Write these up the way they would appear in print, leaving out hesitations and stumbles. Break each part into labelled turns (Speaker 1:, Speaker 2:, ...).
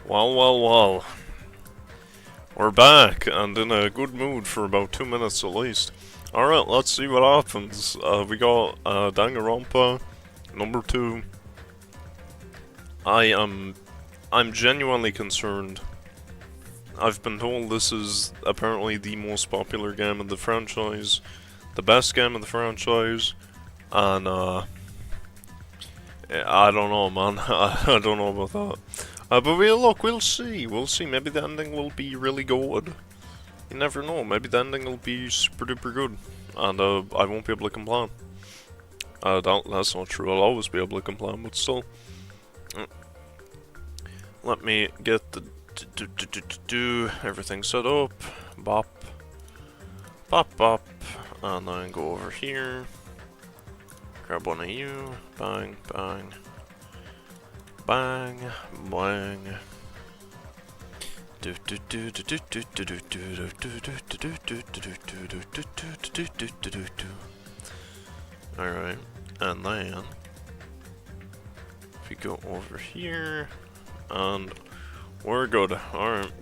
Speaker 1: Well. We're back, and in a good mood for about 2 minutes at least. Alright, let's see what happens. We got Dangan2, number 2. I'm genuinely concerned. I've been told this is apparently the most popular game in the franchise, the best game in the franchise, and I don't know, man. I don't know about that. But we'll see. We'll see. Maybe the ending will be really good. You never know. Maybe the ending will be super duper good, and I won't be able to complain. That's not true. I'll always be able to complain, but still. Let me get the everything set up. Bop, and then go over here. Grab one of you. Bang, bang. Bang, bang. Alright, and then if we go over here, and we're good. Alright.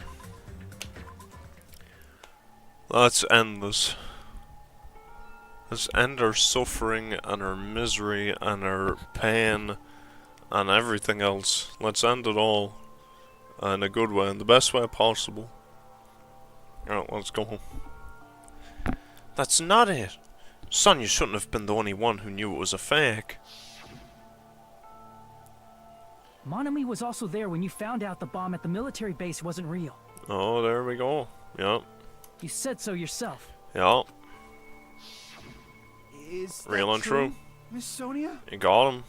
Speaker 1: Let's end this. Let's end our suffering and our misery and our pain and everything else. Let's end it all in a good way, in the best way possible. Alright, let's go home. That's not it. Sonya shouldn't have been the only one who knew it was a fake.
Speaker 2: Monami was also there when you found out the bomb at the military base wasn't real.
Speaker 1: Oh, there we go. Yep.
Speaker 2: You said so yourself.
Speaker 1: Yep.
Speaker 3: Is that
Speaker 1: Real and true.
Speaker 3: Miss Sonia?
Speaker 1: You got him.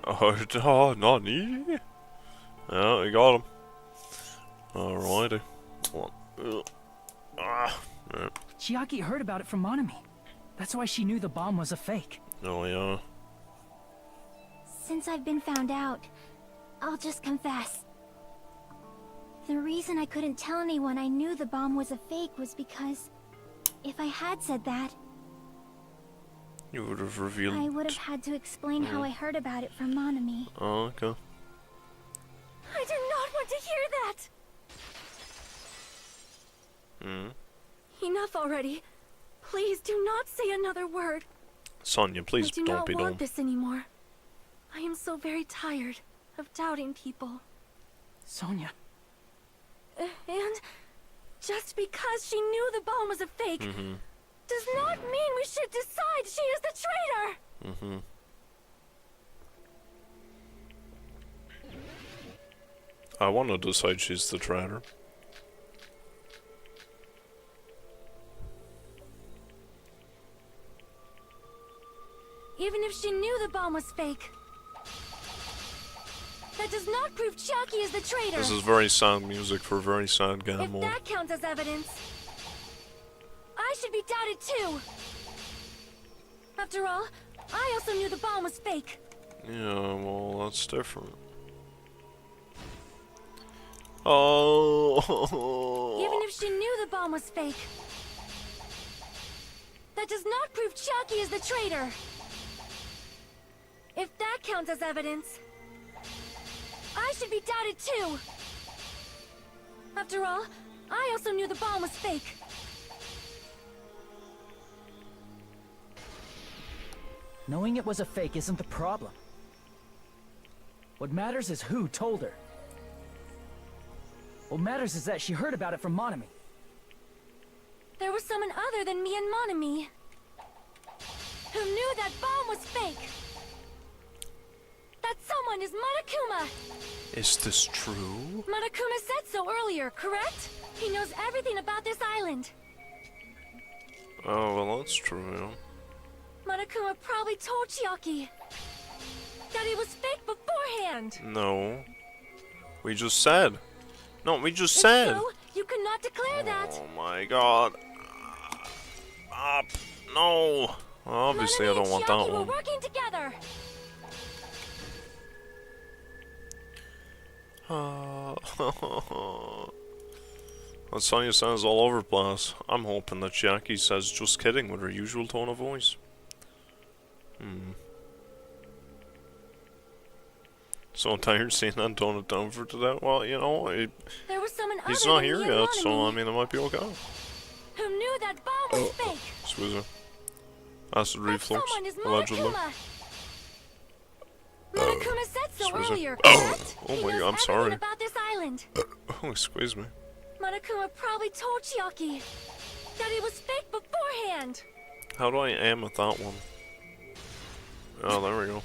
Speaker 1: Oh, not me. Yeah, you got him. Alrighty. Yeah.
Speaker 2: Chiaki heard about it from Monami. That's why she knew the bomb was a fake.
Speaker 1: Oh, yeah.
Speaker 4: Since I've been found out, I'll just confess. The reason I couldn't tell anyone I knew the bomb was a fake was because if I had said that,
Speaker 1: You would have revealed.
Speaker 4: I would have had to explain how I heard about it from Monami.
Speaker 1: Oh, okay.
Speaker 4: I do not want to hear that!
Speaker 5: Enough already. Please do not say another word.
Speaker 1: Sonya, please
Speaker 5: I do
Speaker 1: don't
Speaker 5: not
Speaker 1: be
Speaker 5: want
Speaker 1: dumb.
Speaker 5: this anymore. I am so very tired of doubting people.
Speaker 2: Sonya.
Speaker 5: And just because she knew the bomb was a fake does not mean we should decide she is the traitor!
Speaker 1: I want to decide she's the traitor.
Speaker 5: Even if she knew the bomb was fake, that does not prove Chiaki is the traitor.
Speaker 1: This is very sad music for a very sad game
Speaker 5: If
Speaker 1: mode.
Speaker 5: that counts as evidence, I should be doubted too. After all, I also knew the bomb was fake.
Speaker 1: Yeah, well, that's different. Oh.
Speaker 5: Even if she knew the bomb was fake, that does not prove Chiaki is the traitor. If that counts as evidence, I should be doubted too. After all, I also knew the bomb was fake.
Speaker 2: Knowing it was a fake isn't the problem. What matters is who told her. What matters is that she heard about it from Monami.
Speaker 5: There was someone other than me and Monami who knew that bomb was fake. That someone is Monokuma.
Speaker 1: Is this true?
Speaker 5: Monokuma said so earlier, correct? He knows everything about this island.
Speaker 1: Oh, well, that's true, yeah.
Speaker 5: Monokuma probably told Chiaki that it was fake beforehand.
Speaker 1: No. We just said. No, we just
Speaker 5: If
Speaker 1: said.
Speaker 5: so, you could not declare that.
Speaker 1: Oh my god. Up. No. Obviously, I
Speaker 5: Monami
Speaker 1: don't
Speaker 5: and
Speaker 1: want
Speaker 5: Chiaki
Speaker 1: that
Speaker 5: were
Speaker 1: one.
Speaker 5: working together.
Speaker 1: Well, Sonya sounds all over the place. I'm hoping that Chiaki says just kidding with her usual tone of voice. So tired seeing that tone it down for today. Well, you know,
Speaker 5: There was someone
Speaker 1: he's
Speaker 5: other
Speaker 1: not
Speaker 5: than
Speaker 1: here
Speaker 5: you,
Speaker 1: yet, so I
Speaker 5: Monami,
Speaker 1: mean, it might be okay.
Speaker 5: who knew that bomb was fake.
Speaker 1: Excuse me. Acid
Speaker 5: That
Speaker 1: reflux,
Speaker 5: someone is
Speaker 1: allegedly.
Speaker 5: Monokuma. Monokuma said so
Speaker 1: Excuse me.
Speaker 5: earlier, correct?
Speaker 1: Oh
Speaker 5: He
Speaker 1: my
Speaker 5: knows
Speaker 1: god, I'm sorry.
Speaker 5: everything about this island.
Speaker 1: Oh, excuse me.
Speaker 5: Monokuma probably told Chiaki that it was fake beforehand.
Speaker 1: How do I aim at that one? Oh, there we go.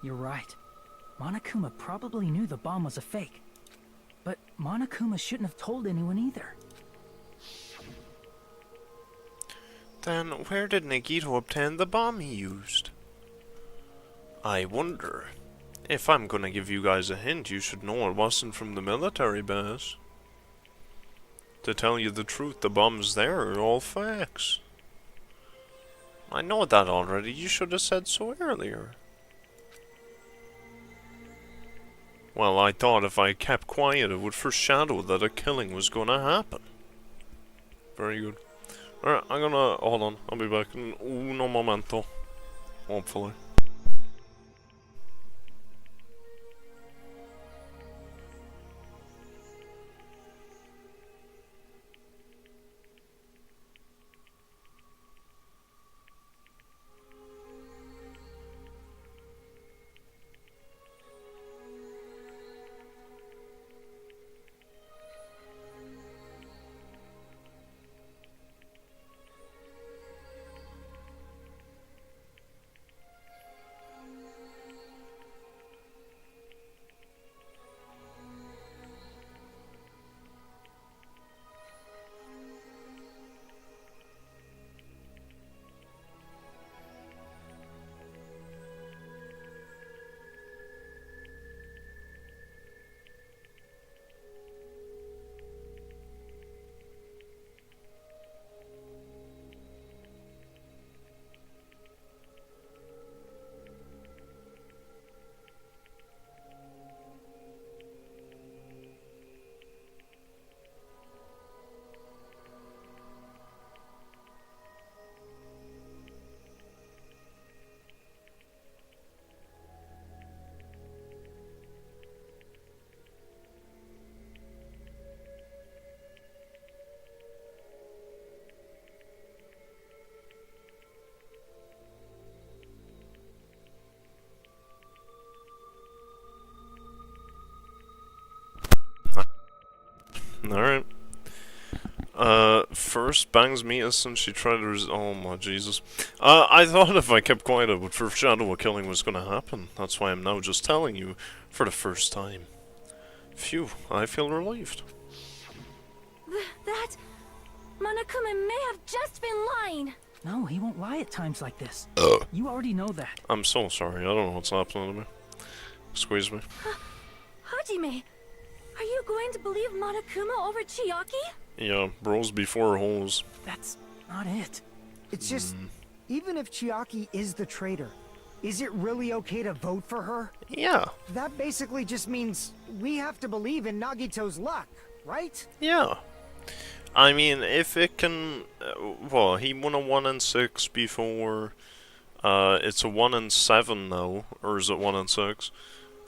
Speaker 2: You're right. Monokuma probably knew the bomb was a fake. But Monokuma shouldn't have told anyone either.
Speaker 1: Then where did Nagito obtain the bomb he used? I wonder. If I'm gonna give you guys a hint, you should know it wasn't from the military base. To tell you the truth, the bombs there are all fakes. I know that already, you should have said so earlier. Well, I thought if I kept quiet it would foreshadow that a killing was gonna happen. Very good. Alright, I'm gonna... hold on, I'll be back in uno momento. Hopefully. Alright. First bangs me since she tried to oh my Jesus. I thought if I kept quiet it would foreshadow a killing was gonna happen. That's why I'm now just telling you for the first time. Phew, I feel relieved.
Speaker 5: That... Monokuma may have just been lying.
Speaker 2: No, he won't lie at times like this. You already know that.
Speaker 1: I'm so sorry, I don't know what's happening to me. Squeeze me.
Speaker 5: Hajime, are you going to believe Monokuma over Chiaki?
Speaker 1: Yeah, bros before hoes.
Speaker 2: That's not it.
Speaker 3: It's just, even if Chiaki is the traitor, is it really okay to vote for her?
Speaker 1: Yeah.
Speaker 3: That basically just means we have to believe in Nagito's luck, right?
Speaker 1: Yeah. I mean, if it can... well, he won a 1 in 6 before. It's a 1 in 7 now. Or is it 1 in 6?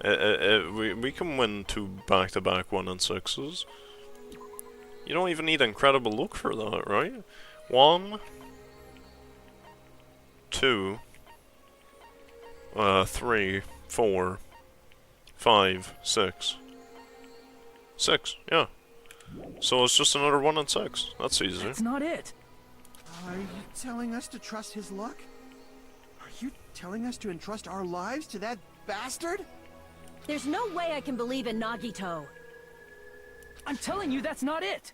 Speaker 1: We can win 2 back-to-back 1 in 6s. You don't even need incredible luck for that, right? 1, 2, 3, 4, 5, 6. 6, yeah. So it's just another 1 in 6. That's easy.
Speaker 2: That's not it.
Speaker 6: Are you telling us to trust his luck? Are you telling us to entrust our lives to that bastard?
Speaker 5: There's no way I can believe in Nagito.
Speaker 2: I'm telling you that's not it.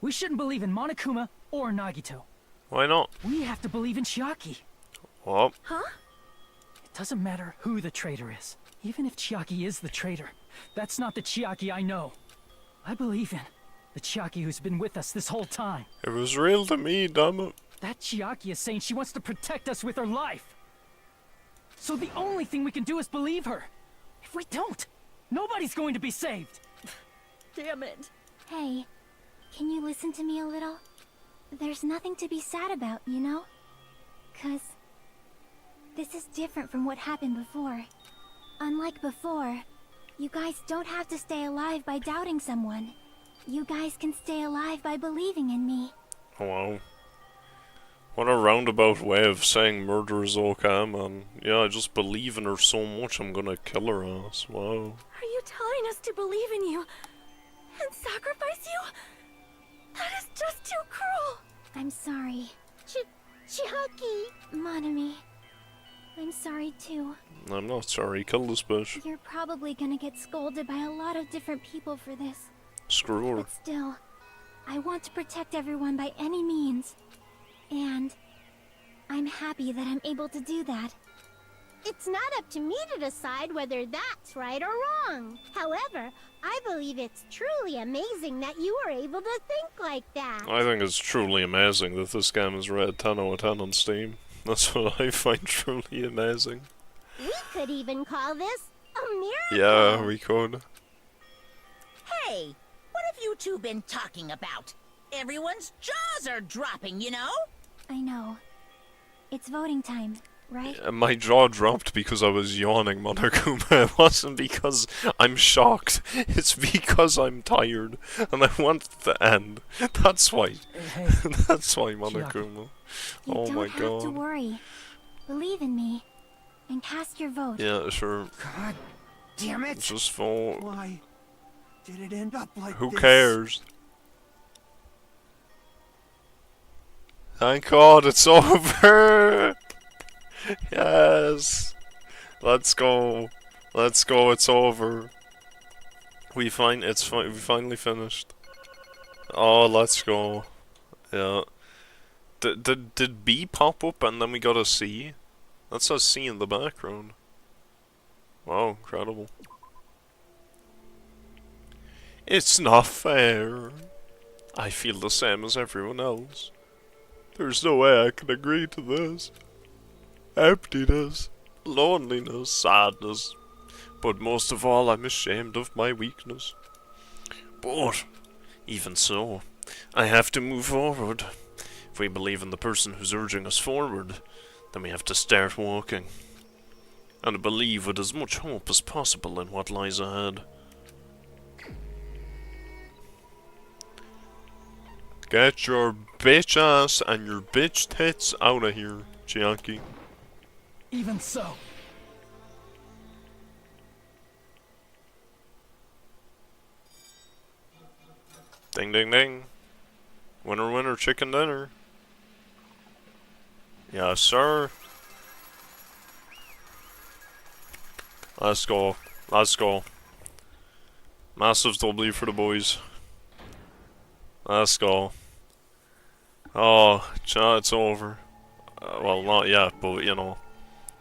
Speaker 2: We shouldn't believe in Monokuma or Nagito.
Speaker 1: Why not?
Speaker 2: We have to believe in Chiaki.
Speaker 1: Well,
Speaker 5: Huh?
Speaker 2: It doesn't matter who the traitor is. Even if Chiaki is the traitor, that's not the Chiaki I know. I believe in the Chiaki who's been with us this whole time.
Speaker 1: it was real to me, damn it.
Speaker 2: That Chiaki is saying she wants to protect us with her life. So the only thing we can do is believe her. If we don't, nobody's going to be saved.
Speaker 5: Damn it.
Speaker 4: Hey, can you listen to me a little? There's nothing to be sad about, you know? 'Cause this is different from what happened before. Unlike before, you guys don't have to stay alive by doubting someone. You guys can stay alive by believing in me.
Speaker 1: Wow. What a roundabout way of saying murder is okay, man. Yeah, I just believe in her so much I'm gonna kill her ass. Wow.
Speaker 5: Are you telling us to believe in you and sacrifice you? That is just too cruel.
Speaker 4: I'm sorry. Chiaki! Monami. I'm sorry too.
Speaker 1: I'm not sorry, kill this bitch.
Speaker 4: You're probably gonna get scolded by a lot of different people for this.
Speaker 1: Screw her.
Speaker 4: But still, I want to protect everyone by any means. And I'm happy that I'm able to do that.
Speaker 7: It's not up to me to decide whether that's right or wrong. However, I believe it's truly amazing that you were able to think like that.
Speaker 1: I think it's truly amazing that this game is rated 10 out of 10 on Steam. That's what I find truly amazing.
Speaker 7: We could even call this a miracle.
Speaker 1: Yeah, we could.
Speaker 8: Hey, what have you two been talking about? Everyone's jaws are dropping, you know?
Speaker 4: I know. It's voting time, right?
Speaker 1: My jaw dropped because I was yawning, Monokuma. It wasn't because I'm shocked. It's because I'm tired and I want it to end. That's why.
Speaker 2: Hey,
Speaker 1: That's why, Monokuma.
Speaker 4: You
Speaker 1: Oh
Speaker 4: don't
Speaker 1: my
Speaker 4: have
Speaker 1: god.
Speaker 4: to worry. Believe in me. And cast your vote.
Speaker 1: Yeah, sure.
Speaker 3: God damn it!
Speaker 1: Just vote.
Speaker 6: Why did it end up like
Speaker 1: Who
Speaker 6: this?
Speaker 1: cares? Thank God it's over! Yes! Let's go. Let's go, it's over. We finally finished. Oh, let's go. Yeah. Did B pop up and then we got a C? That says C in the background. Wow, incredible. It's not fair. I feel the same as everyone else. There's no way I can agree to this. Emptiness, loneliness, sadness. But most of all, I'm ashamed of my weakness. But, even so, I have to move forward. If we believe in the person who's urging us forward, then we have to start walking. And believe with as much hope as possible in what lies ahead. Get your bitch ass and your bitch tits out of here, Chiaki.
Speaker 2: even so.
Speaker 1: Ding ding ding. Winner winner chicken dinner. Yes sir. Let's go. Let's go. Massive W for the boys. Let's go. Oh, it's over. Well, not yet, but you know,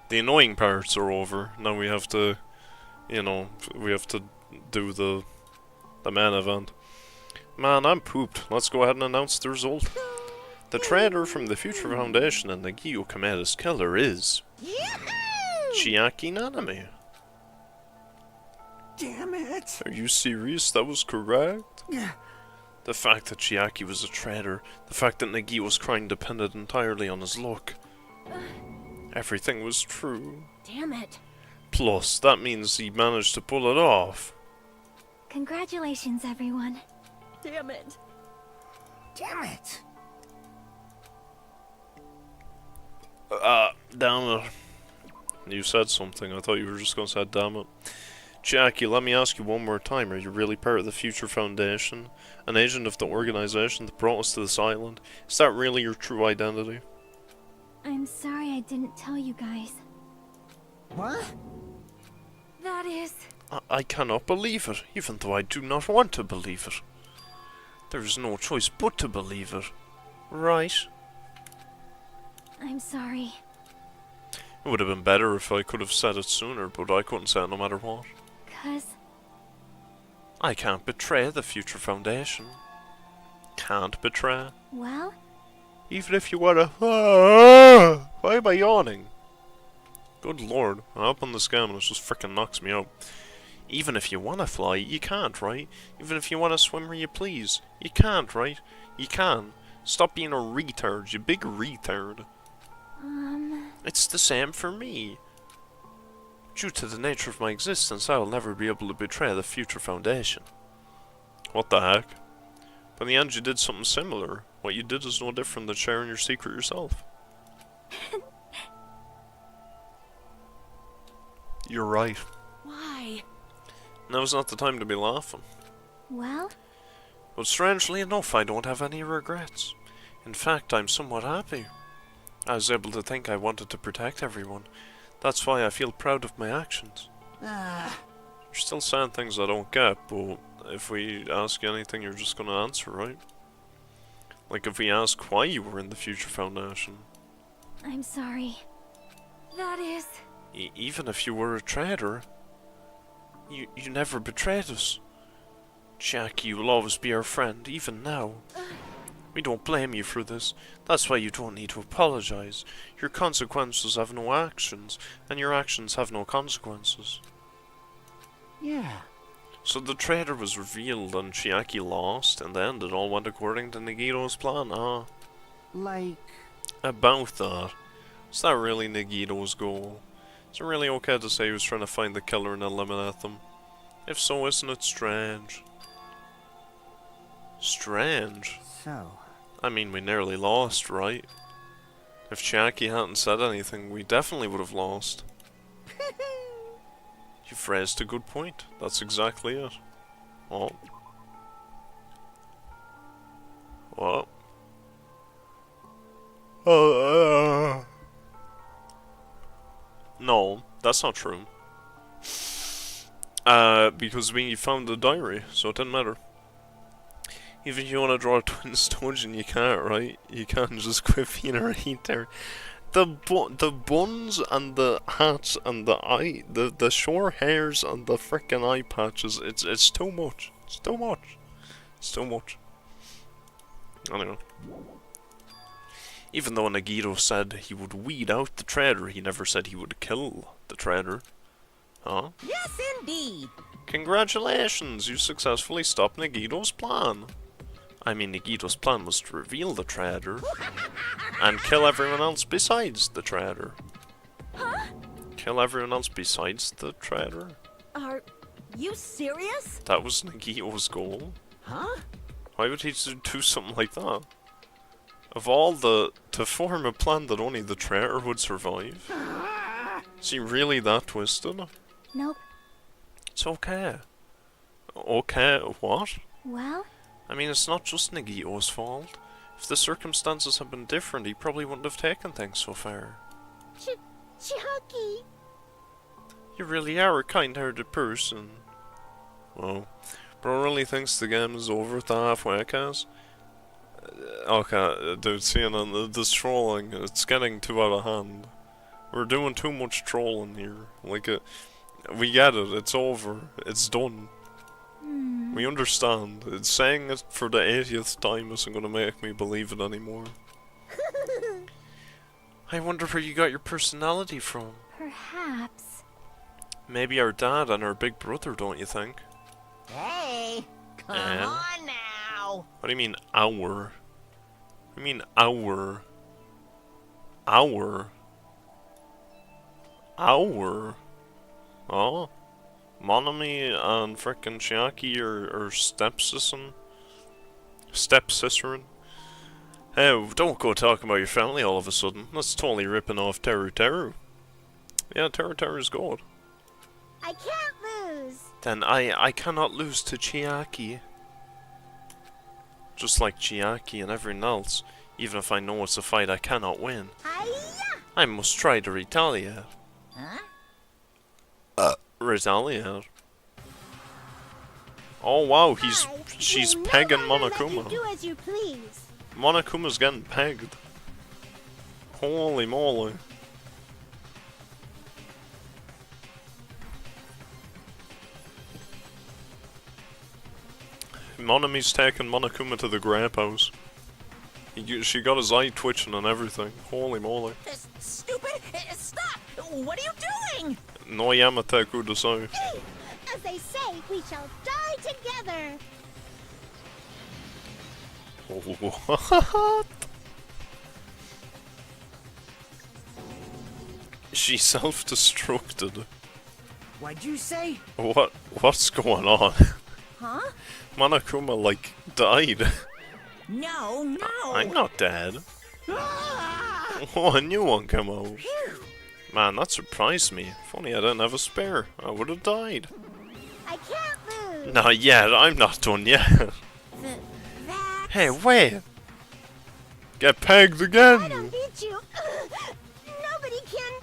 Speaker 1: the annoying parts are over. Now we have to, you know, we have to do the main event. Man, I'm pooped. Let's go ahead and announce the result. The traitor from the Future Foundation and the Gyo Komeda's killer is Chiaki Nanami.
Speaker 6: Damn it!
Speaker 1: Are you serious? That was correct? The fact that Chiaki was a traitor, the fact that Nagi was crying depended entirely on his luck. Everything was true.
Speaker 5: Damn it.
Speaker 1: Plus, that means he managed to pull it off.
Speaker 4: Congratulations, everyone.
Speaker 5: Damn it.
Speaker 3: Damn it!
Speaker 1: Damn it. You said something. I thought you were just gonna say damn it. Chiaki, let me ask you one more time. Are you really part of the Future Foundation? An agent of the organization that brought us to this island? Is that really your true identity?
Speaker 4: I'm sorry I didn't tell you guys.
Speaker 3: What?
Speaker 5: That is...
Speaker 1: I cannot believe it, even though I do not want to believe it. There is no choice but to believe it. Right?
Speaker 4: I'm sorry.
Speaker 1: It would have been better if I could have said it sooner, but I couldn't say it no matter what.
Speaker 4: 'Cause
Speaker 1: I can't betray the Future Foundation. Can't betray.
Speaker 4: well,
Speaker 1: Even if you wanna... Why am I yawning? Good lord, I hop on this game and it just frickin' knocks me out. Even if you wanna fly, you can't, right? Even if you wanna swim where you please, you can't, right? You can. Stop being a retard, you big retard. It's the same for me. Due to the nature of my existence, I will never be able to betray the future Foundation. What the heck? But in the end, you did something similar. What you did is no different than sharing your secret yourself. You're right.
Speaker 5: Why?
Speaker 1: Now's not the time to be laughing.
Speaker 4: Well,
Speaker 1: But strangely enough, I don't have any regrets. In fact, I'm somewhat happy. I was able to think I wanted to protect everyone. That's why I feel proud of my actions. You're still saying things I don't get, but if we ask you anything, you're just gonna answer, right? Like if we ask why you were in the Future Foundation.
Speaker 4: I'm sorry.
Speaker 5: That is...
Speaker 1: Even if you were a traitor, you never betrayed us. Jackie, you will always be our friend, even now. We don't blame you for this. That's why you don't need to apologize. Your consequences have no actions, and your actions have no consequences.
Speaker 3: Yeah.
Speaker 1: So the traitor was revealed and Chiaki lost, and then it all went according to Nagito's plan, huh?
Speaker 3: Like...
Speaker 1: About that. Is that really Nagito's goal? Is it really okay to say he was trying to find the killer and eliminate them? If so, isn't it strange? Strange?
Speaker 3: So...
Speaker 1: I mean, we nearly lost, right? If Chiaki hadn't said anything, we definitely would have lost. You've raised a good point. That's exactly it. Oh. What? No, that's not true. Because we found the diary, so it didn't matter. Even if you want to draw a twin Stojan, you can't, right? You can't just quit being a hater. The buns and the hats and the short hairs and the frickin' eye patches, it's too much. It's too much. It's too much. Anyway. Even though Nagito said he would weed out the traitor, he never said he would kill the traitor. Huh?
Speaker 8: Yes, indeed.
Speaker 1: Congratulations, you successfully stopped Nagito's plan. I mean, Nagito's plan was to reveal the traitor and kill everyone else besides the traitor.
Speaker 5: Huh?
Speaker 1: Kill everyone else besides the traitor?
Speaker 5: Are you serious?
Speaker 1: That was Nagito's goal.
Speaker 8: Huh?
Speaker 1: Why would he do something like that? Of all to form a plan that only the traitor would survive? Is he really that twisted?
Speaker 4: nope.
Speaker 1: It's okay. Okay, what?
Speaker 4: Well,
Speaker 1: I mean, it's not just Nagito's fault. If the circumstances had been different, he probably wouldn't have taken things so far.
Speaker 7: Chucky.
Speaker 1: You really are a kind-hearted person. Well, bro really thinks the game is over at the halfway cast. Okay, dude, seeing on this trolling, it's getting too out of hand. We're doing too much trolling here. Like, we get it, it's over, it's done. We understand. It's saying it for the 80th time isn't gonna make me believe it anymore. I wonder where you got your personality from.
Speaker 4: perhaps.
Speaker 1: Maybe our dad and our big brother, don't you think?
Speaker 8: Hey, come on now.
Speaker 1: What do you mean, our? I mean, our. Our. Our. Oh? Monami and frickin' Chiaki are stepsisterin'? Stepsisterin'? Hey, don't go talking about your family all of a sudden. That's totally ripping off Teru Teru. Yeah, Teru Teru's good.
Speaker 7: I can't lose.
Speaker 1: Then I cannot lose to Chiaki. Just like Chiaki and everyone else, even if I know it's a fight I cannot win.
Speaker 7: Hiya!
Speaker 1: I must try to retaliate.
Speaker 8: Huh?
Speaker 1: Retaliate? Oh wow, she's
Speaker 7: will no
Speaker 1: pegging
Speaker 7: longer let you
Speaker 1: Monokuma.
Speaker 7: do as you please.
Speaker 1: Monokuma's getting pegged. Holy moly. Monami's taking Monokuma to the grape house. She got his eye twitching and everything. Holy moly.
Speaker 8: Stupid! Stop! What are you doing?
Speaker 1: No Yamate kudasai.
Speaker 7: As they say, we shall die together.
Speaker 1: What? She self-destructed.
Speaker 3: What'd you say?
Speaker 1: What's going on?
Speaker 8: Huh?
Speaker 1: Monokuma, like, died.
Speaker 8: No, no.
Speaker 1: I'm not dead.
Speaker 3: Ah!
Speaker 1: Oh, a new one came out. Man, that surprised me. If only I didn't have a spare, I would have died.
Speaker 7: I can't lose.
Speaker 1: Not yet, I'm not done yet.
Speaker 8: That...
Speaker 1: Hey, wait! Get pegged
Speaker 7: I
Speaker 1: again!
Speaker 7: don't beat you. Nobody can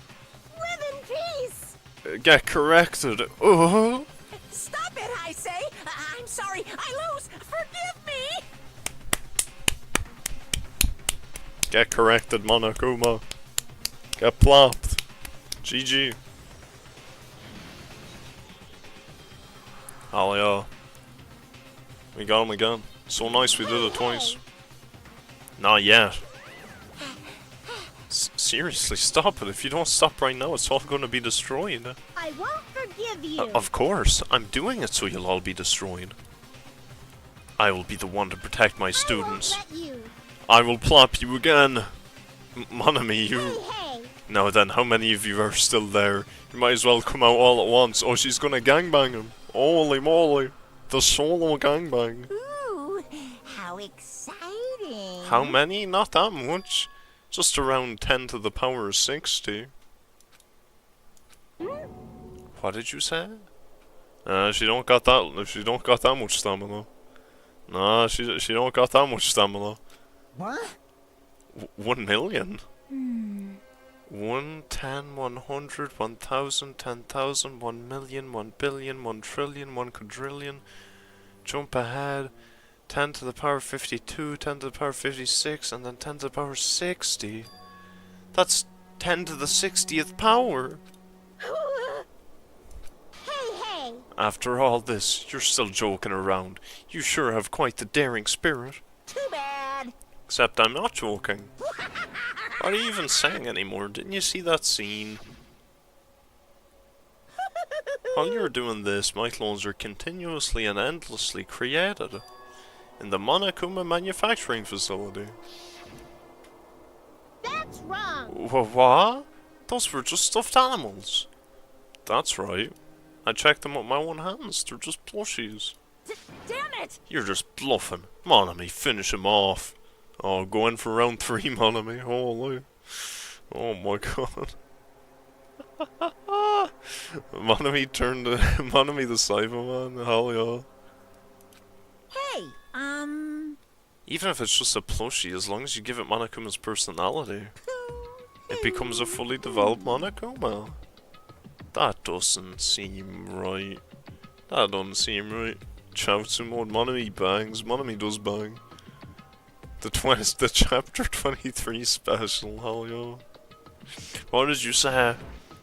Speaker 7: live in peace.
Speaker 1: Get corrected. Oh!
Speaker 8: Stop it, I say! I'm sorry, I lose! Forgive me!
Speaker 1: Get corrected, Monokuma. Get plopped. GG. Oh yeah. We got him again. So nice we did it twice. Not yet. Seriously, stop it. If you don't stop right now, it's all gonna be destroyed.
Speaker 7: I won't forgive you.
Speaker 1: Of course. I'm doing it so you'll all be destroyed. I will be the one to protect my students.
Speaker 7: I won't let you.
Speaker 1: I will plop you again. Monami, you...
Speaker 7: Hey, hey.
Speaker 1: Now then, how many of you are still there? You might as well come out all at once. Oh, she's gonna gangbang him. Holy moly. The solo gangbang.
Speaker 8: Ooh, how exciting!
Speaker 1: How many? Not that much. Just around 10 to the power of 60. What did you say? She don't got that. She don't got that much stamina. Nah, she don't got that much stamina.
Speaker 3: What?
Speaker 1: 1 million. 1, 10, 100, 1,000, 10,000, 1 million, 1 billion, 1 trillion, 1 quadrillion. Jump ahead. 10 to the power 52, 10 to the power 56, and then 10 to the power 60. That's 10 to the 60th power.
Speaker 7: Hey, hey.
Speaker 1: After all this, you're still joking around. You sure have quite the daring spirit.
Speaker 8: Too bad!
Speaker 1: Except I'm not joking. What are you even saying anymore? Didn't you see that scene? While you're doing this, my clones are continuously and endlessly created in the Monokuma manufacturing facility.
Speaker 7: That's wrong.
Speaker 1: What? Those were just stuffed animals. That's right. I checked them with my own hands. They're just plushies.
Speaker 5: Damn it!
Speaker 1: You're just bluffing. Monami, finish him off. Oh, go in for round 3, Monami. Holy. Oh my god. Monami turned Monami the Cyberman. Hell yeah.
Speaker 8: Hey,
Speaker 1: Even if it's just a plushie, as long as you give it Monokuma's personality, it becomes a fully developed Monokuma. That doesn't seem right. That doesn't seem right. Chaozu mode, Monami bangs. Monami does bang. The chapter 23 special, hell yeah. What did you say?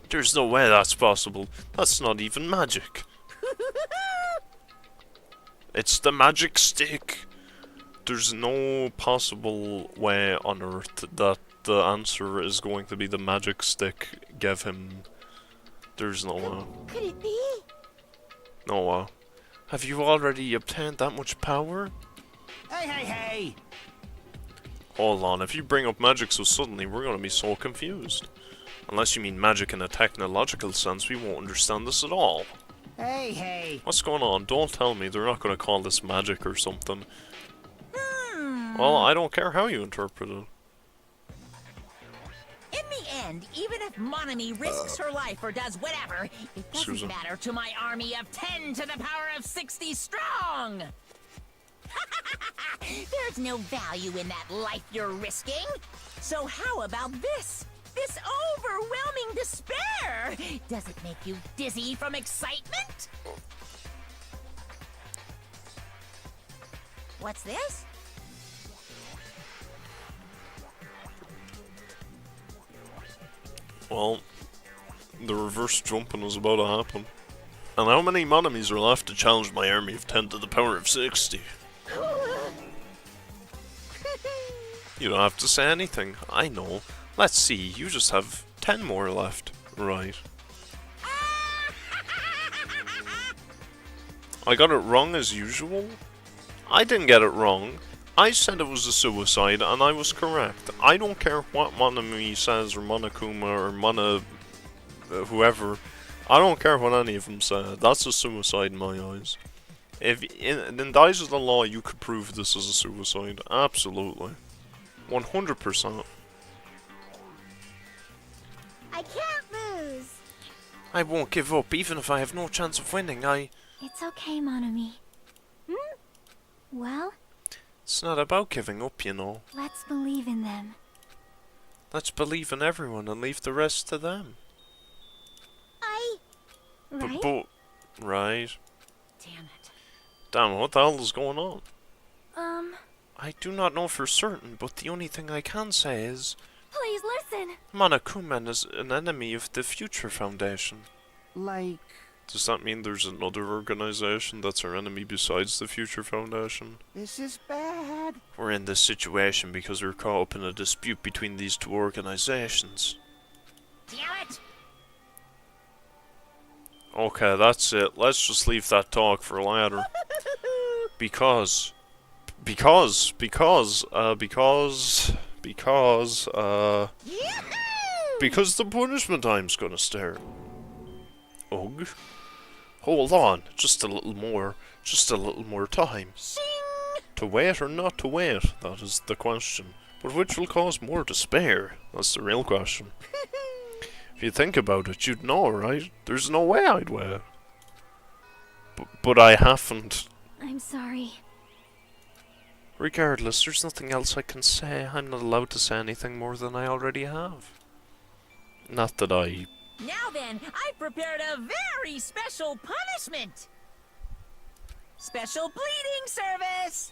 Speaker 1: There's no way that's possible. That's not even magic. It's the magic stick. There's no possible way on earth that the answer is going to be the magic stick gave him. There's no way.
Speaker 7: Could it be?
Speaker 1: No way. Have you already obtained that much power?
Speaker 3: Hey, hey, hey!
Speaker 1: Hold on, if you bring up magic so suddenly, we're gonna be so confused. Unless you mean magic in a technological sense, we won't understand this at all.
Speaker 3: Hey, hey!
Speaker 1: What's going on? Don't tell me they're not gonna call this magic or something. Well, I don't care how you interpret it.
Speaker 8: in the end, even if Monami risks her life or does whatever, it
Speaker 1: Excuse
Speaker 8: doesn't
Speaker 1: me.
Speaker 8: matter to my army of 10 to the power of 60 strong! There's no value in that life you're risking. So how about this? This overwhelming despair! Does it make you dizzy from excitement? What's this?
Speaker 1: Well, the reverse jumping was about to happen. And how many Monamis are left to challenge my army of 10 to the power of 60? You don't have to say anything. I know. Let's see, you just have 10 more left. Right. I got it wrong as usual? I didn't get it wrong. I said it was a suicide, and I was correct. I don't care what Monami says, or Monokuma, or whoever. I don't care what any of them say. That's a suicide in my eyes. If in the eyes of the law you could prove this is a suicide, absolutely, 100%.
Speaker 7: I can't lose.
Speaker 1: I won't give up, even if I have no chance of winning.
Speaker 4: It's okay, Monami. Well,
Speaker 1: It's not about giving up, you know.
Speaker 4: let's believe in them.
Speaker 1: Let's believe in everyone and leave the rest to them.
Speaker 4: Right?
Speaker 1: But, right.
Speaker 8: Damn it.
Speaker 1: Damn, what the hell is going on?
Speaker 5: Um,
Speaker 1: I do not know for certain, but the only thing I can say is
Speaker 5: please listen.
Speaker 1: Monokuman is an enemy of the Future Foundation.
Speaker 3: Like,
Speaker 1: Does that mean there's another organization that's our enemy besides the Future Foundation?
Speaker 3: this is bad.
Speaker 1: We're in this situation because we're caught up in a dispute between these two organizations.
Speaker 8: Damn it!
Speaker 1: Okay, that's it. Let's just leave that talk for later. Because the punishment time's gonna start. Ugh. Hold on, just a little more time. To wait or not to wait, that is the question. But which will cause more despair? That's the real question. If you think about it, you'd know, right? There's no way I'd wait. But I haven't.
Speaker 4: I'm sorry.
Speaker 1: Regardless, there's nothing else I can say. I'm not allowed to say anything more than I already have. Not that I...
Speaker 8: Now then, I prepared a very special punishment. Special bleeding service.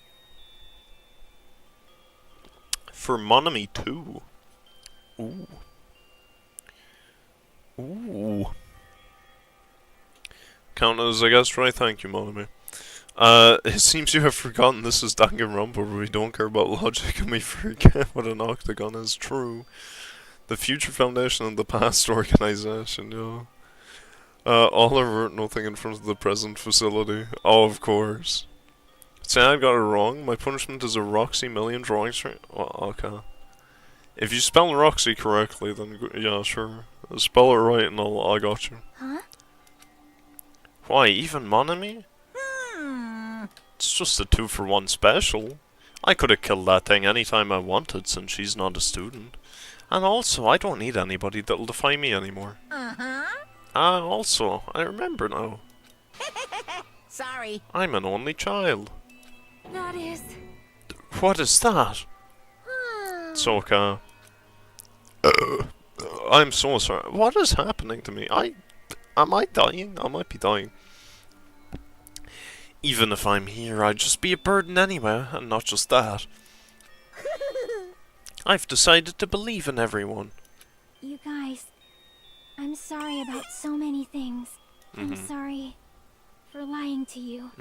Speaker 1: For Monami too. Ooh. Ooh. Count as I guess right, thank you, Monami. It seems you have forgotten this is Dangan2, where we don't care about logic and we forget what an octagon is. True. The Future Foundation and the past organization, yeah. All or nothing in front of the present facility. Oh, of course. Say I got it wrong. My punishment is a Roxy million drawing string. Oh, okay. If you spell Roxy correctly, then yeah, sure. Spell it right and I got you.
Speaker 4: Huh?
Speaker 1: Why, even Monami?
Speaker 8: Hmm.
Speaker 1: It's just a 2-for-1 special. I could have killed that thing anytime I wanted since she's not a student. And also, I don't need anybody that'll defy me anymore.
Speaker 8: Uh-huh.
Speaker 1: Also, I remember now.
Speaker 8: Sorry.
Speaker 1: I'm an only child.
Speaker 5: That is...
Speaker 1: What is that? It's okay. I'm so sorry. What is happening to me? Am I dying? I might be dying. Even if I'm here, I'd just be a burden anyway, and not just that. I've decided to believe in everyone.
Speaker 4: You guys, I'm sorry about so many things. I'm sorry for lying to you.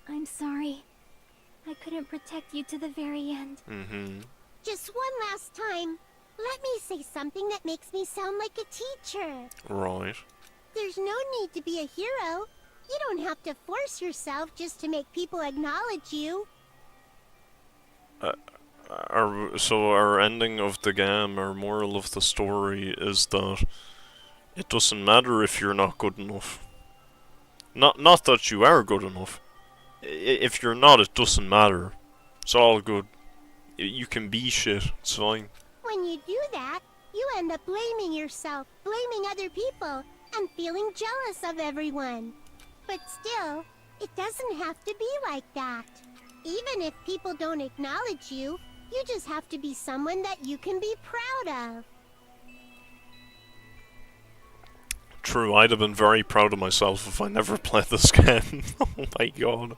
Speaker 4: I'm sorry I couldn't protect you to the very end.
Speaker 7: Just one last time, let me say something that makes me sound like a teacher.
Speaker 1: Right.
Speaker 7: There's no need to be a hero. You don't have to force yourself just to make people acknowledge you.
Speaker 1: So our ending of the game, our moral of the story is that it doesn't matter if you're not good enough. Not that you are good enough. If you're not, it doesn't matter. It's all good. You can be shit. It's fine.
Speaker 7: When you do that, you end up blaming yourself, blaming other people, and feeling jealous of everyone. But still, it doesn't have to be like that. Even if people don't acknowledge you, you just have to be someone that you can be proud of.
Speaker 1: True, I'd have been very proud of myself if I never played this game. Oh my god.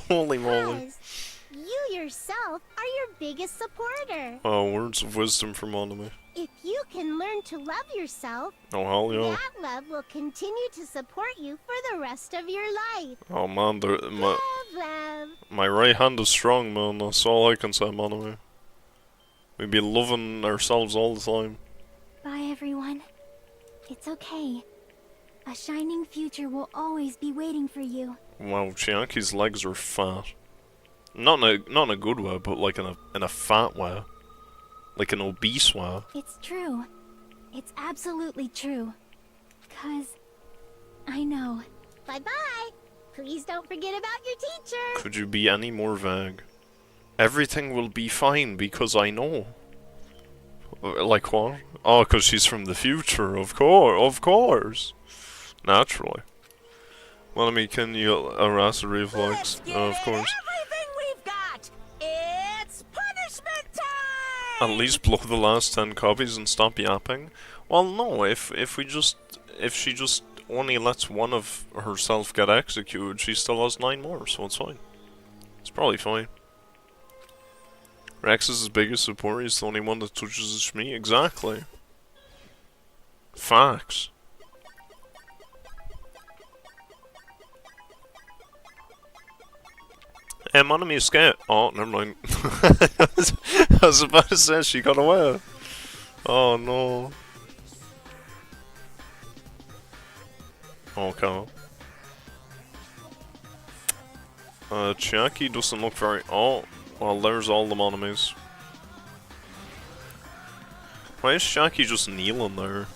Speaker 1: Holy moly.
Speaker 7: 'Cause you yourself are your biggest supporter.
Speaker 1: Oh, words of wisdom from Monami.
Speaker 7: If you can learn to love yourself,
Speaker 1: Oh, hell yeah.
Speaker 7: that love will continue to support you for the rest of your life.
Speaker 1: Oh man,
Speaker 7: Love, love.
Speaker 1: my right hand is strong, man. That's all I can say, Monami. We'd be loving ourselves all the time.
Speaker 4: Bye, everyone. It's okay. A shining future will always be waiting for you.
Speaker 1: Wow, Chiaki's legs are fat. Not in a good way, but like in a fat way. Like an obese way.
Speaker 4: It's true. It's absolutely true. 'Cause I know.
Speaker 7: Bye-bye. Please don't forget about your teacher.
Speaker 1: Could you be any more vague? Everything will be fine because I know. Like what? Oh, because she's from the future, of course. Naturally. Well, I mean, can you harass a reflex?
Speaker 8: Let's get
Speaker 1: Of course.
Speaker 8: everything we've got. It's punishment time.
Speaker 1: At least blow the last 10 copies and stop yapping. Well, no, if she just only lets one of herself get executed, she still has 9 more, so it's fine. It's probably fine. Rex is his biggest support, he's the only one that touches his Shmi. Exactly. Facts. Hey, Monami escaped. Oh, never mind. I was about to say she got away. Oh no. Okay. Chiaki doesn't look very... Oh, well, there's all the Monamis. Why is Chiaki just kneeling there?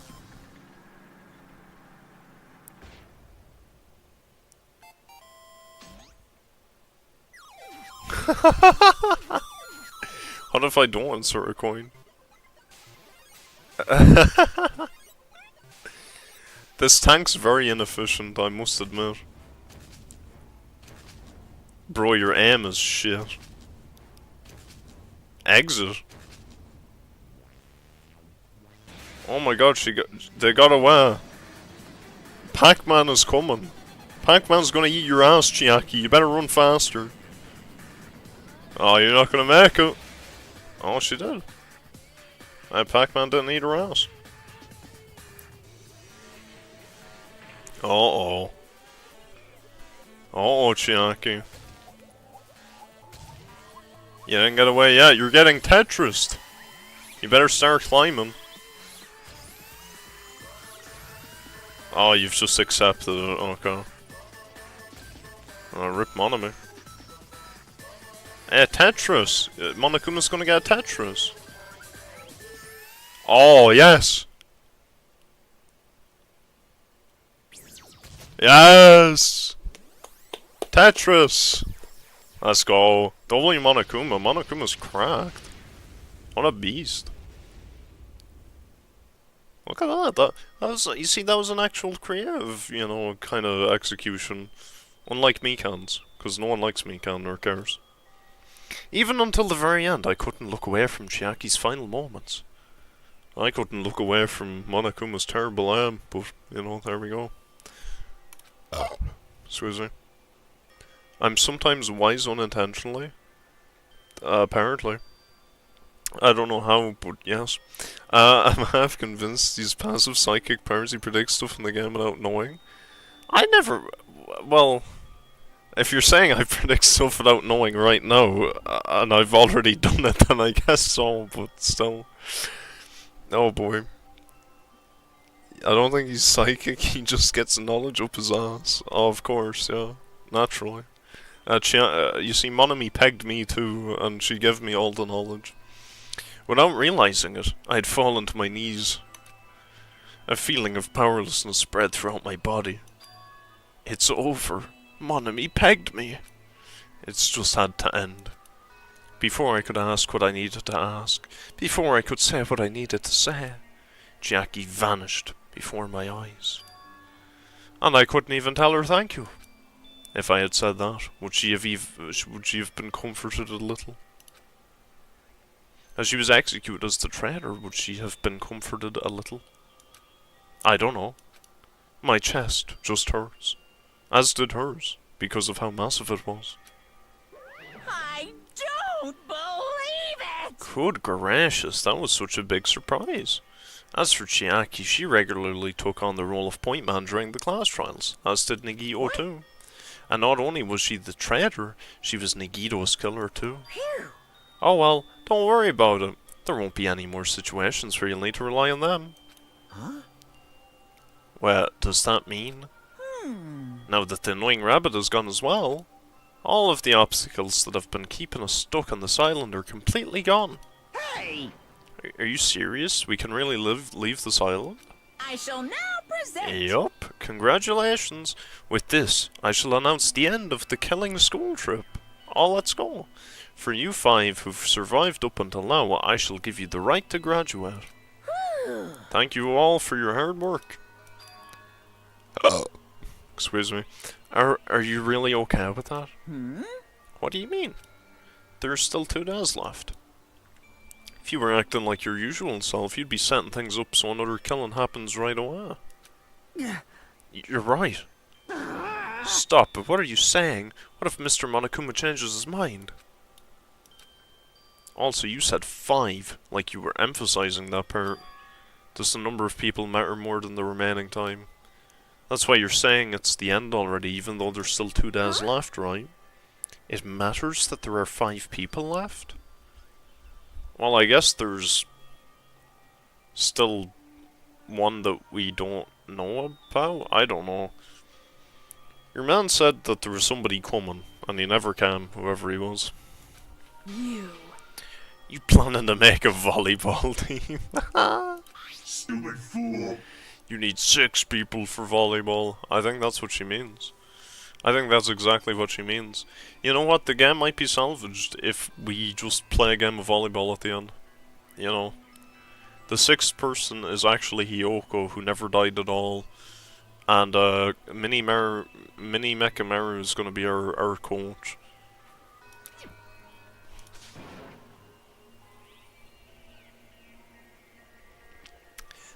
Speaker 1: What if I don't insert a coin? This tank's very inefficient, I must admit. Bro, your aim is shit. Exit? Oh my god, they got away. Pac-Man is coming. Pac-Man's gonna eat your ass, Chiaki. You better run faster. Oh, you're not gonna make it. Oh, she did. Pac-Man didn't eat her ass. Uh-oh. Uh-oh, Chiaki. You didn't get away yet. You're getting Tetrised. You better start climbing. Oh, you've just accepted it. Okay. Rip Monami. Hey, Tetris! Monokuma's gonna get Tetris. Oh, yes! Yes! Tetris! Let's go. W Monokuma. Monokuma's cracked. What a beast. Look at that. That was, you see, that was an actual creative, you know, kind of execution. Unlike Mikan's. Because no one likes Mikan or cares. Even until the very end, I couldn't look away from Chiaki's final moments. I couldn't look away from Monokuma's terrible aim, but, you know, there we go. Excuse me. I'm sometimes wise unintentionally. Apparently. I don't know how, but yes. I'm half convinced these passive psychic powers he predicts stuff in the game without knowing. I never... Well... If you're saying I predict stuff without knowing right now, and I've already done it, then I guess so, but still. Oh boy. I don't think he's psychic, he just gets knowledge up his ass. Oh, of course, yeah. Naturally. You see, Monami pegged me too, and she gave me all the knowledge. Without realizing it, I'd fallen to my knees. A feeling of powerlessness spread throughout my body. It's over. Monami pegged me. It's just had to end. Before I could ask what I needed to ask, before I could say what I needed to say, Jackie vanished before my eyes. And I couldn't even tell her thank you. If I had said that, would she have been comforted a little? As she was executed as the traitor, would she have been comforted a little? I don't know. My chest just hurts. As did hers, because of how massive it was.
Speaker 8: I don't believe it!
Speaker 1: Good gracious, that was such a big surprise. As for Chiaki, she regularly took on the role of point man during the class trials, as did Nagito too. And not only was she the traitor, she was Nagito's killer too.
Speaker 8: Phew.
Speaker 1: Oh well, don't worry about it. There won't be any more situations where you'll need to rely on them.
Speaker 6: Huh?
Speaker 1: Well, does that mean... Now that the annoying rabbit is gone as well, all of the obstacles that have been keeping us stuck on this island are completely gone.
Speaker 6: Hey!
Speaker 1: Are you serious? We can really leave this island?
Speaker 8: I shall now present.
Speaker 1: Yup. Congratulations. With this, I shall announce the end of the killing school trip. Let's go. For you 5 who've survived up until now, I shall give you the right to graduate. Thank you all for your hard work. Excuse me. Are you really okay with that? What do you mean? There's still 2 days left. If you were acting like your usual self, you'd be setting things up so another killing happens right away. You're right. Stop, but what are you saying? What if Mr. Monokuma changes his mind? Also, you said 5, like you were emphasizing that part. Does the number of people matter more than the remaining time? That's why you're saying it's the end already, even though there's still 2 days left, right? It matters that there are 5 people left? Well, I guess there's still one that we don't know about? I don't know. Your man said that there was somebody coming, and he never came, whoever he was. You planning to make a volleyball team?
Speaker 6: Stupid fool.
Speaker 1: You need 6 people for volleyball. I think that's what she means. I think that's exactly what she means. You know what? The game might be salvaged if we just play a game of volleyball at the end. You know. The 6th person is actually Hiyoko, who never died at all. And Mini Mekamaru is going to be our coach.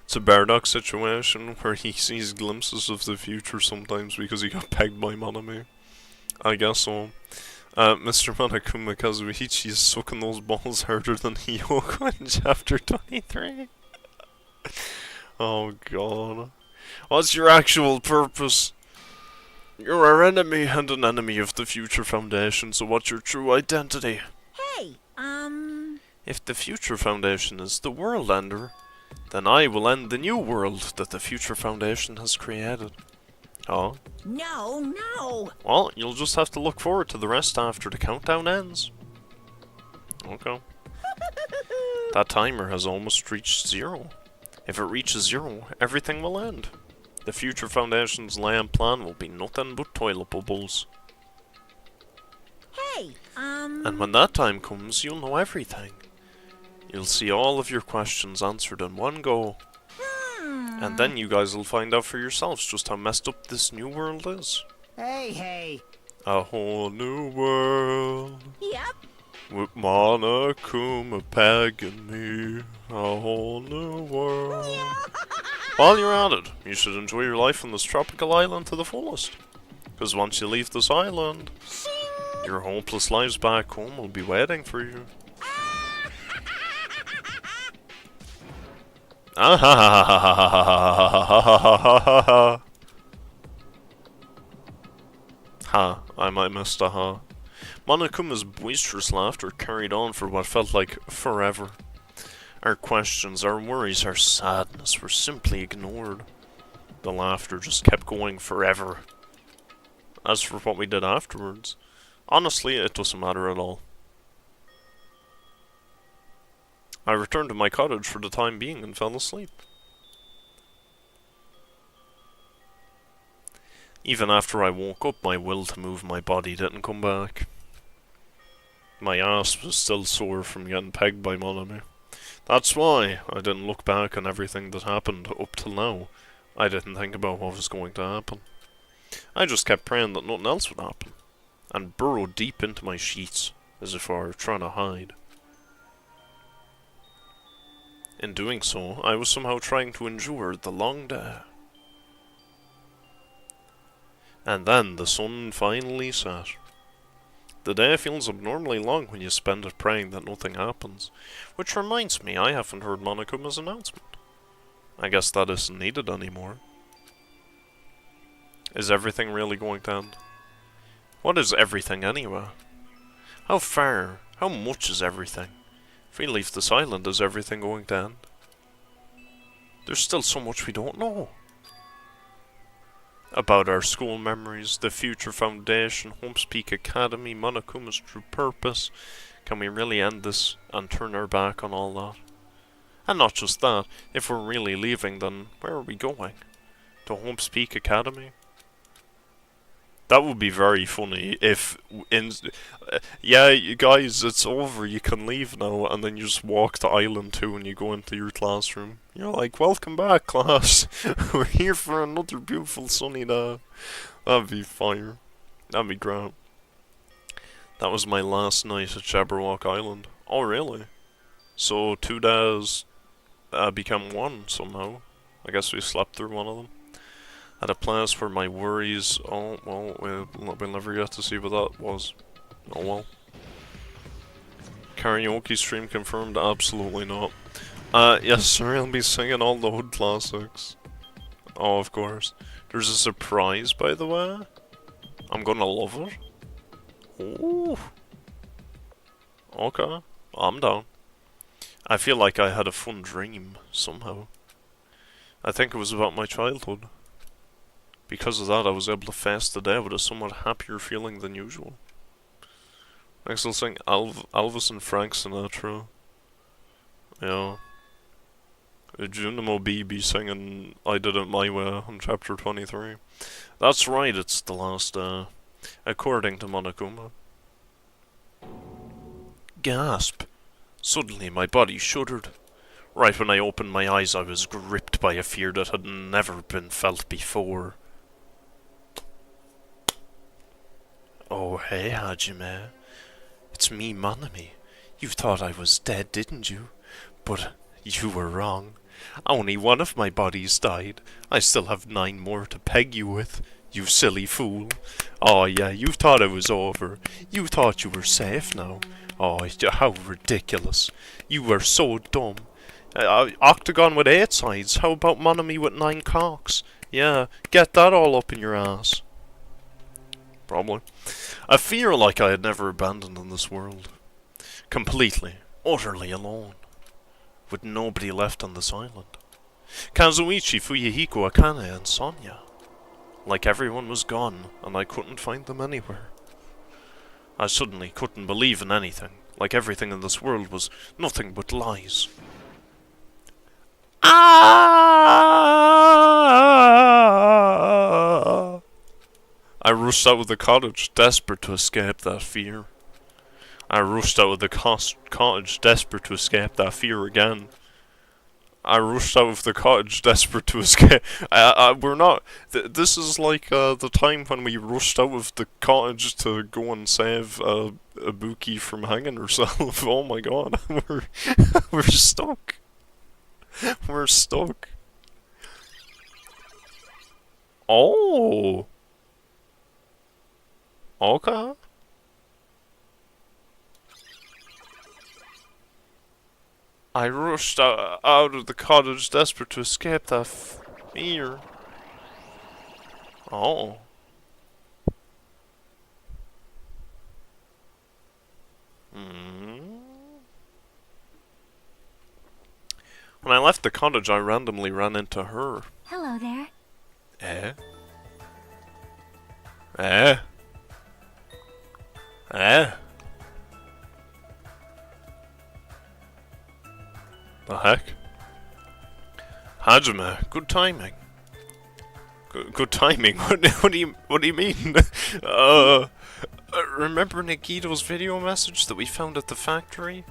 Speaker 1: It's a Bardock situation where he sees glimpses of the future sometimes because he got pegged by Monami. I guess so. Mr. Monokuma Kazuichi is sucking those balls harder than Hiyoko in chapter 23. Oh god. What's your actual purpose? You're our enemy and an enemy of the Future Foundation, so what's your true identity?
Speaker 8: Hey,
Speaker 1: If the Future Foundation is the world ender, then I will end the new world that the Future Foundation has created. Oh?
Speaker 8: No.
Speaker 1: Well, you'll just have to look forward to the rest after the countdown ends. Okay. That timer has almost reached 0. If it reaches 0, everything will end. The Future Foundation's land plan will be nothing but toilet bubbles.
Speaker 8: Hey,
Speaker 1: And when that time comes, you'll know everything. You'll see all of your questions answered in one go. And then you guys will find out for yourselves just how messed up this new world is.
Speaker 3: Hey.
Speaker 1: A whole new world.
Speaker 8: Yep.
Speaker 1: With Monokuma pegging me. A whole new world. While you're at it, you should enjoy your life on this tropical island to the fullest. Because once you leave this island, your hopeless lives back home will be waiting for you. Ha, I might missed a ha. Monokuma's boisterous laughter carried on for what felt like forever. Our questions, our worries, our sadness were simply ignored. The laughter just kept going forever. As for what we did afterwards, honestly, it doesn't matter at all. I returned to my cottage for the time being and fell asleep. Even after I woke up, my will to move my body didn't come back. My ass was still sore from getting pegged by Monami. That's why I didn't look back on everything that happened up till now. I didn't think about what was going to happen. I just kept praying that nothing else would happen, and burrowed deep into my sheets, as if I were trying to hide. In doing so, I was somehow trying to endure the long day. And then the sun finally set. The day feels abnormally long when you spend it praying that nothing happens, which reminds me I haven't heard Monokuma's announcement. I guess that isn't needed anymore. Is everything really going to end? What is everything anyway? How far? How much is everything? If we leave this island, is everything going to end? There's still so much we don't know. About our school memories, the Future Foundation, Holmes Peak Academy, Monokuma's true purpose. Can we really end this and turn our back on all that? And not just that, if we're really leaving, then where are we going? To Hope's Peak Academy? That would be very funny if, yeah, you guys, it's over, you can leave now, and then you just walk to Island 2 and you go into your classroom. You're like, welcome back, class. We're here for another beautiful sunny day. That'd be fire. That'd be great. That was my last night at Jabberwock Island. Oh, really? So 2 days become 1 somehow. I guess we slept through one of them. At a place where my worries... Oh, well, we'll never get to see what that was. Oh well. Karaoke stream confirmed? Absolutely not. Yes sir, I'll be singing all the hood classics. Oh, of course. There's a surprise, by the way. I'm gonna love it. Ooh. Okay, I'm down. I feel like I had a fun dream, somehow. I think it was about my childhood. Because of that, I was able to face the day with a somewhat happier feeling than usual. Next I'll sing Elvis and Frank Sinatra. Yeah. Junimo B be singing I Did It My Way on chapter 23. That's right, it's the last day. According to Monokuma. Gasp! Suddenly my body shuddered. Right when I opened my eyes I was gripped by a fear that had never been felt before. Oh, hey, Hajime. It's me, Monami. You thought I was dead, didn't you? But you were wrong. Only one of my bodies died. I still have 9 more to peg you with, you silly fool. Oh, yeah, you thought it was over. You thought you were safe now. Oh, how ridiculous. You were so dumb. Octagon with 8 sides. How about Monami with 9 cocks? Yeah, get that all up in your ass. Probably. I feel like I had never abandoned in this world. Completely, utterly alone. With nobody left on this island. Kazuichi, Fuyuhiko, Akane, and Sonya. Like everyone was gone, and I couldn't find them anywhere. I suddenly couldn't believe in anything. Like everything in this world was nothing but lies. Ah! I rushed out of the cottage, desperate to escape that fear. I rushed out of the cottage, desperate to escape that fear again. I rushed out of the cottage, desperate to escape. We're not... this is like the time when we rushed out of the cottage to go and save Ibuki from hanging herself. Oh my god, we're stuck. We're stuck. Oh! Okay. I rushed out of the cottage, desperate to escape that fear. Oh. When I left the cottage, I randomly ran into her.
Speaker 4: Hello there.
Speaker 1: Eh? Eh? Eh? The heck? Hajime, good timing. Good timing? What do you mean? Remember Nagito's video message that we found at the factory?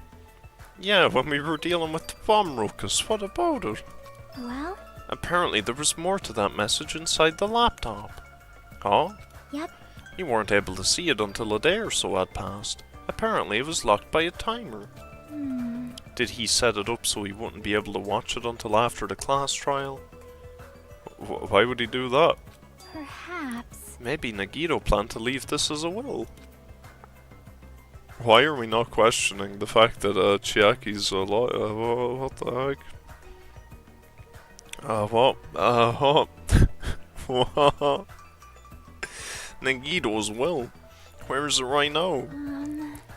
Speaker 1: Yeah, when we were dealing with the bomb ruckus. What about it?
Speaker 4: Well?
Speaker 1: Apparently there was more to that message inside the laptop. Oh?
Speaker 4: Yep.
Speaker 1: You weren't able to see it until a day or so had passed. Apparently it was locked by a timer. Did he set it up so he wouldn't be able to watch it until after the class trial? Why would he do that?
Speaker 4: Perhaps.
Speaker 1: Maybe Nagito planned to leave this as a will. Why are we not questioning the fact that Chiaki's alive? What the heck? What? What? Nagito's will? Where is it right now?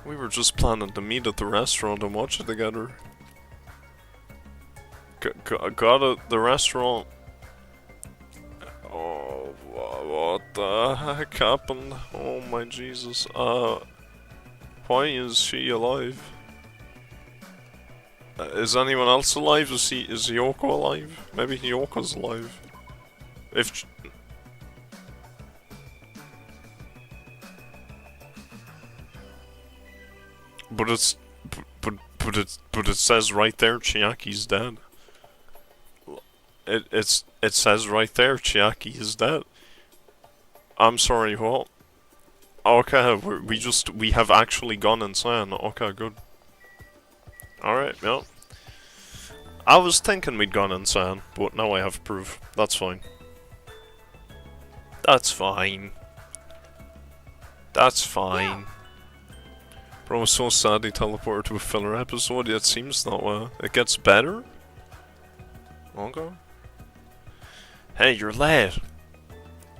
Speaker 1: We were just planning to meet at the restaurant and watch it together. Got it, the restaurant. Oh, what the heck happened? Oh my Jesus. Why is she alive? Is anyone else alive? Is Yoko alive? Maybe Yoko's alive. If... But it's... But it says right there Chiaki's dead. It says right there Chiaki is dead. I'm sorry, what? Okay, we have actually gone insane. Okay, good. Alright, yeah. I was thinking we'd gone insane, but now I have proof. That's fine. That's fine. That's fine. Bro, I was so sad he teleported to a filler episode, yet it seems that way. It gets better? Okay. Hey, you're late.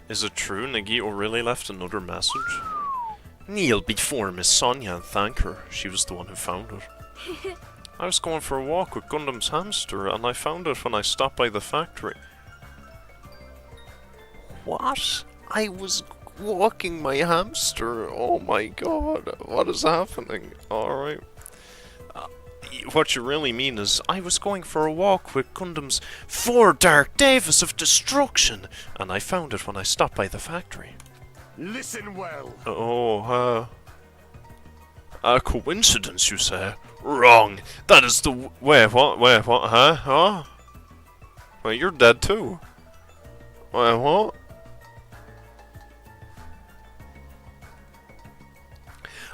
Speaker 1: Is it true Nagito really left another message? Kneel before Miss Sonia and thank her. She was the one who found it. I was going for a walk with Gundam's hamster, and I found it when I stopped by the factory. What? I was walking my hamster? Oh my god, what is happening? Alright. What you really mean is, I was going for a walk with Gundam's 4 Dark Davis of Destruction, and I found it when I stopped by the factory.
Speaker 6: Listen well.
Speaker 1: Oh, a coincidence, you say? Wrong. That is the wait, what, huh? Huh? Well, you're dead too. Wait, what?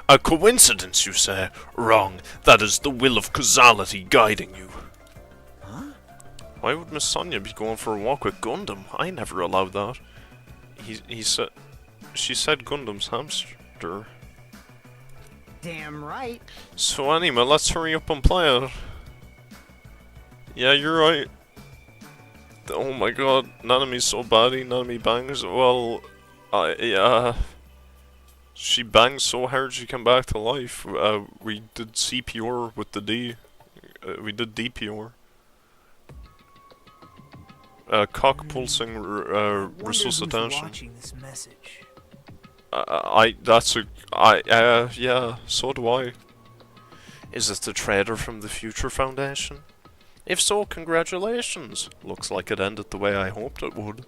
Speaker 1: A coincidence, you say? Wrong. That is the will of causality guiding you. Huh? Why would Miss Sonia be going for a walk with Gundam? I never allowed that. He said... She said Gundam's hamster.
Speaker 3: Damn right.
Speaker 1: So anyway, let's hurry up and play it. Yeah, you're right. Oh my god, Nanami's so baddie, Nanami bangs. Well, yeah. She bangs so hard she came back to life. We did CPR with the D. We did DPR. Cock pulsing resuscitation.
Speaker 2: Watching this message.
Speaker 1: Yeah, so do I. Is it the trader from the Future Foundation? If so, congratulations. Looks like it ended the way I hoped it would.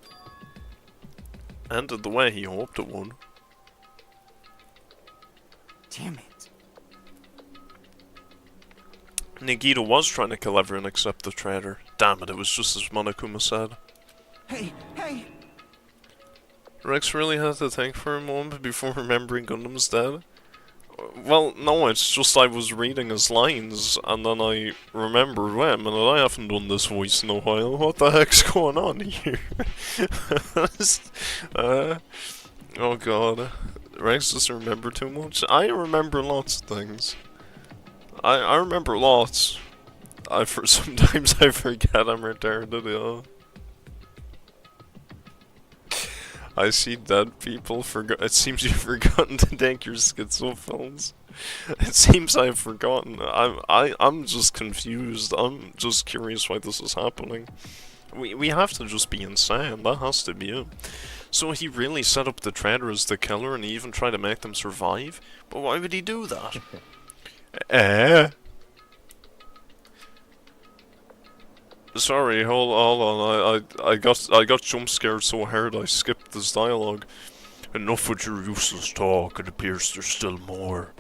Speaker 1: Ended the way he hoped it would.
Speaker 3: Damn it.
Speaker 1: Nagito was trying to kill everyone except the trader. Damn it, it was just as Monokuma said.
Speaker 3: Hey, hey!
Speaker 1: Rex really had to think for a moment before remembering Gundam's dead. Well, no, it's just I was reading his lines, and then I remembered, wait a minute, I haven't done this voice in a while, what the heck's going on here? Oh god, Rex doesn't remember too much. I remember lots of things. I remember lots. Sometimes I forget I'm retarded, yeah. I see dead people. It seems you've forgotten to take your schizo pills. It seems I've forgotten. I'm just confused. I'm just curious why this is happening. We have to just be insane. That has to be it. So he really set up the trader as the killer, and he even tried to make them survive. But why would he do that? Sorry, hold on. I got jump scared so hard I skipped this dialogue. Enough with your useless talk. It appears there's still more.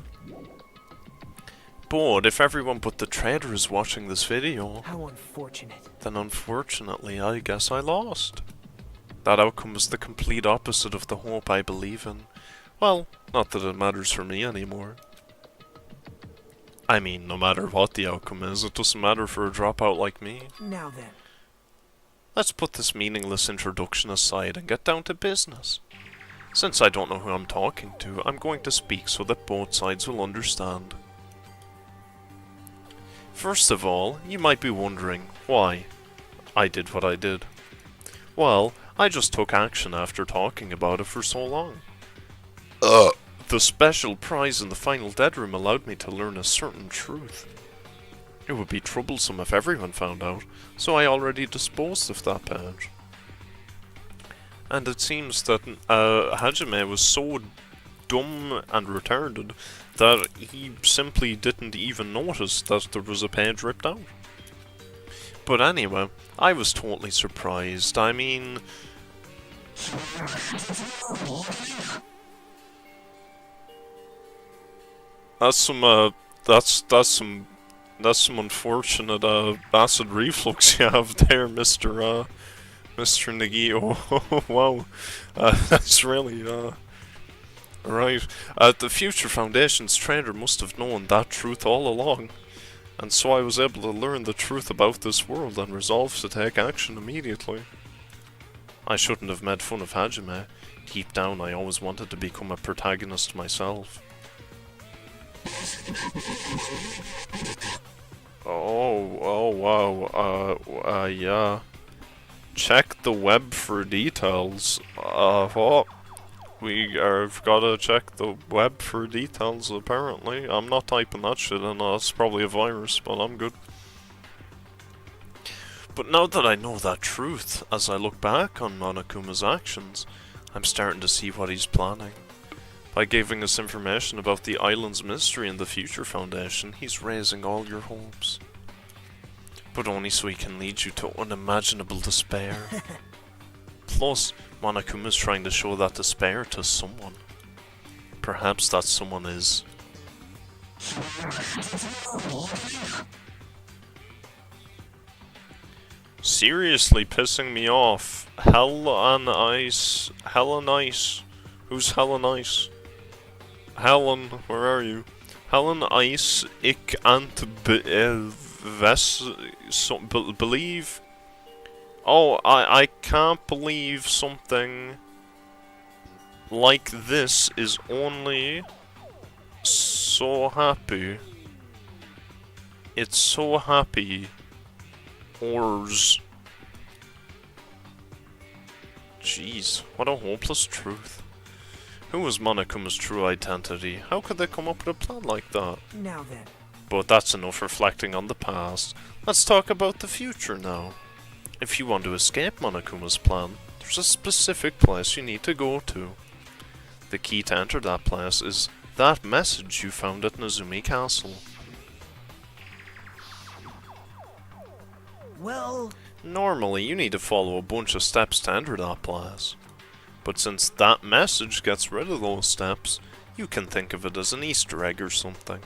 Speaker 1: But if everyone but the trader is watching this video,
Speaker 2: how unfortunate.
Speaker 1: Then unfortunately, I guess I lost. That outcome was the complete opposite of the hope I believe in. Well, not that it matters for me anymore. I mean, no matter what the outcome is, it doesn't matter for a dropout like me.
Speaker 2: Now then.
Speaker 1: Let's put this meaningless introduction aside and get down to business. Since I don't know who I'm talking to, I'm going to speak so that both sides will understand. First of all, you might be wondering why I did what I did. Well, I just took action after talking about it for so long. The special prize in the final dead room allowed me to learn a certain truth. It would be troublesome if everyone found out, so I already disposed of that page. And it seems that Hajime was so dumb and retarded that he simply didn't even notice that there was a page ripped out. But anyway, I was totally surprised. I mean... That's some unfortunate acid reflux you have there, Mr. Nagi. Oh, wow. That's really, right. The Future Foundation's trainer must have known that truth all along, and so I was able to learn the truth about this world and resolved to take action immediately. I shouldn't have made fun of Hajime. Deep down, I always wanted to become a protagonist myself. Oh, wow, yeah. Check the web for details. What? We've gotta check the web for details, apparently. I'm not typing that shit in, that's probably a virus, but I'm good. But now that I know that truth, as I look back on Monokuma's actions, I'm starting to see what he's planning. By giving us information about the island's mystery and the Future Foundation, he's raising all your hopes. But only so he can lead you to unimaginable despair. Plus, Monokuma's trying to show that despair to someone. Perhaps that someone is... seriously pissing me off. Hella nice. Who's Hella nice? Helen, where are you? Helen Ice, ik ant believe. Oh, I can't believe something like this is only so happy. It's so happy. Ors. Jeez, what a hopeless truth. Who was Monokuma's true identity? How could they come up with a plan like that?
Speaker 3: Now then.
Speaker 1: But that's enough reflecting on the past. Let's talk about the future now. If you want to escape Monokuma's plan, there's a specific place you need to go to. The key to enter that place is that message you found at Nezumi Castle.
Speaker 3: Well...
Speaker 1: Normally, you need to follow a bunch of steps to enter that place. But since that message gets rid of those steps, you can think of it as an Easter egg or something.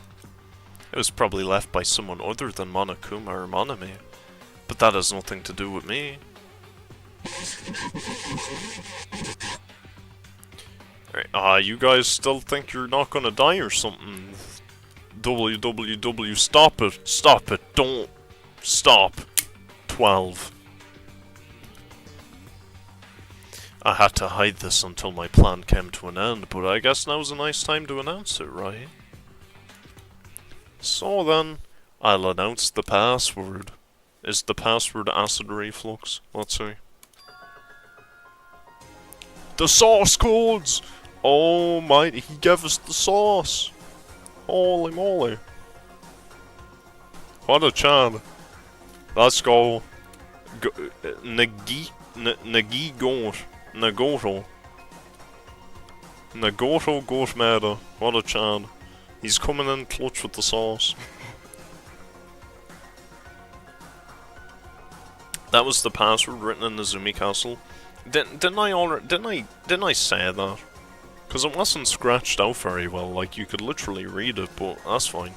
Speaker 1: It was probably left by someone other than Monokuma or Monami, but that has nothing to do with me. Right, you guys still think you're not gonna die or something? WWW, stop it, don't stop. 12. I had to hide this until my plan came to an end, but I guess now's a nice time to announce it, right? So then, I'll announce the password. Is the password acid reflux? Let's see. The sauce codes! Oh my, he gave us the sauce! Holy moly. What a chan. Let's go. Nagoro Gormada. What a chan. He's coming in clutch with the sauce. That was the password written in the Nezumi Castle. Didn't I say that? Because it wasn't scratched out very well, like you could literally read it, but that's fine.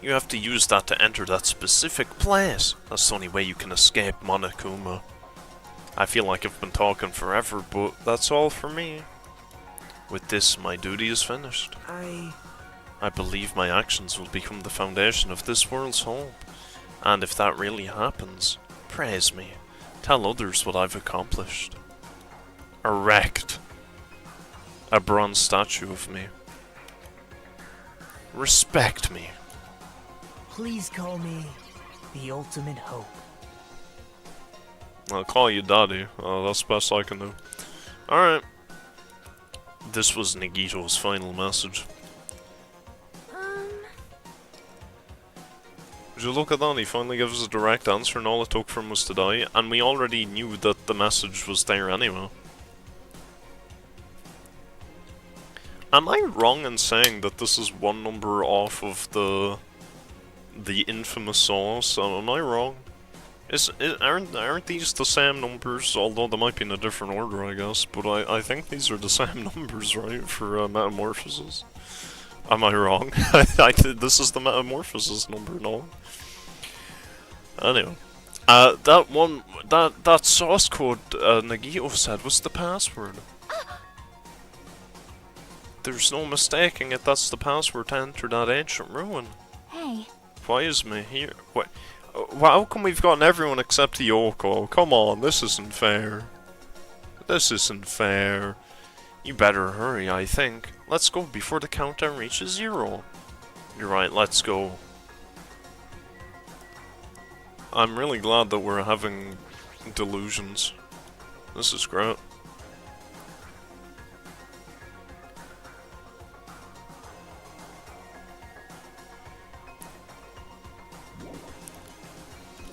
Speaker 1: You have to use that to enter that specific place. That's the only way you can escape Monokuma. I feel like I've been talking forever, but that's all for me. With this, my duty is finished. I believe my actions will become the foundation of this world's hope. And if that really happens, praise me. Tell others what I've accomplished. Erect a bronze statue of me. Respect me.
Speaker 3: Please call me the ultimate hope.
Speaker 1: I'll call you Daddy. That's the best I can do. Alright. This was Nagito's final message. Would you look at that? He finally gives us a direct answer and all it took for him was to die. And we already knew that the message was there anyway. Am I wrong in saying that this is one number off of the infamous sauce? Am I wrong? Aren't these the same numbers? Although they might be in a different order, I guess. But I think these are the same numbers, right? For metamorphosis. Am I wrong? This is the metamorphosis number, no? Anyway. That source code Nagito said was the password. There's no mistaking it, that's the password to enter that ancient ruin.
Speaker 4: Hey.
Speaker 1: Why is me here? What? How come we've gotten everyone except Yoko? Come on, this isn't fair. This isn't fair. You better hurry, I think. Let's go before the countdown reaches 0. You're right, let's go. I'm really glad that we're having delusions. This is great.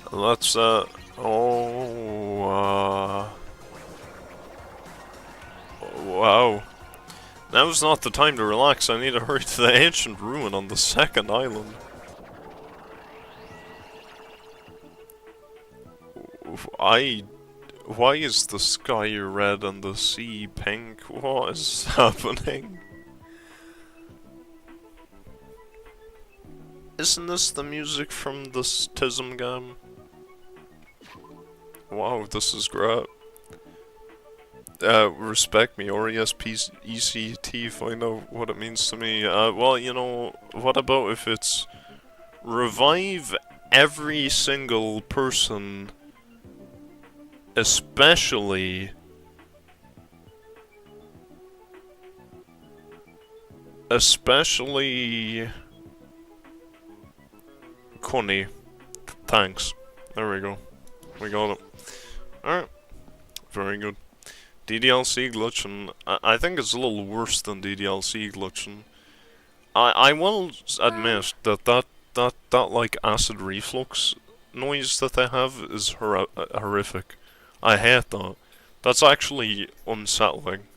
Speaker 1: Let's, wow. Now's not the time to relax, I need to hurry to the ancient ruin on the second island. Why is the sky red and the sea pink? What is happening? Isn't this the music from the Tism game? Wow, this is great. Respect me, R-E-S-P-E-C-T, find out what it means to me. Well, you know, what about if it's revive every single person, especially Connie. Thanks. There we go. We got it. Alright. Very good. DDLC glitching. I think it's a little worse than DDLC glitching. I will admit that like acid reflux noise that they have is horrific. I hate that. That's actually unsettling.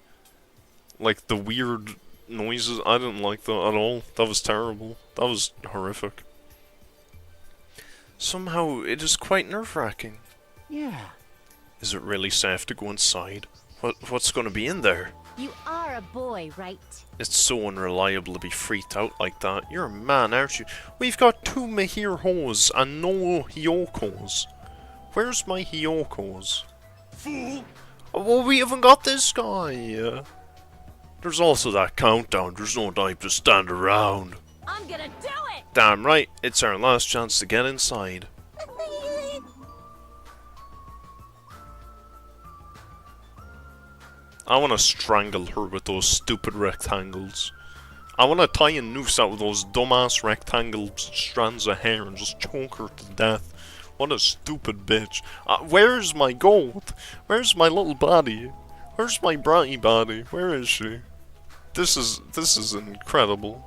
Speaker 1: Like the weird noises, I didn't like that at all. That was terrible. That was horrific. Somehow it is quite nerve-wracking.
Speaker 3: Yeah.
Speaker 1: Is it really safe to go inside? What's gonna be in there?
Speaker 7: You are a boy, right?
Speaker 1: It's so unreliable to be freaked out like that. You're a man, aren't you? We've got 2 Mihirhos and no Hyokos. Where's my Hyokos?
Speaker 6: Fool!
Speaker 1: Well, we haven't got this guy. There's also that countdown. There's no time to stand around.
Speaker 5: I'm gonna do it!
Speaker 1: Damn right. It's our last chance to get inside. I want to strangle her with those stupid rectangles. I want to tie a noose out with those dumbass rectangle strands of hair and just choke her to death. What a stupid bitch. Where's my gold? Where's my little body? Where's my bratty body? Where is she? This is incredible.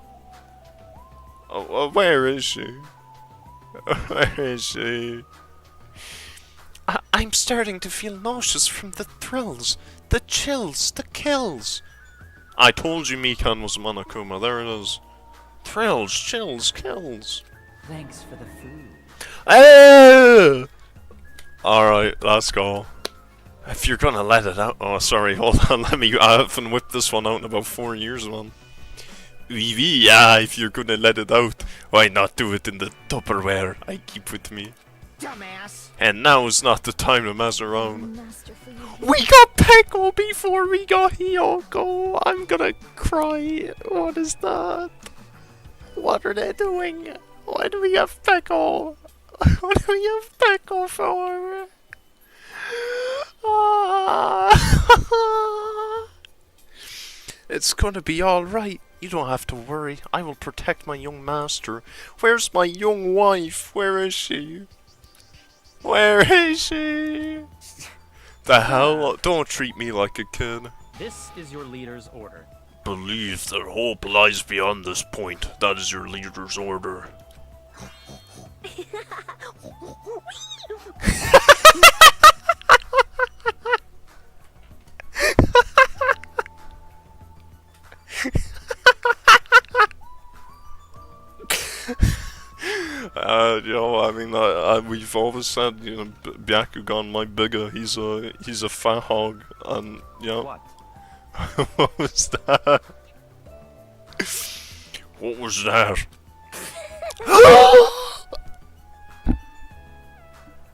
Speaker 1: Where is she? Where is she? I'm starting to feel nauseous from the thrills, the chills, the kills. I told you Mikan was Monokuma, there it is. Thrills, chills, kills.
Speaker 2: Thanks for the food.
Speaker 1: Hey! Alright, let's go. If you're gonna let it out. Oh, sorry, hold on, I haven't whipped this one out in about 4 years, man. Yeah, if you're gonna let it out, why not do it in the Tupperware I keep with me?
Speaker 3: Dumbass.
Speaker 1: And now is not the time to mess around. We got Peko before we got Hyoko. I'm gonna cry. What is that? What are they doing? Why do we have Peko? What do we have Peko for? It's gonna be alright. You don't have to worry. I will protect my young master. Where's my young wife? Where is she? Where is she? The hell? Don't treat me like a kid.
Speaker 2: This is your leader's order.
Speaker 1: Believe that hope lies beyond this point. That is your leader's order. I've always said, you know, Byakugan, my bigger, he's a fat hog, and yeah.
Speaker 2: What?
Speaker 1: What was that? What was that?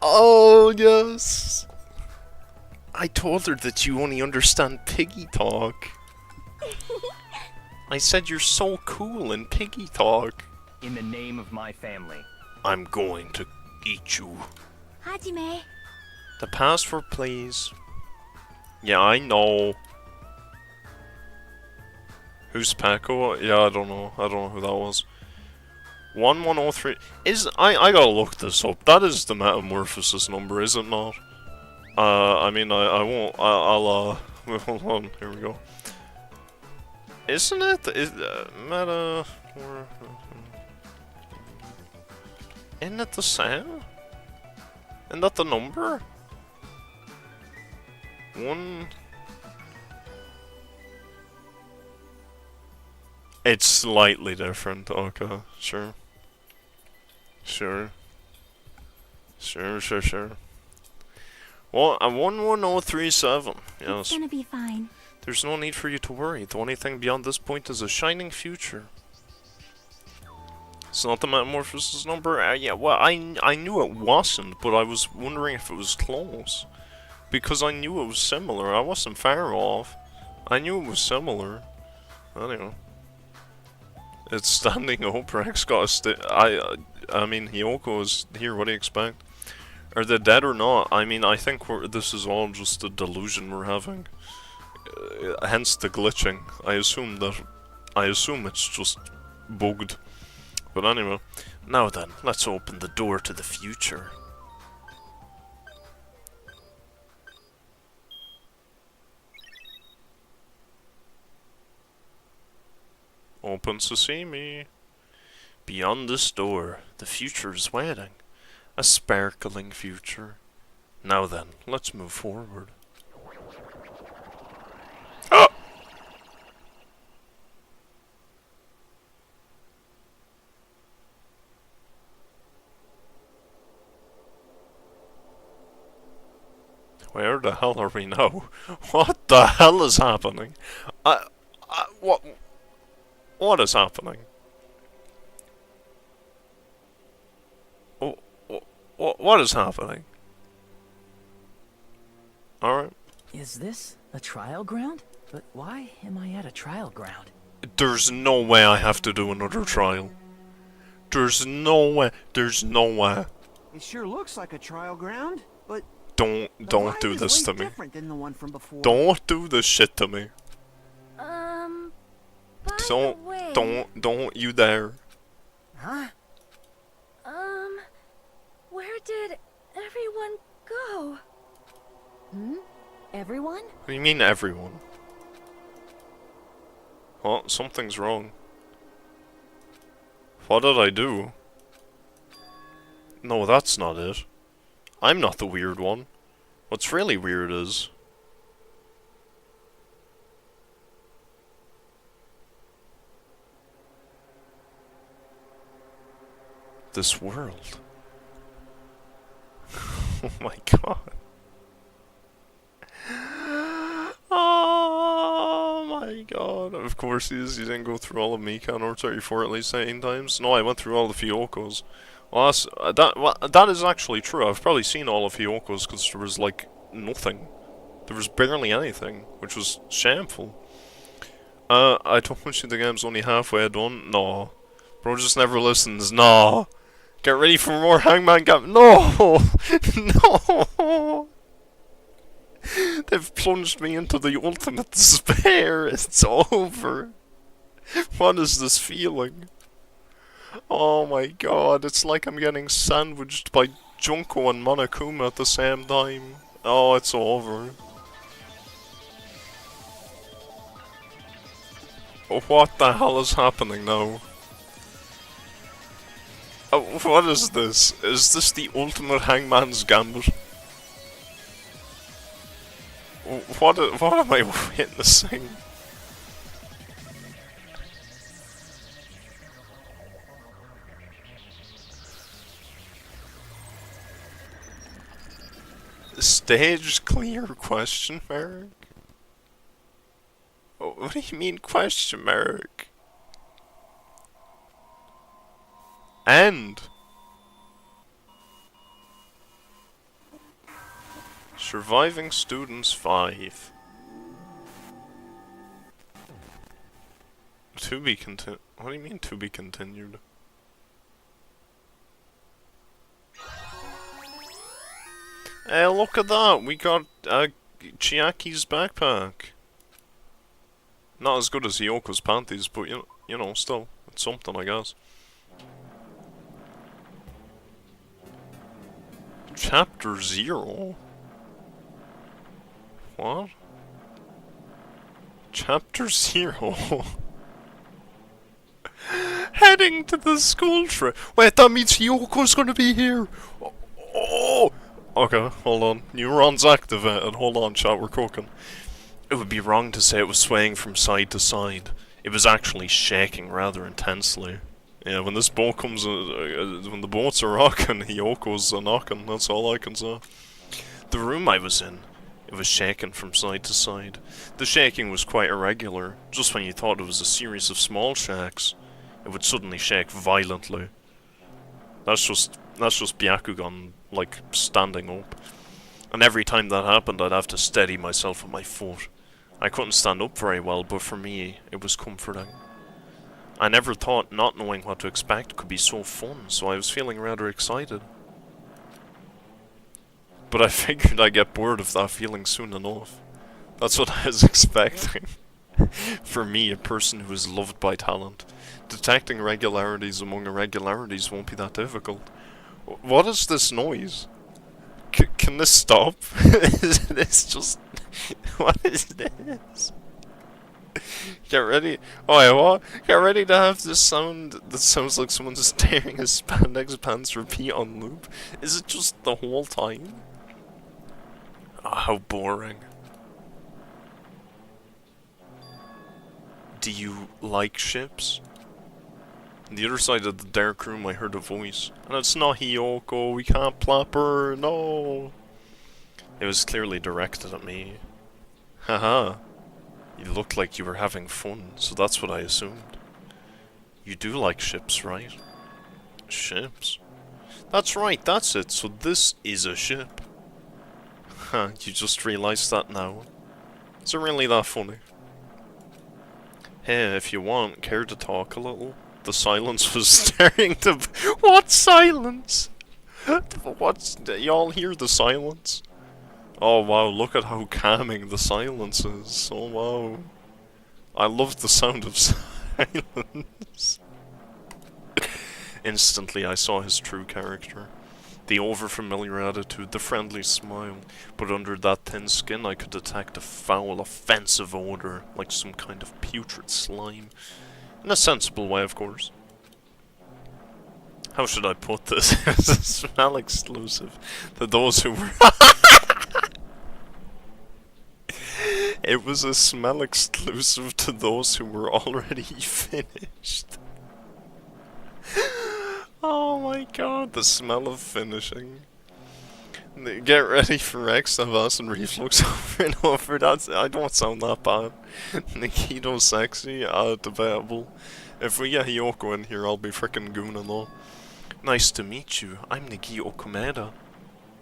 Speaker 1: Oh yes. I told her that you only understand piggy talk. I said you're so cool in piggy talk.
Speaker 9: In the name of my family.
Speaker 1: I'm going to eat you.
Speaker 4: Hajime.
Speaker 1: The password, please. Yeah, I know. Who's Paco? Yeah, I don't know. I don't know who that was. 1103 is I gotta look this up. That is the metamorphosis number, is it not? I mean I won't I'll hold on, here we go. Isn't it? Meta isn't it the same? Isn't that the number? One. It's slightly different. Okay, sure. Sure. Well, I'm 11037. Yes.
Speaker 4: It's gonna be fine.
Speaker 1: There's no need for you to worry. The only thing beyond this point is a shining future. It's not the metamorphosis number? Yeah, well, I knew it wasn't, but I was wondering if it was close. Because I knew it was similar. I wasn't far off. I knew it was similar. Anyway. It's standing up. Rex got a I mean, Hiyoko is here. What do you expect? Are they dead or not? I mean, I think this is all just a delusion we're having. Hence the glitching. I assume it's just bugged. But anyway, now then, let's open the door to the future. Open sesame. Beyond this door, the future is waiting. A sparkling future. Now then, let's move forward. Ah! Where the hell are we now? What the hell is happening? What is happening? What is happening? Alright.
Speaker 2: Is this a trial ground? But why am I at a trial ground?
Speaker 1: There's no way I have to do another trial. There's no way. There's no way.
Speaker 6: It sure looks like a trial ground, but
Speaker 1: Don't do this to me.
Speaker 6: Different than the one from before.
Speaker 1: Don't do this shit to me.
Speaker 5: By the way,
Speaker 1: Don't you dare.
Speaker 2: Huh?
Speaker 5: where did everyone go?
Speaker 7: Everyone?
Speaker 1: What do you mean everyone? Oh, something's wrong. What did I do? No, that's not it. I'm not the weird one. What's really weird is... this world. Oh my god. Oh my god. Of course he is. He didn't go through all of Mikan or 34 at least 18 times. No, I went through all the Fyokos. Well, that is actually true. I've probably seen all of Hyoko's because there was like nothing. There was barely anything, which was shameful. I told you the game's only halfway done. No. Bro just never listens. No. Get ready for more Hangman Gap. No! No! They've plunged me into the ultimate despair. It's over. What is this feeling? Oh my god, it's like I'm getting sandwiched by Junko and Monokuma at the same time. Oh, it's over. Oh, what the hell is happening now? Oh, what is this? Is this the ultimate Hangman's Gambit? What am I witnessing? Stage clear, question mark? Oh, what do you mean, question mark? And surviving students 5. To be continued. What do you mean to be continued? Hey, look at that! We got Chiaki's backpack. Not as good as Hyoko's panties, but you know, still, it's something, I guess. Chapter 0? What? Chapter 0? Heading to the school trip. Wait, that means Hyoko's gonna be here. Oh! Okay, hold on. Neurons activated. Hold on, chat, we're cooking. It would be wrong to say it was swaying from side to side. It was actually shaking rather intensely. Yeah, when this boat comes, when the boats are rocking, Hyoko's knocking, that's all I can say. The room I was in, it was shaking from side to side. The shaking was quite irregular. Just when you thought it was a series of small shakes, it would suddenly shake violently. That's just Byakugan, like, standing up. And every time that happened, I'd have to steady myself with my foot. I couldn't stand up very well, but for me, it was comforting. I never thought not knowing what to expect could be so fun, so I was feeling rather excited. But I figured I'd get bored of that feeling soon enough. That's what I was expecting. For me, a person who is loved by talent, detecting regularities among irregularities won't be that difficult. What is this noise? Can this stop? Is this just... What is this? Get ready. Oh, wait, what? Get ready to have this sound that sounds like someone's staring his spandex pants repeat on loop. Is it just the whole time? Oh, how boring. Do you like ships? On the other side of the dark room I heard a voice. And it's not Hyoko, we can't plap her, no! It was clearly directed at me. Haha. You looked like you were having fun, so that's what I assumed. You do like ships, right? Ships? That's right, that's it, so this is a ship. Huh, you just realized that now? Is it really that funny? Hey, if you want, care to talk a little? The silence was staring to... What silence? What's... Y'all hear the silence? Oh wow, look at how calming the silence is. Oh wow. I love the sound of silence. Instantly I saw his true character. The over-familiar attitude, the friendly smile, but under that thin skin I could detect a foul, offensive odor, like some kind of putrid slime. In a sensible way, of course. How should I put this? It's a smell exclusive to those who were... It was a smell exclusive to those who were already finished. Oh my god, the smell of finishing. Get ready for X-Savas and reflux over and over. I don't sound that bad. Nikito's sexy, debatable. If we get Hyoko in here, I'll be frickin' gooning though. Nice to meet you, I'm Nikito Komeda.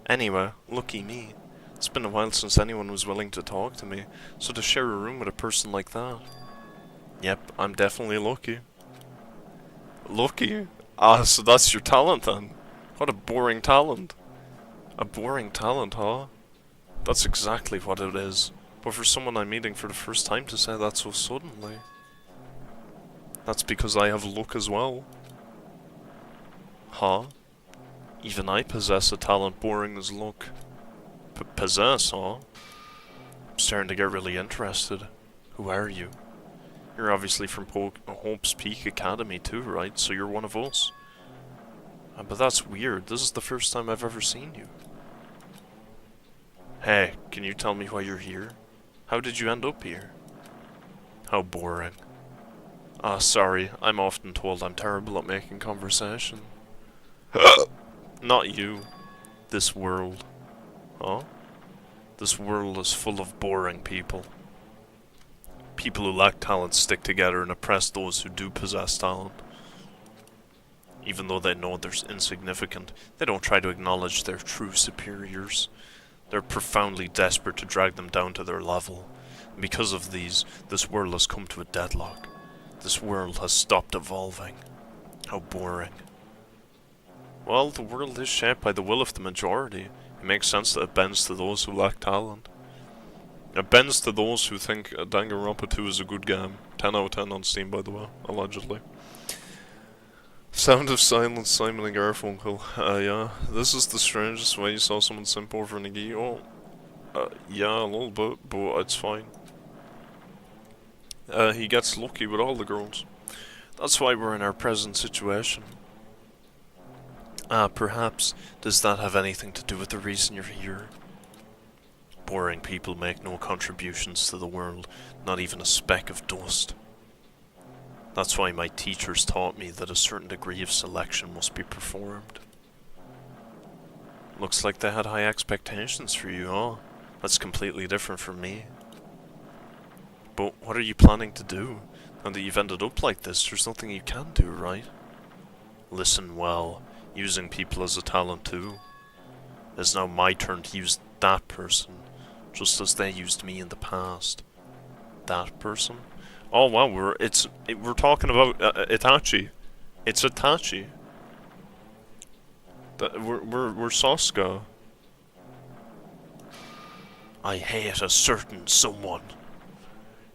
Speaker 1: Anyway, lucky me. It's been a while since anyone was willing to talk to me, so to share a room with a person like that. Yep, I'm definitely lucky. Lucky? Ah, so that's your talent then? What a boring talent. A boring talent, huh? That's exactly what it is. But for someone I'm meeting for the first time to say that so suddenly... That's because I have luck as well. Huh? Even I possess a talent boring as luck. Possess, huh? I'm starting to get really interested. Who are you? You're obviously from Hope's Peak Academy too, right? So you're one of us. But that's weird. This is the first time I've ever seen you. Hey, can you tell me why you're here? How did you end up here? How boring. Ah, sorry. I'm often told I'm terrible at making conversation. Not you. This world. Huh? This world is full of boring people. People who lack talent stick together and oppress those who do possess talent. Even though they know they're insignificant, they don't try to acknowledge their true superiors. They're profoundly desperate to drag them down to their level. And because of these, this world has come to a deadlock. This world has stopped evolving. How boring. Well, the world is shaped by the will of the majority. It makes sense that it bends to those who lack talent. It bends to those who think Dangan2 is a good game. 10 out of 10 on Steam, by the way, allegedly. Sound of Silence, Simon and Garfunkel. Yeah, this is the strangest way you saw someone simp over Nagito. Yeah, a little bit, but it's fine. He gets lucky with all the girls. That's why we're in our present situation. Perhaps, does that have anything to do with the reason you're here? Boring people make no contributions to the world, not even a speck of dust. That's why my teachers taught me that a certain degree of selection must be performed. Looks like they had high expectations for you, huh? That's completely different from me. But what are you planning to do? Now that you've ended up like this, there's nothing you can do, right? Listen well, using people as a talent too. It's now my turn to use that person, just as they used me in the past. That person? Oh wow, we're talking about Itachi. It's Itachi. We're Sasuke. I hate a certain someone.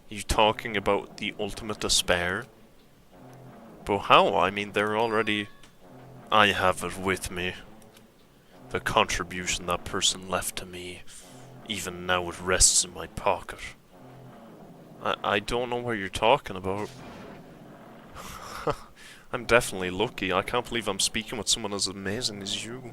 Speaker 1: You talking about the ultimate despair? But how? I mean, they're already... I have it with me. The contribution that person left to me. Even now it rests in my pocket. I don't know what you're talking about. I'm definitely lucky. I can't believe I'm speaking with someone as amazing as you.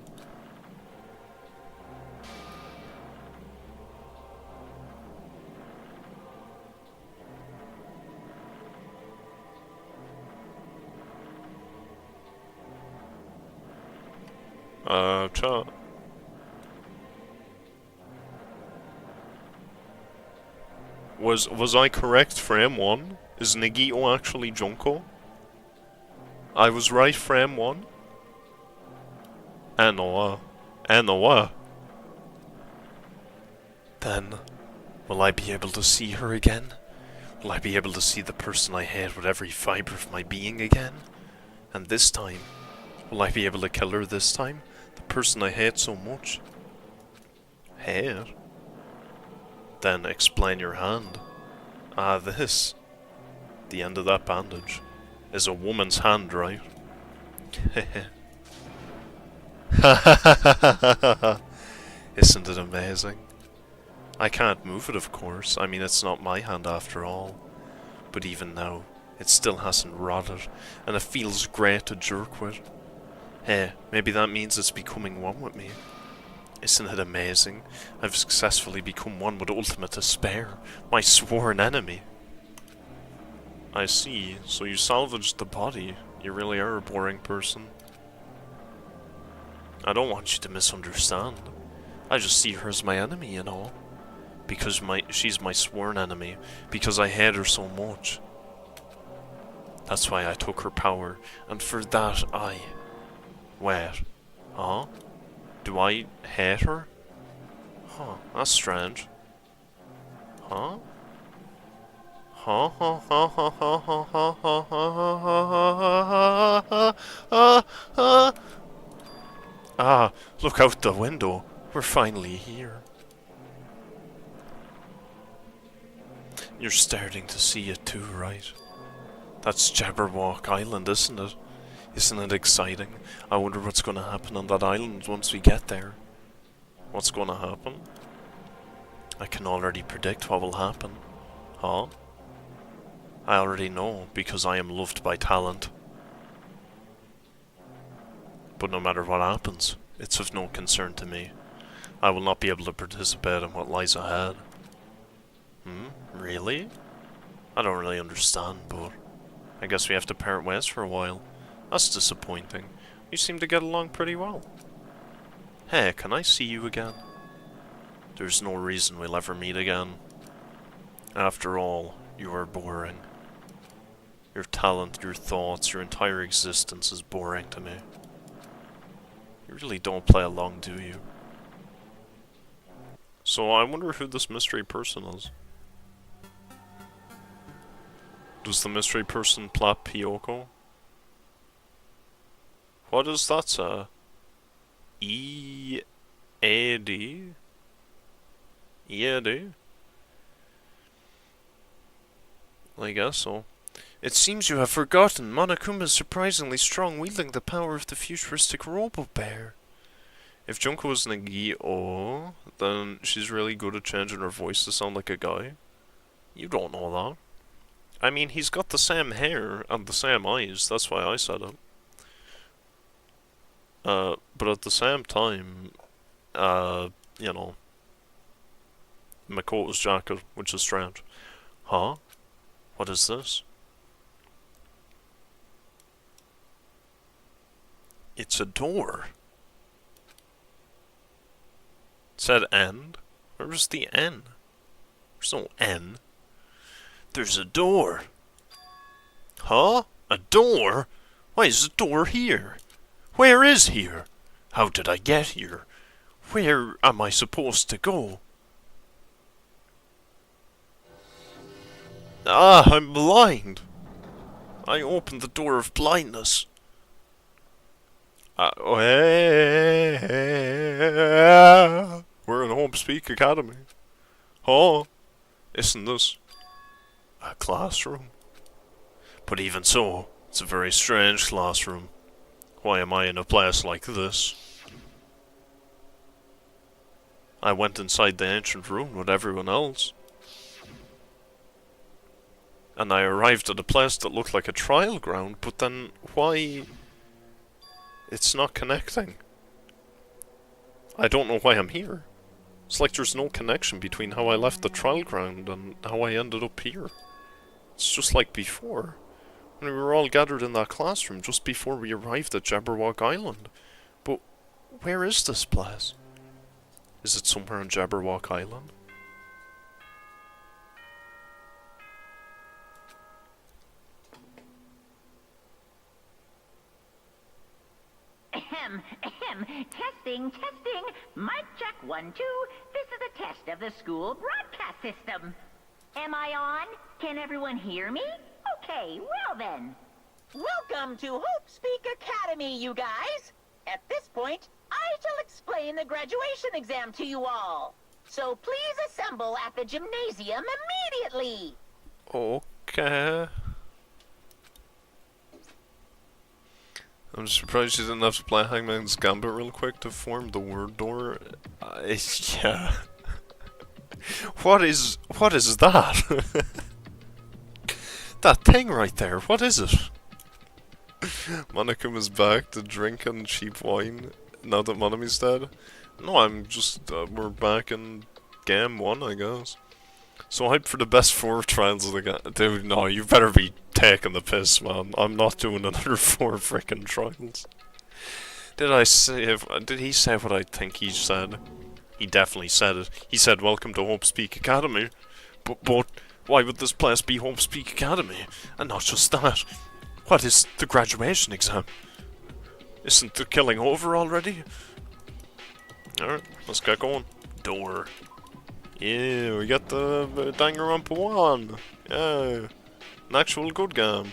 Speaker 1: Chat. Was I correct, frame 1? Is Nagito actually Junko? I was right, frame 1? Anoa. Then, will I be able to see her again? Will I be able to see the person I hate with every fibre of my being again? And this time, will I be able to kill her this time? The person I hate so much? Hate? Then explain your hand. This. The end of that bandage is a woman's hand, right? Isn't it amazing? I can't move it, of course. I mean, it's not my hand after all. But even now, it still hasn't rotted, and it feels great to jerk with. Hey, maybe that means it's becoming one with me. Isn't it amazing? I've successfully become one with ultimate despair, my sworn enemy. I see, so you salvaged the body. You really are a boring person. I don't want you to misunderstand. I just see her as my enemy, you know. Because she's my sworn enemy. Because I hate her so much. That's why I took her power, and for that Wait. Huh? Do I hate her? Huh, that's strange. Huh? Huh? Ah, look out the window. We're finally here. You're starting to see it too, right? That's Jabberwock Island, isn't it? Isn't it exciting? I wonder what's going to happen on that island once we get there. What's going to happen? I can already predict what will happen. Huh? I already know, because I am loved by talent. But no matter what happens, it's of no concern to me. I will not be able to participate in what lies ahead. Really? I don't really understand, but I guess we have to part ways for a while. That's disappointing. You seem to get along pretty well. Hey, can I see you again? There's no reason we'll ever meet again. After all, you are boring. Your talent, your thoughts, your entire existence is boring to me. You really don't play along, do you? So I wonder who this mystery person is. Does the mystery person plot Pyoko? What is that, sir? E-A-D? E-A-D? I guess so. It seems you have forgotten. Monokuma is surprisingly strong, wielding the power of the futuristic Robo-Bear. If Junko is Nagio, then she's really good at changing her voice to sound like a guy. You don't know that. I mean, he's got the same hair and the same eyes, that's why I said it. But at the same time, you know, Makoto's jacket, which is strange. Huh? What is this? It's a door. It said end? Where's the N? There's no N. There's a door. Huh? A door? Why is the door here? Where is here? How did I get here? Where am I supposed to go? Ah, I'm blind. I opened the door of blindness. We're in Home Speak Academy. Oh, isn't this a classroom? But even so, it's a very strange classroom. Why am I in a place like this? I went inside the ancient ruin with everyone else. And I arrived at a place that looked like a trial ground, but then why... It's not connecting. I don't know why I'm here. It's like there's no connection between how I left the trial ground and how I ended up here. It's just like before. When we were all gathered in that classroom just before we arrived at Jabberwock Island. But where is this place? Is it somewhere on Jabberwock Island?
Speaker 8: Ahem, ahem. Testing, testing. Mic check 1, 2. This is a test of the school broadcast system. Am I on? Can everyone hear me? Okay, well then. Welcome to Hope Speak Academy, you guys. At this point, I shall explain the graduation exam to you all. So please assemble at the gymnasium immediately.
Speaker 1: Okay. I'm surprised you didn't have to play Hangman's Gambit real quick to form the word door. Yeah. What is that? That thing right there, what is it? Monakuma's back to drinking cheap wine now that Monami's dead. No, I'm just, we're back in game 1, I guess. So hyped for the best 4 trials of the game. Dude, no, you better be taking the piss, man. I'm not doing another 4 freaking trials. Did he say what I think he said? He definitely said it. He said, welcome to Hope Speak Academy. But why would this place be Hope Speak Academy? And not just that. What is the graduation exam? Isn't the killing over already? Alright, let's get going. Door. Yeah, we got the Dangan2 1. Yeah, an actual good game.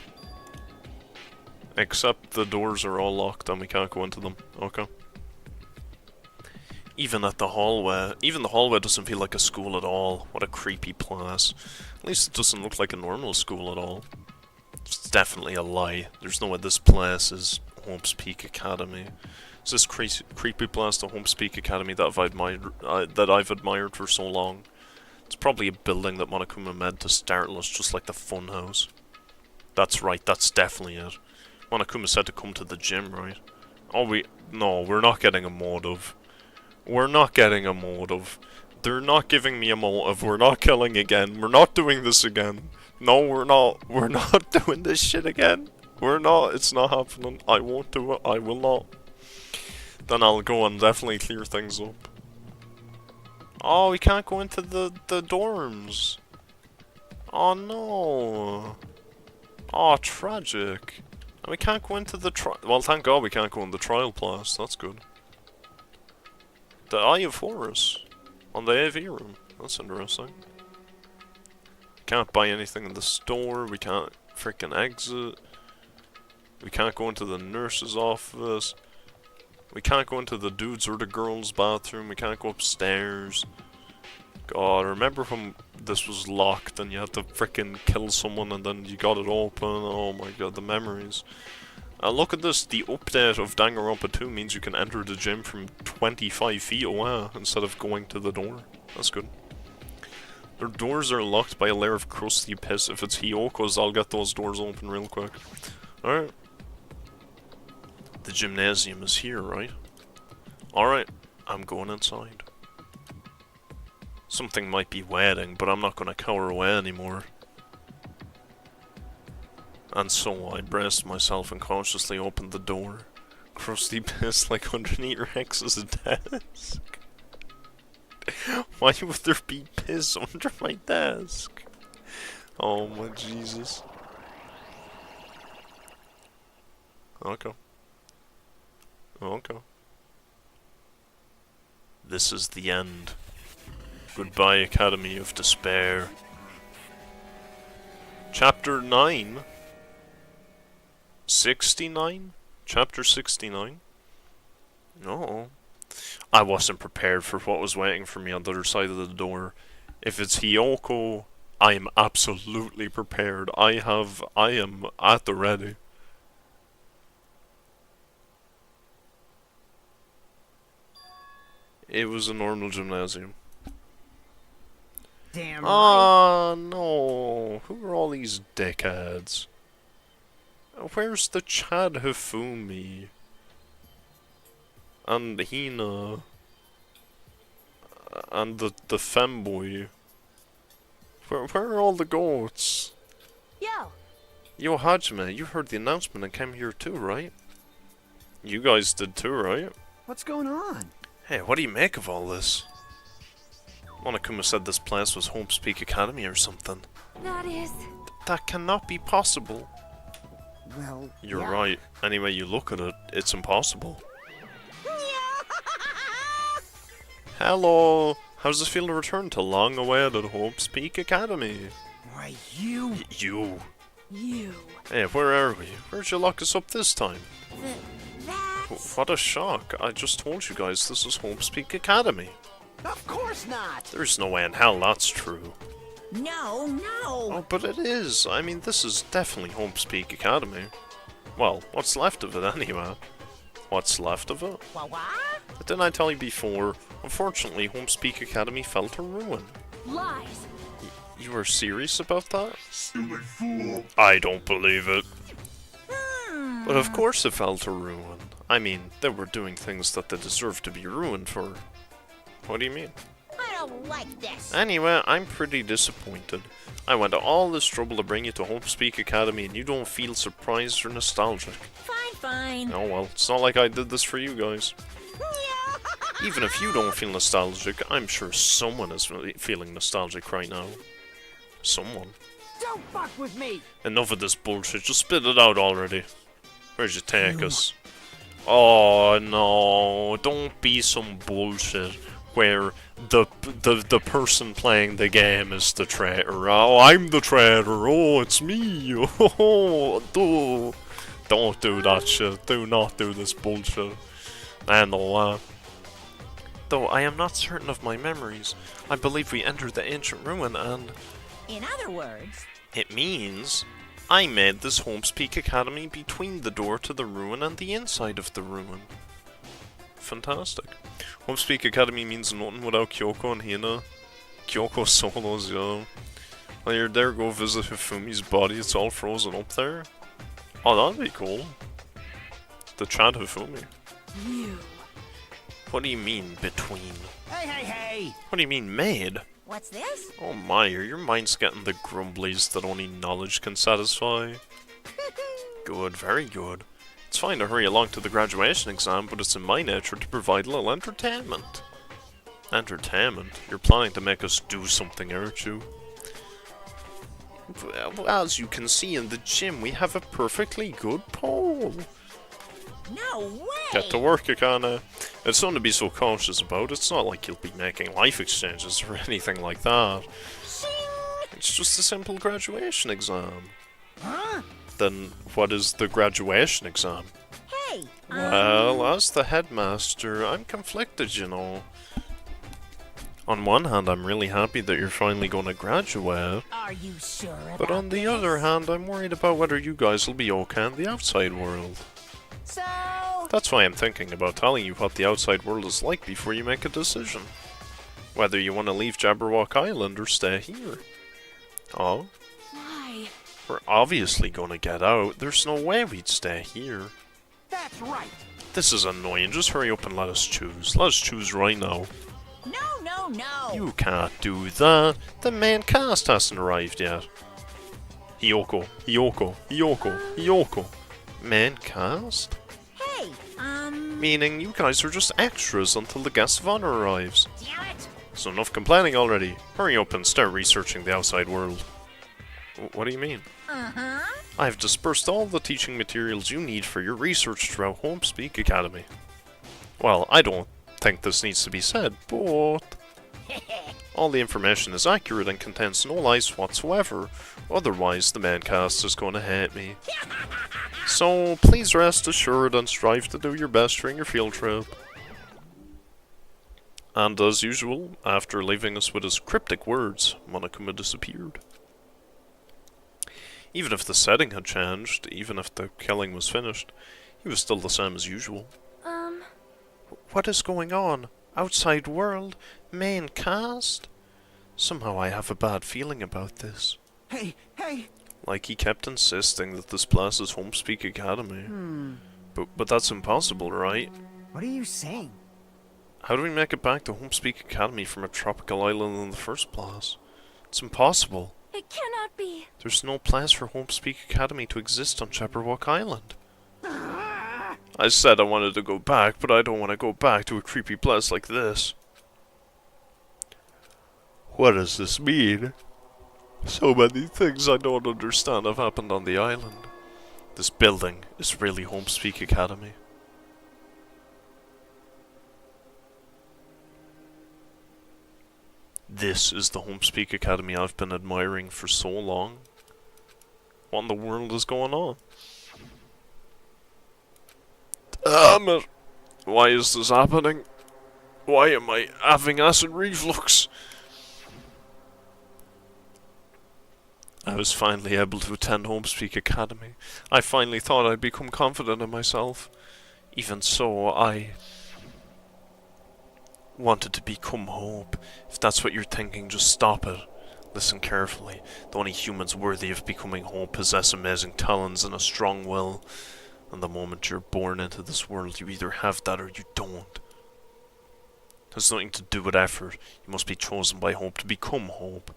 Speaker 1: Except the doors are all locked and we can't go into them. Okay. Even the hallway doesn't feel like a school at all. What a creepy place. At least it doesn't look like a normal school at all. It's definitely a lie. There's no way this place is Hope's Peak Academy. It's this creepy place, the Hope's Peak Academy, that I've admired for so long. It's probably a building that Monokuma made to startle us, just like the funhouse. That's right, that's definitely it. Monokuma said to come to the gym, right? No, we're not getting a motive. We're not getting a motive. They're not giving me a motive. We're not killing again. We're not doing this again. No, we're not. We're not doing this shit again. We're not. It's not happening. I won't do it. I will not. Then I'll go and definitely clear things up. Oh, we can't go into the dorms. Oh no. Oh, tragic. And we can't go into the well, thank God we can't go in the trial class. That's good. The Eye of Horus on the AV room. That's interesting. Can't buy anything in the store. We can't freaking exit. We can't go into the nurse's office. We can't go into the dude's or the girl's bathroom. We can't go upstairs. God, remember when this was locked and you had to freaking kill someone and then you got it open? Oh my god, the memories. Look at this. The update of Dangan 2 means you can enter the gym from 25 feet away instead of going to the door. That's good. Their doors are locked by a layer of crusty piss. If it's Hyoko's, I'll get those doors open real quick. Alright. The gymnasium is here, right? Alright, I'm going inside. Something might be waiting, but I'm not gonna cower away anymore. And so I braced myself and cautiously opened the door. Crusty piss like underneath Rex's desk. Why would there be piss under my desk? Oh my Jesus. Okay. Okay. This is the end. Goodbye, Academy of Despair. Chapter 9? 69? Chapter 69? No. I wasn't prepared for what was waiting for me on the other side of the door. If it's Hyoko, I am absolutely prepared. I am at the ready. It was a normal gymnasium.
Speaker 3: Damn right.
Speaker 1: Oh no. Who are all these dickheads? Where's the Chad Hifumi? And Hina? And the femboy? Where are all the goats? Yo, Hajime, you heard the announcement and came here too, right? You guys did too, right?
Speaker 3: What's going on?
Speaker 1: Hey, what do you make of all this? Monokuma said this place was Hope's Peak Academy or something.
Speaker 5: That is...
Speaker 1: That cannot be possible.
Speaker 3: Well,
Speaker 1: You're
Speaker 3: yeah.
Speaker 1: right. Any way you look at it, it's impossible. Hello! How does it feel to return to long-awaited Hope's Peak Academy?
Speaker 3: Why, you...
Speaker 1: You.
Speaker 5: You.
Speaker 1: Hey, where are we? Where'd you lock us up this time?
Speaker 7: That's...
Speaker 1: What a shock. I just told you guys this is Hope's Peak Academy.
Speaker 6: Of course not!
Speaker 1: There's no way in hell that's true.
Speaker 7: No.
Speaker 1: Oh, but it is. I mean, this is definitely Hope's Peak Academy. Well, what's left of it anyway? What's left of it?
Speaker 7: What?
Speaker 1: Didn't I tell you before? Unfortunately, Hope's Peak Academy fell to ruin.
Speaker 5: Lies.
Speaker 1: You were serious about that? Silly fool. I don't believe it. But of course it fell to ruin. I mean, they were doing things that they deserved to be ruined for. What do you mean?
Speaker 7: I don't like this.
Speaker 1: Anyway, I'm pretty disappointed. I went to all this trouble to bring you to Hope's Peak Academy and you don't feel surprised or nostalgic.
Speaker 7: Fine.
Speaker 1: Oh well, it's not like I did this for you guys. Even if you don't feel nostalgic, I'm sure someone is feeling nostalgic right now. Someone.
Speaker 3: Don't fuck with me!
Speaker 1: Enough of this bullshit, just spit it out already. Where'd you take us? Oh no, don't be some bullshit where the person playing the game is the traitor. Oh, I'm the traitor. Oh, it's me. Oh, don't do that shit. Do not do this bullshit. And though I am not certain of my memories, I believe we entered the ancient ruin and...
Speaker 7: In other words...
Speaker 1: It means I made this Hope's Peak Academy between the door to the ruin and the inside of the ruin. Fantastic. Hope's Peak Academy means nothing without Kyoko and Hina. Kyoko solos, yeah. While you're there, go visit Hifumi's body, it's all frozen up there. Oh, that'd be cool. The Chad Hifumi.
Speaker 5: You.
Speaker 1: What do you mean, between?
Speaker 3: Hey!
Speaker 1: What do you mean, made?
Speaker 7: What's this?
Speaker 1: Oh my, your mind's getting the grumblies that only knowledge can satisfy. Good, very good. It's fine to hurry along to the graduation exam, but it's in my nature to provide a little entertainment. Entertainment? You're planning to make us do something, aren't you? Well, as you can see in the gym, we have a perfectly good pole.
Speaker 8: No way!
Speaker 1: Get to work, Akana. It's something to be so cautious about. It's not like you'll be making life exchanges or anything like that. It's just a simple graduation exam.
Speaker 8: Huh?
Speaker 1: Then what is the graduation exam?
Speaker 8: Hey!
Speaker 1: Well, as the headmaster, I'm conflicted, you know. On one hand, I'm really happy that you're finally going to graduate.
Speaker 8: Are you sure about
Speaker 1: But on the other hand, I'm worried about whether you guys will be okay in the outside world.
Speaker 8: So...
Speaker 1: That's why I'm thinking about telling you what the outside world is like before you make a decision. Whether you want to leave Jabberwock Island or stay here. Oh?
Speaker 8: Why?
Speaker 1: We're obviously going to get out. There's no way we'd stay here.
Speaker 6: That's right.
Speaker 1: This is annoying. Just hurry up and let us choose. Let us choose right now.
Speaker 8: No, no, no!
Speaker 1: You can't do that. The main cast hasn't arrived yet. Hiyoko, Hiyoko, Hiyoko, Hiyoko. Main cast?
Speaker 8: Hey,
Speaker 1: Meaning you guys are just extras until the guest of honor arrives.
Speaker 8: damn it!
Speaker 1: So enough complaining already. Hurry up and start researching the outside world. What do you mean?
Speaker 8: Uh-huh.
Speaker 1: I've dispersed all the teaching materials you need for your research throughout Homespeak Academy. Well, I don't think this needs to be said, but... all the information is accurate and contains no lies whatsoever, otherwise the main cast is going to hate me. So, please rest assured and strive to do your best during your field trip. And as usual, after leaving us with his cryptic words, Monokuma disappeared. Even if the setting had changed, even if the killing was finished, he was still the same as usual. What is going on? Outside world? Main cast? Somehow I have a bad feeling about this.
Speaker 6: Hey, hey!
Speaker 1: Like he kept insisting that this place is Homespeak Academy. But that's impossible, right?
Speaker 3: What are you saying?
Speaker 1: How do we make it back to Homespeak Academy from a tropical island in the first place? It's impossible.
Speaker 5: It cannot be.
Speaker 1: There's no place for Homespeak Academy to exist on Jabberwock Island. I said I wanted to go back, but I don't want to go back to a creepy place like this. What does this mean? So many things I don't understand have happened on the island. This building is really Homespeak Academy. This is the Homespeak Academy I've been admiring for so long. What in the world is going on? Damn it! Why is this happening? Why am I having acid reflux? I was finally able to attend Homespeak Academy. I finally thought I'd become confident in myself. Even so, I wanted to become Hope. If that's what you're thinking, just stop it. Listen carefully. The only humans worthy of becoming Hope possess amazing talents and a strong will. And the moment you're born into this world, you either have that or you don't. It has nothing to do with effort. You must be chosen by Hope to become Hope.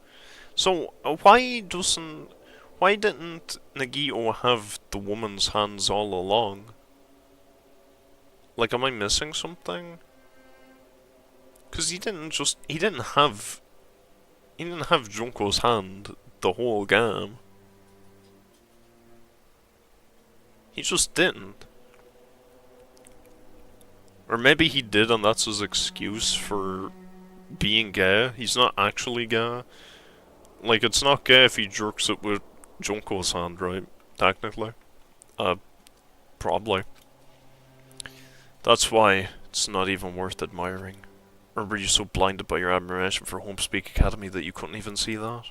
Speaker 1: So, why didn't Nagito have the woman's hands all along? Like, am I missing something? Because he didn't have Junko's hand the whole game. He just didn't. Or maybe he did and that's his excuse for being gay. He's not actually gay. Like, it's not gay if he jerks it with Junko's hand, right? Technically. Probably. That's why it's not even worth admiring. Or were you so blinded by your admiration for Homespeak Academy that you couldn't even see that?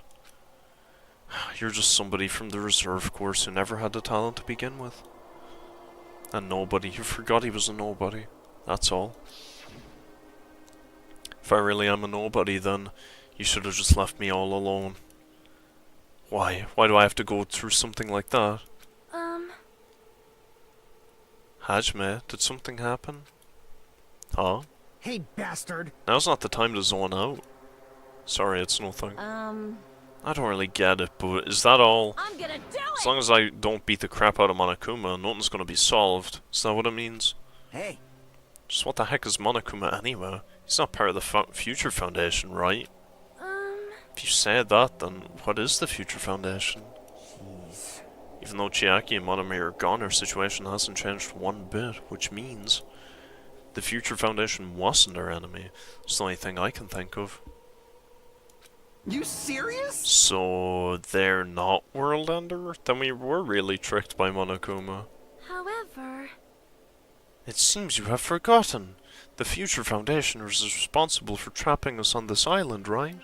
Speaker 1: You're just somebody from the reserve course who never had the talent to begin with. A nobody who forgot he was a nobody. That's all. If I really am a nobody, then you should have just left me all alone. Why? Why do I have to go through something like that? Hajime, did something happen? Huh?
Speaker 3: Hey, bastard!
Speaker 1: Now's not the time to zone out. Sorry, it's nothing. I don't really get it, but is that all?
Speaker 5: I'm gonna do
Speaker 1: As
Speaker 5: it!
Speaker 1: long as I don't beat the crap out of Monokuma, nothing's gonna be solved. Is that what it means?
Speaker 6: Hey,
Speaker 1: Just what the heck is Monokuma anyway? He's not part of the Future Foundation, right?
Speaker 5: Um,
Speaker 1: If you say that, then what is the Future Foundation? Even though Chiaki and Monami are gone, our situation hasn't changed one bit, which means the Future Foundation wasn't our enemy. It's the only thing I can think of.
Speaker 6: You serious?
Speaker 1: So they're not World Ender? Then we were really tricked by Monokuma.
Speaker 5: however...
Speaker 1: It seems you have forgotten. The Future Foundation is responsible for trapping us on this island, right?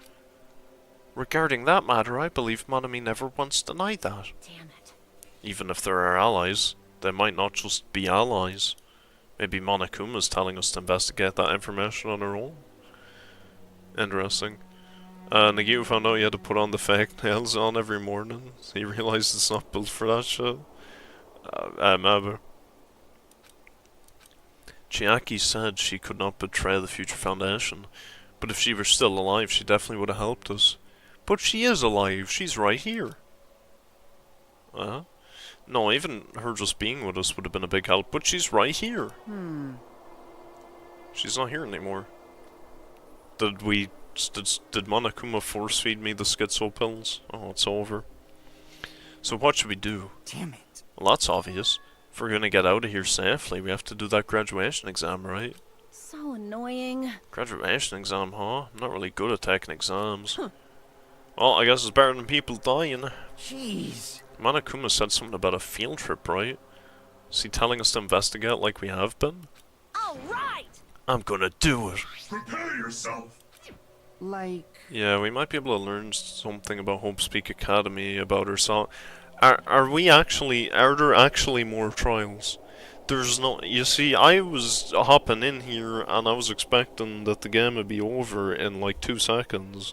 Speaker 1: Regarding that matter, I believe Monami never once denied that.
Speaker 5: Damn it.
Speaker 1: Even if they're our allies, they might not just be allies. Maybe Monokuma's telling us to investigate that information on our own. Interesting. Nagito found out he had to put on the fake nails on every morning. He realized it's not built for that shit. Maybe. Chiaki said she could not betray the Future Foundation, but if she were still alive, she definitely would have helped us. But she is alive, she's right here. No, even her just being with us would have been a big help, but she's right here. She's not here anymore. Did Monokuma force feed me the schizo pills? Oh, it's over. So what should we do?
Speaker 3: Damn it.
Speaker 1: Well, that's obvious. If we're gonna get out of here safely, we have to do that graduation exam, right?
Speaker 5: So annoying.
Speaker 1: Graduation exam, huh? I'm not really good at taking exams. Well, I guess it's better than people dying.
Speaker 3: Jeez.
Speaker 1: Monokuma said something about a field trip, right? Is he telling us to investigate like we have been?
Speaker 5: All right!
Speaker 1: I'm gonna do it.
Speaker 10: Prepare yourself.
Speaker 3: Like...
Speaker 1: Yeah, we might be able to learn something about Hope's Academy, about ourselves. Are there actually more trials? There's no... You see, I was hopping in here and I was expecting that the game would be over in like 2 seconds.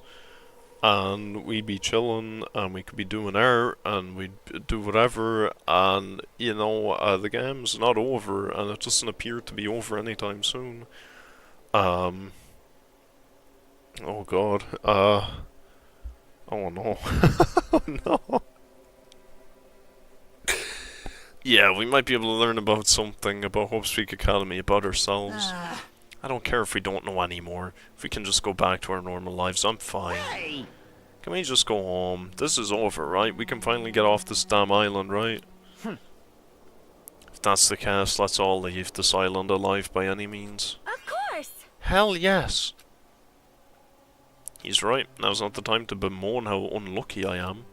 Speaker 1: And we'd be chilling and we could be doing art and we'd do whatever. And, you know, the game's not over and it doesn't appear to be over anytime soon. Oh god. Oh no. Oh no. Yeah, we might be able to learn about something about Hope's Academy, about ourselves. I don't care if we don't know anymore. If we can just go back to our normal lives, I'm fine.
Speaker 3: Hey!
Speaker 1: Can we just go home? This is over, right? We can finally get off this damn island, right? If that's the case, let's all leave this island alive by any means.
Speaker 5: Of course!
Speaker 1: Hell yes! He's right. Now's not the time to bemoan how unlucky I am.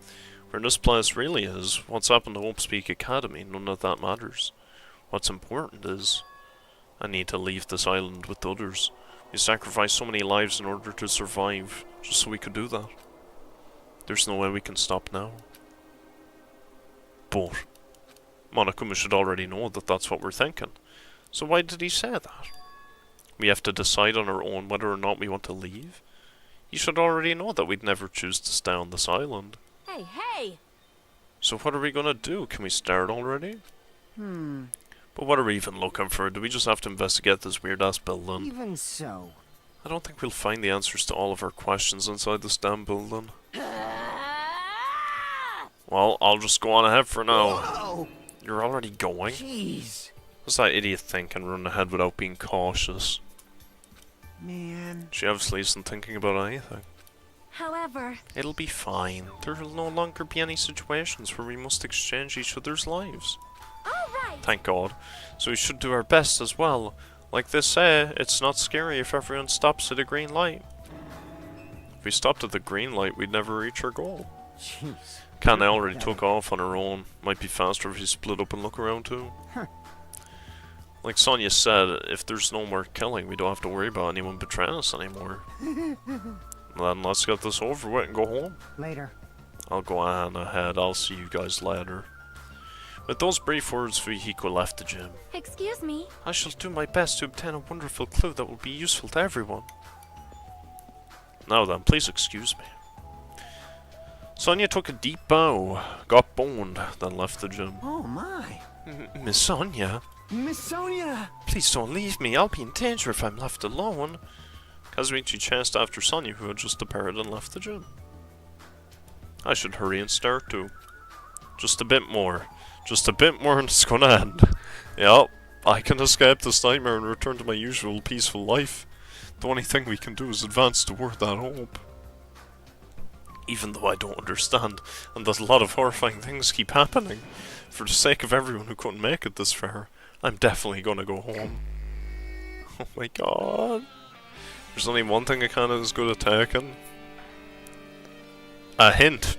Speaker 1: Where this place really is, what's happened to Hope's Academy, none of that matters. What's important is, I need to leave this island with others. We sacrificed so many lives in order to survive, just so we could do that. There's no way we can stop now. But Monokuma should already know that that's what we're thinking. So why did he say that? We have to decide on our own whether or not we want to leave? You should already know that we'd never choose to stay on this island.
Speaker 5: Hey, hey!
Speaker 1: So what are we gonna do? Can we start already? But what are we even looking for? Do we just have to investigate this weird-ass building?
Speaker 3: Even so.
Speaker 1: I don't think we'll find the answers to all of our questions inside this damn building. Well, I'll just go on ahead for now.
Speaker 3: Whoa!
Speaker 1: You're already going?
Speaker 3: Jeez.
Speaker 1: What's that idiot thinking, run ahead without being cautious?
Speaker 3: Man.
Speaker 1: She obviously isn't thinking about anything.
Speaker 5: However...
Speaker 1: It'll be fine. There will no longer be any situations where we must exchange each other's lives.
Speaker 5: Alright!
Speaker 1: Thank God. So we should do our best as well. Like they say, it's not scary if everyone stops at a green light. If we stopped at the green light, we'd never reach our goal.
Speaker 3: Jeez.
Speaker 1: Kanai already took off on her own. Might be faster if you split up and look around too. Like Sonya said, if there's no more killing, we don't have to worry about anyone betraying us anymore. Then let's get this over with and go home.
Speaker 3: Later.
Speaker 1: I'll go on ahead. I'll see you guys later. With those brief words, Fuyuhiko left the gym.
Speaker 5: Excuse me?
Speaker 1: I shall do my best to obtain a wonderful clue that will be useful to everyone. Now then, please excuse me. Sonya took a deep bow, got boned, then left the gym.
Speaker 3: Oh my.
Speaker 1: Miss Sonya?
Speaker 3: Miss Sonia!
Speaker 1: Please don't leave me. I'll be in danger if I'm left alone. Kazuichi chased after Sonya, who had just departed and left the gym. I should hurry and start too. Just a bit more. Just a bit more and it's gonna end. Yep, I can escape this nightmare and return to my usual peaceful life. The only thing we can do is advance toward that hope. Even though I don't understand, and that a lot of horrifying things keep happening, for the sake of everyone who couldn't make it this far, I'm definitely gonna go home. Oh my god. There's only one thing I kinda is good at taking. A hint.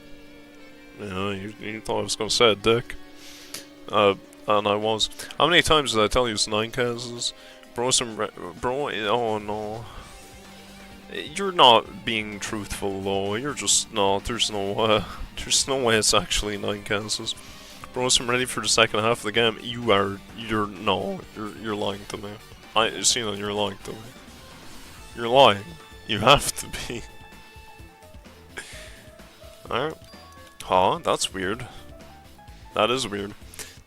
Speaker 1: Yeah, you thought I was gonna say a dick. And I was. How many times did I tell you it's 9 cases? Bro, oh no. You're not being truthful though, you're just not. There's no way it's actually 9 cases. Bro, I'm ready for the second half of the game. You're lying to me. You're lying to me. You're lying. You have to be. Alright. Huh, that's weird. That is weird.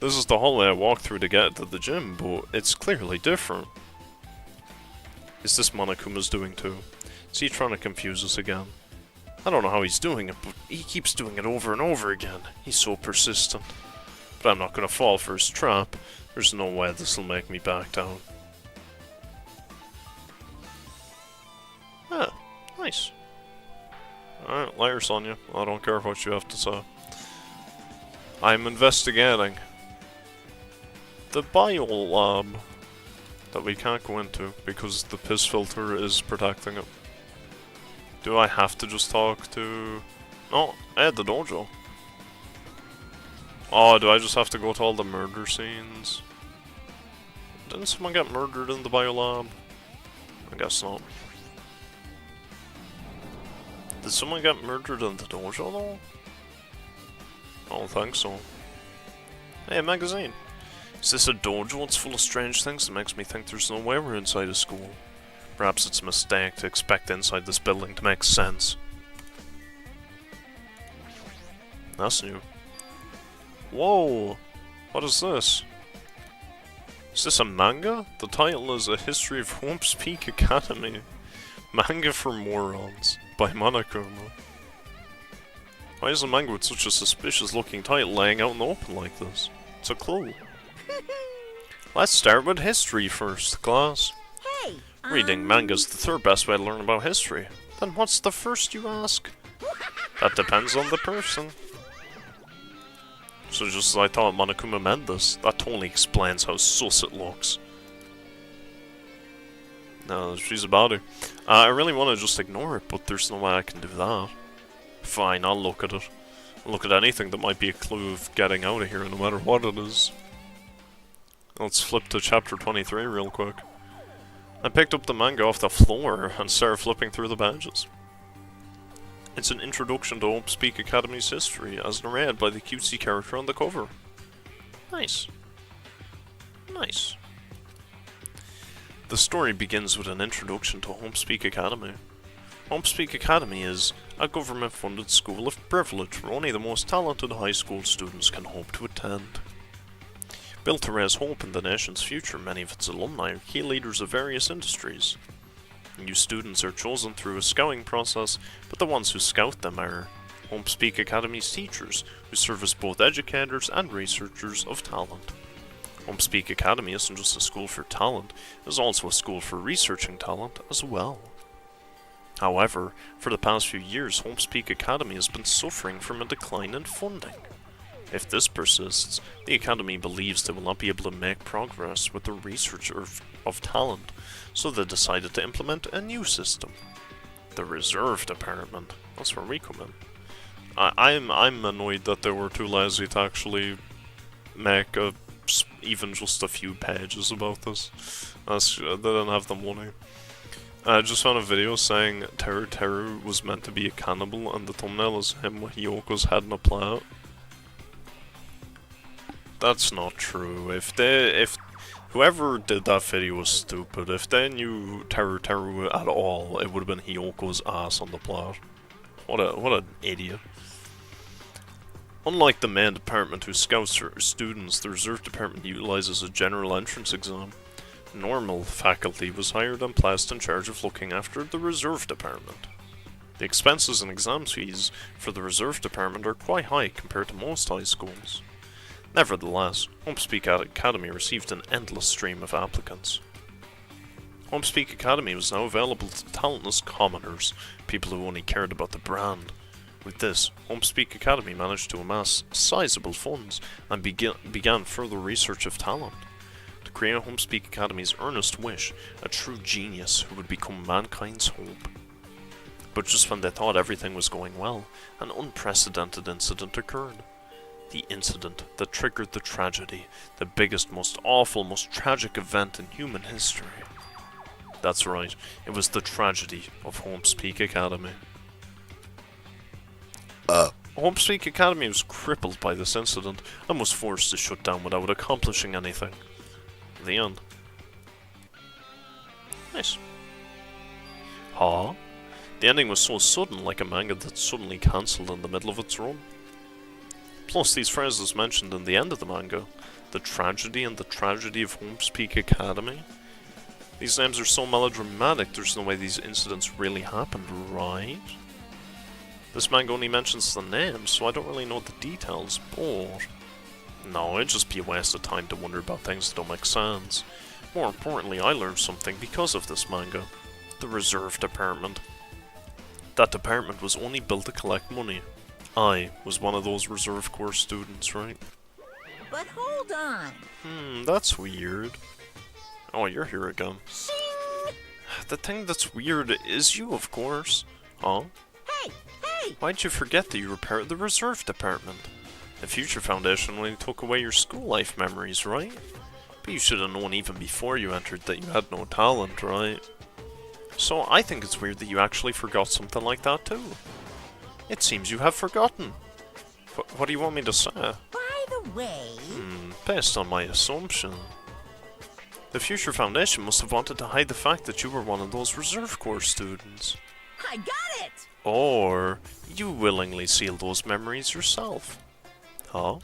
Speaker 1: This is the hallway I walked through to get to the gym, but it's clearly different. Is this Monokuma's doing too? Is he trying to confuse us again? I don't know how he's doing it, but he keeps doing it over and over again. He's so persistent. But I'm not gonna fall for his trap. There's no way this'll make me back down. Ah, nice. Alright, liar Sonya. I don't care what you have to say. I'm investigating the bio lab that we can't go into because the piss filter is protecting it. Do I have to just talk to... No, the dojo. Oh, do I just have to go to all the murder scenes? Didn't someone get murdered in the bio lab? I guess not. Did someone get murdered in the dojo though? I don't think so. Hey, a magazine. Is this a dojo? It's full of strange things that makes me think there's no way we're inside a school. Perhaps it's a mistake to expect inside this building to make sense. That's new. Whoa! What is this? Is this a manga? The title is A History of Hope's Peak Academy. Manga for Morons, by Monokuma. Why is a manga with such a suspicious looking title laying out in the open like this? It's a clue. Let's start with history first, class.
Speaker 7: Hey!
Speaker 1: Reading manga's the third best way to learn about history. Then what's the first, you ask? That depends on the person. So just as I thought Monokuma meant this, that totally explains how sus it looks. No, she's a baddie. I really want to just ignore it, but there's no way I can do that. Fine, I'll look at it. I'll look at anything that might be a clue of getting out of here, no matter what it is. Let's flip to chapter 23 real quick. I picked up the manga off the floor and started flipping through the pages. It's an introduction to Hope's Peak Academy's history, as narrated by the cutesy character on the cover. Nice. Nice. The story begins with an introduction to Hope's Peak Academy. Hope's Peak Academy is a government-funded school of privilege where only the most talented high school students can hope to attend. Built to raise hope in the nation's future, many of its alumni are key leaders of various industries. New students are chosen through a scouting process, but the ones who scout them are Hope's Peak Academy's teachers, who serve as both educators and researchers of talent. Hope's Peak Academy isn't just a school for talent, it is also a school for researching talent as well. However, for the past few years, Hope's Peak Academy has been suffering from a decline in funding. If this persists, the Academy believes they will not be able to make progress with the research of talent, so they decided to implement a new system. The Reserve Department. That's where we come in. I'm annoyed that they were too lazy to actually make even just a few pages about this. They didn't have the money. I just found a video saying Teru was meant to be a cannibal, and the thumbnail is him with Yoko's head in a plate. That's not true. If whoever did that video was stupid. If they knew Teru at all, it would have been Hyoko's ass on the plot. What an idiot. Unlike the main department who scouts for students, the reserve department utilizes a general entrance exam. Normal faculty was hired and placed in charge of looking after the reserve department. The expenses and exam fees for the reserve department are quite high compared to most high schools. Nevertheless, Hope's Peak Academy received an endless stream of applicants. Homespeak Academy was now available to talentless commoners, people who only cared about the brand. With this, Homespeak Academy managed to amass sizable funds and began further research of talent. To create Homespeak Academy's earnest wish, a true genius who would become mankind's hope. But just when they thought everything was going well, an unprecedented incident occurred. The incident that triggered the tragedy, the biggest, most awful, most tragic event in human history. That's right, it was the tragedy of Homespeak Academy. Homespeak Academy was crippled by this incident and was forced to shut down without accomplishing anything. The end. Nice. Huh? The ending was so sudden, like a manga that's suddenly cancelled in the middle of its run. Plus, these phrases mentioned in the end of the manga, the tragedy and the tragedy of Homespeak Academy. These names are so melodramatic, there's no way these incidents really happened, right? This manga only mentions the names, so I don't really know the details, but... no, it'd just be a waste of time to wonder about things that don't make sense. More importantly, I learned something because of this manga. The reserve department. That department was only built to collect money. I was one of those reserve corps students, right?
Speaker 8: But hold on.
Speaker 1: That's weird. Oh, you're here again.
Speaker 8: Shing!
Speaker 1: The thing that's weird is you, of course. Huh?
Speaker 8: Hey!
Speaker 1: Why'd you forget that you were part of the reserve department? The Future Foundation only took away your school life memories, right? But you should have known even before you entered that you had no talent, right? So I think it's weird that you actually forgot something like that too. It seems you have forgotten. What do you want me to say?
Speaker 8: By the way...
Speaker 1: based on my assumption. The Future Foundation must have wanted to hide the fact that you were one of those reserve corps students.
Speaker 8: I got it!
Speaker 1: Or you willingly sealed those memories yourself. Huh?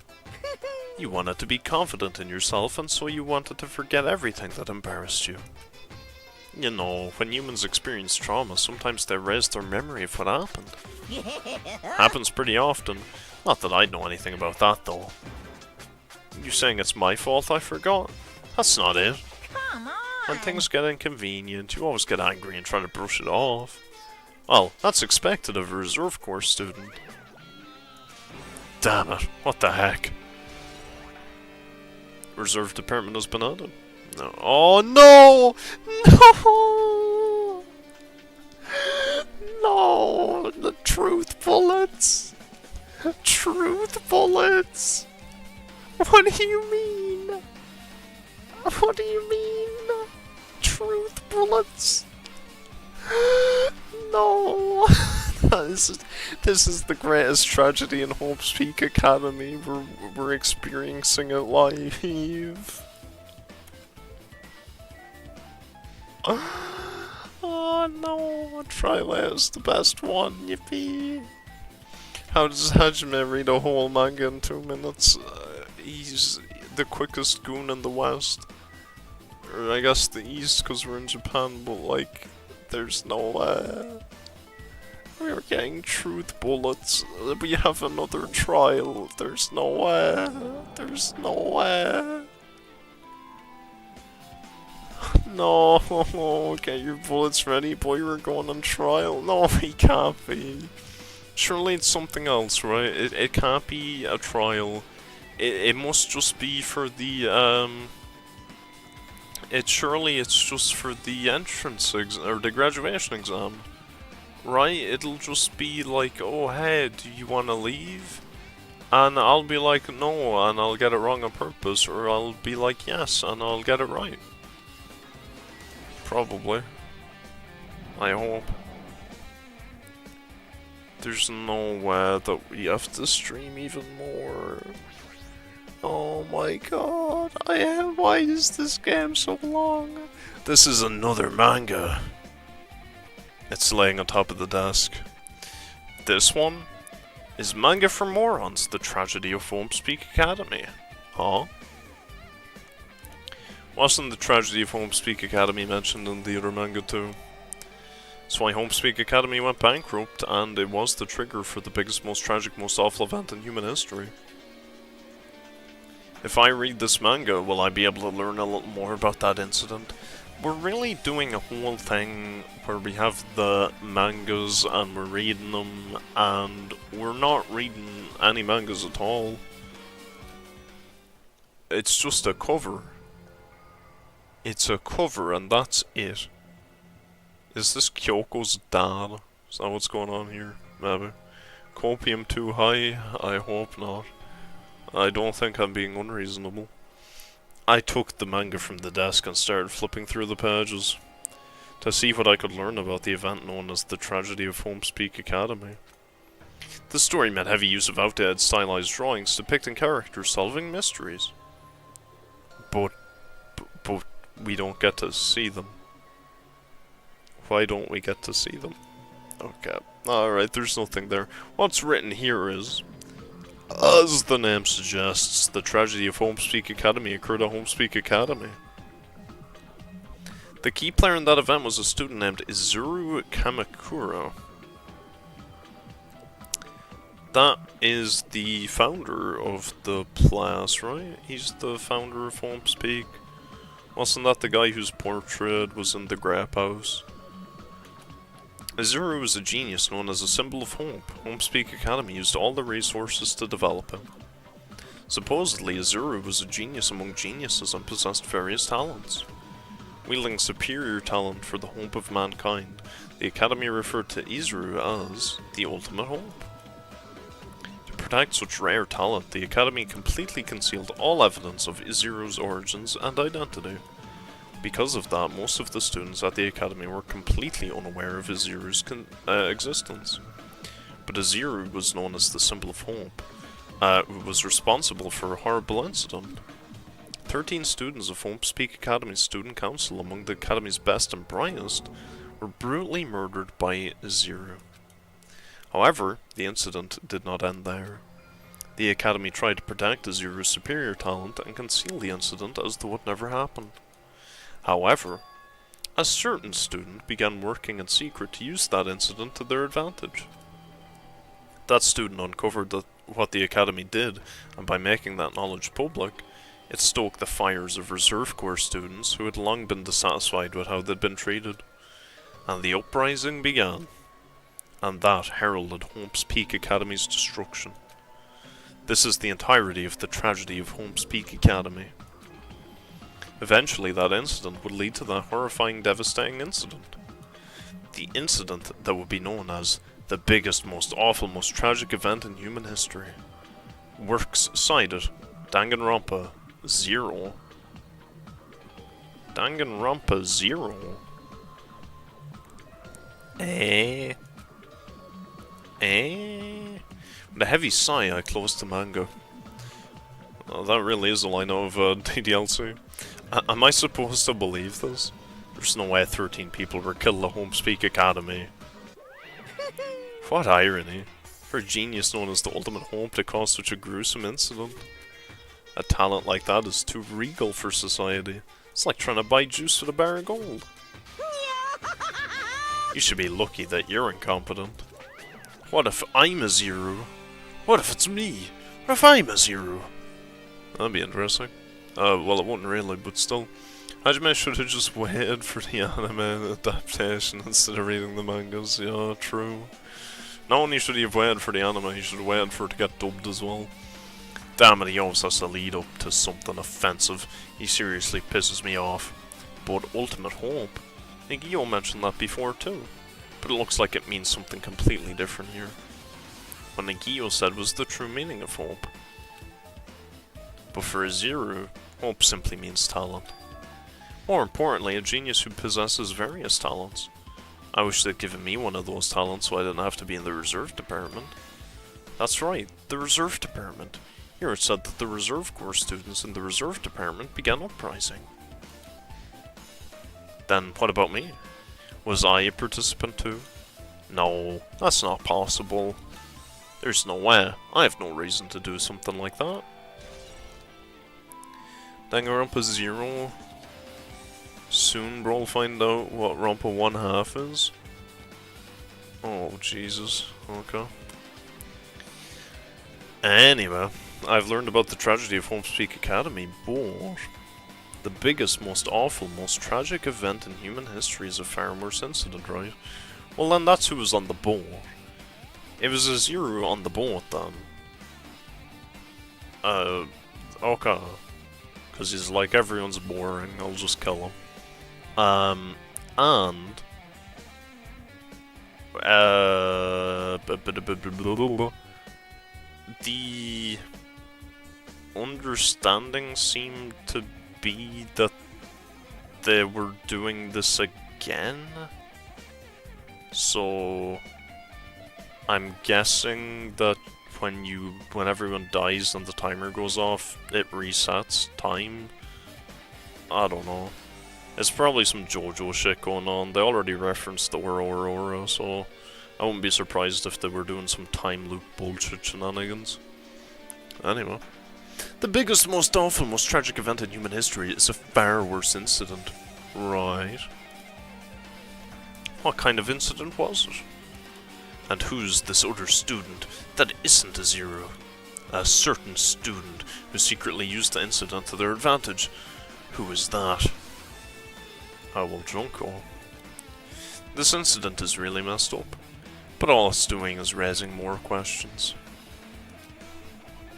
Speaker 1: You wanted to be confident in yourself, and so you wanted to forget everything that embarrassed you. You know, when humans experience trauma, sometimes they erase their memory of what happened. Happens pretty often. Not that I know anything about that, though. You saying it's my fault I forgot? That's not it.
Speaker 8: Come on!
Speaker 1: When things get inconvenient, you always get angry and try to brush it off. Well, that's expected of a reserve corps student. Damn it, what the heck? Reserve department has been added. No. Oh no! No! No! The truth bullets! Truth bullets! What do you mean? What do you mean? Truth bullets? No! This is the greatest tragedy in Homespeak Academy. We're experiencing it live. Oh no, Trilai's the best one, yippee. How does Hajime read a whole manga in 2 minutes? He's the quickest goon in the West. Or I guess the East, because we're in Japan, but like, there's no we're getting truth bullets. We have another trial. There's no way. There's no way. No, get your bullets ready, boy. We're going on trial. No, he can't be. Surely it's something else, right? It can't be a trial. It must just be for the surely it's just for the entrance exam or the graduation exam, right? It'll just be like, oh hey, do you want to leave? And I'll be like no, and I'll get it wrong on purpose, or I'll be like yes, and I'll get it right. Probably. I hope. There's no way that we have to stream even more. Oh my god, why is this game so long? This is another manga. It's laying on top of the desk. This one is Manga for Morons, The Tragedy of Homespeak Academy. Huh? Wasn't the tragedy of Homespeak Academy mentioned in the other manga too? That's why Homespeak Academy went bankrupt, and it was the trigger for the biggest, most tragic, most awful event in human history. If I read this manga, will I be able to learn a little more about that incident? we're really doing a whole thing where we have the mangas and we're reading them, and we're not reading any mangas at all. It's just a cover. It's a cover, and that's it. Is this Kyoko's dad? Is that what's going on here? Maybe. Copium too high? I hope not. I don't think I'm being unreasonable. I took the manga from the desk and started flipping through the pages to see what I could learn about the event known as the Tragedy of Homespeak Academy. The story made heavy use of outdated stylized drawings depicting characters solving mysteries. But we don't get to see them. Why don't we get to see them? Okay. Alright, there's nothing there. What's written here is, as the name suggests, the tragedy of Homespeak Academy occurred at Homespeak Academy. The key player in that event was a student named Izuru Kamakura. That is the founder of the place, right? He's the founder of Homespeak. Wasn't that the guy whose portrait was in the Grape House? Izuru was a genius known as a symbol of hope. Homespeak Academy used all the resources to develop him. Supposedly, Izuru was a genius among geniuses and possessed various talents. Wielding superior talent for the hope of mankind, the Academy referred to Izuru as the ultimate hope. To protect such rare talent, the Academy completely concealed all evidence of Izuru's origins and identity. Because of that, most of the students at the Academy were completely unaware of Izuru's existence. But Izuru was known as the symbol of hope, who was responsible for a horrible incident. 13 students of Homespeak Academy's student council, among the Academy's best and brightest, were brutally murdered by Izuru. However, the incident did not end there. The Academy tried to protect Izuru's superior talent and conceal the incident as though it never happened. However, a certain student began working in secret to use that incident to their advantage. That student uncovered what the Academy did, and by making that knowledge public, it stoked the fires of Reserve Corps students who had long been dissatisfied with how they'd been treated. And the uprising began. And that heralded Homespeak Academy's destruction. This is the entirety of the tragedy of Homespeak Academy. Eventually, that incident would lead to that horrifying, devastating incident. The incident that would be known as the biggest, most awful, most tragic event in human history. Works cited Dangan2 0. Dangan2 0. With a heavy sigh, I closed the manga. Oh, that really is all I know of DDLC. Am I supposed to believe this? There's no way 13 people were killed at Homespeak Academy. What irony. For a genius known as the ultimate hope to cause such a gruesome incident. A talent like that is too regal for society. It's like trying to buy juice with a bar of gold. You should be lucky that you're incompetent. What if I'm a Zero? What if it's me? What if I'm a Zero? That'd be interesting. Well, it wouldn't really, but still. Hajime should have just waited for the anime adaptation instead of reading the mangas. Yeah, true. Not only should he have waited for the anime, he should have waited for it to get dubbed as well. Damn it, he always has to lead up to something offensive. He seriously pisses me off. But Ultimate Hope? Nagio mentioned that before too. But it looks like it means something completely different here. What Nagio said was the true meaning of hope. But for Izuru, hope simply means talent. More importantly, a genius who possesses various talents. I wish they'd given me one of those talents so I didn't have to be in the reserve department. That's right, the reserve department. Here it said that the Reserve Corps students in the reserve department began uprising. Then what about me? Was I a participant too? No, that's not possible. There's no way. I have no reason to do something like that. Danganronpa 0. Soon we'll find out what Rampa 1/2 is. Oh, Jesus. Okay. Anyway, I've learned about the tragedy of Homespeak Academy, but The biggest, most awful, most tragic event in human history is a far worse incident, right? Well then that's who was on the boat. It was a Zero on the boat then. Okay. Because he's like, everyone's boring, I'll just kill him. And... the understanding seemed to be that they were doing this again? So... I'm guessing that when everyone dies and the timer goes off, it resets time. I don't know. It's probably some JoJo shit going on. They already referenced the Aurora, so I wouldn't be surprised if they were doing some time loop bullshit shenanigans. Anyway. The biggest, most awful, most tragic event in human history is a far worse incident. Right. What kind of incident was it? And who's this other student that isn't a Zero? A certain student who secretly used the incident to their advantage. Who is that? Oh, well, Junko. This incident is really messed up, but all it's doing is raising more questions.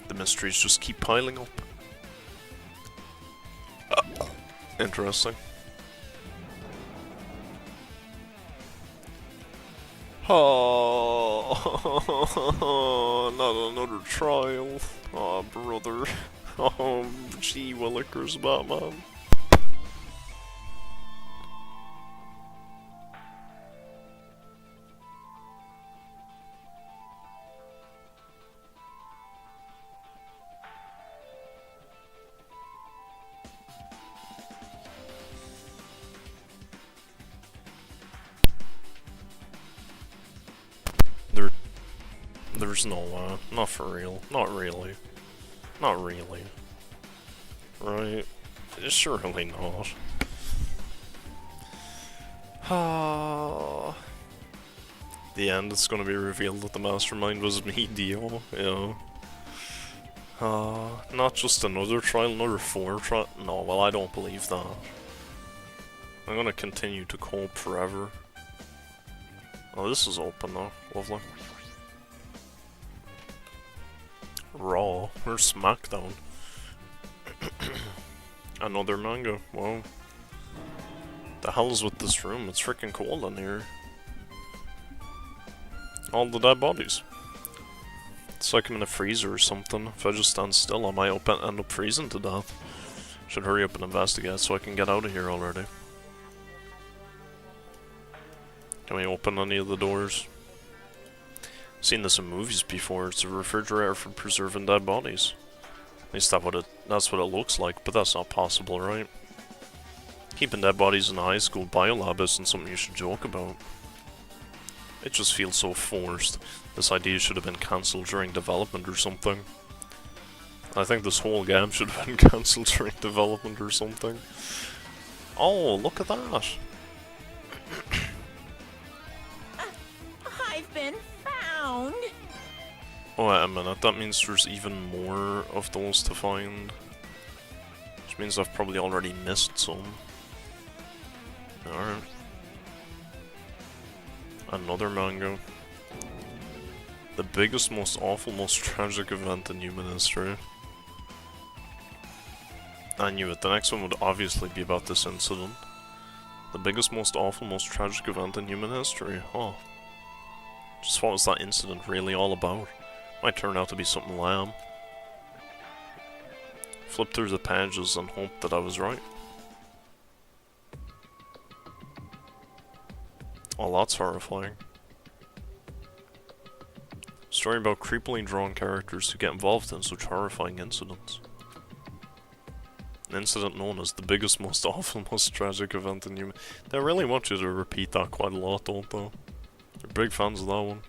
Speaker 1: The mysteries just keep piling up. Interesting. Oh, not another trial. Oh, brother. Oh, gee willikers, Batman. There's no, not for real. Not really. Not really. Right? Surely not. The end, it's gonna be revealed that the mastermind was me, Dio. Yeah. Not just another trial, another 4 trial. No, well, I don't believe that. I'm gonna continue to cope forever. Oh, this is open though. Lovely. Raw or SmackDown. Another manga. Wow. The hell is with this room? It's freaking cold in here. All the dead bodies. It's like I'm in a freezer or something. If I just stand still, I might end up freezing to death. Should hurry up and investigate so I can get out of here already. Can we open any of the doors? Seen this in movies before. It's a refrigerator for preserving dead bodies. At least that's what it looks like, but that's not possible, right? Keeping dead bodies in a high school biolab isn't something you should joke about. It just feels so forced. This idea should have been cancelled during development or something. I think this whole game should have been cancelled during development or something. Oh, look at that!
Speaker 5: I've been found.
Speaker 1: Oh, wait a minute, that means there's even more of those to find. Which means I've probably already missed some. Alright. Another manga. The biggest, most awful, most tragic event in human history. I knew it. The next one would obviously be about this incident. The biggest, most awful, most tragic event in human history. Huh. Just what was that incident really all about? Might turn out to be something lame. Flip through the pages and hope that I was right. Oh, that's horrifying. Story about creepily drawn characters who get involved in such horrifying incidents. An incident known as the biggest, most awful, most tragic event in human... They really want you to repeat that quite a lot, don't they? They're big fans of that one.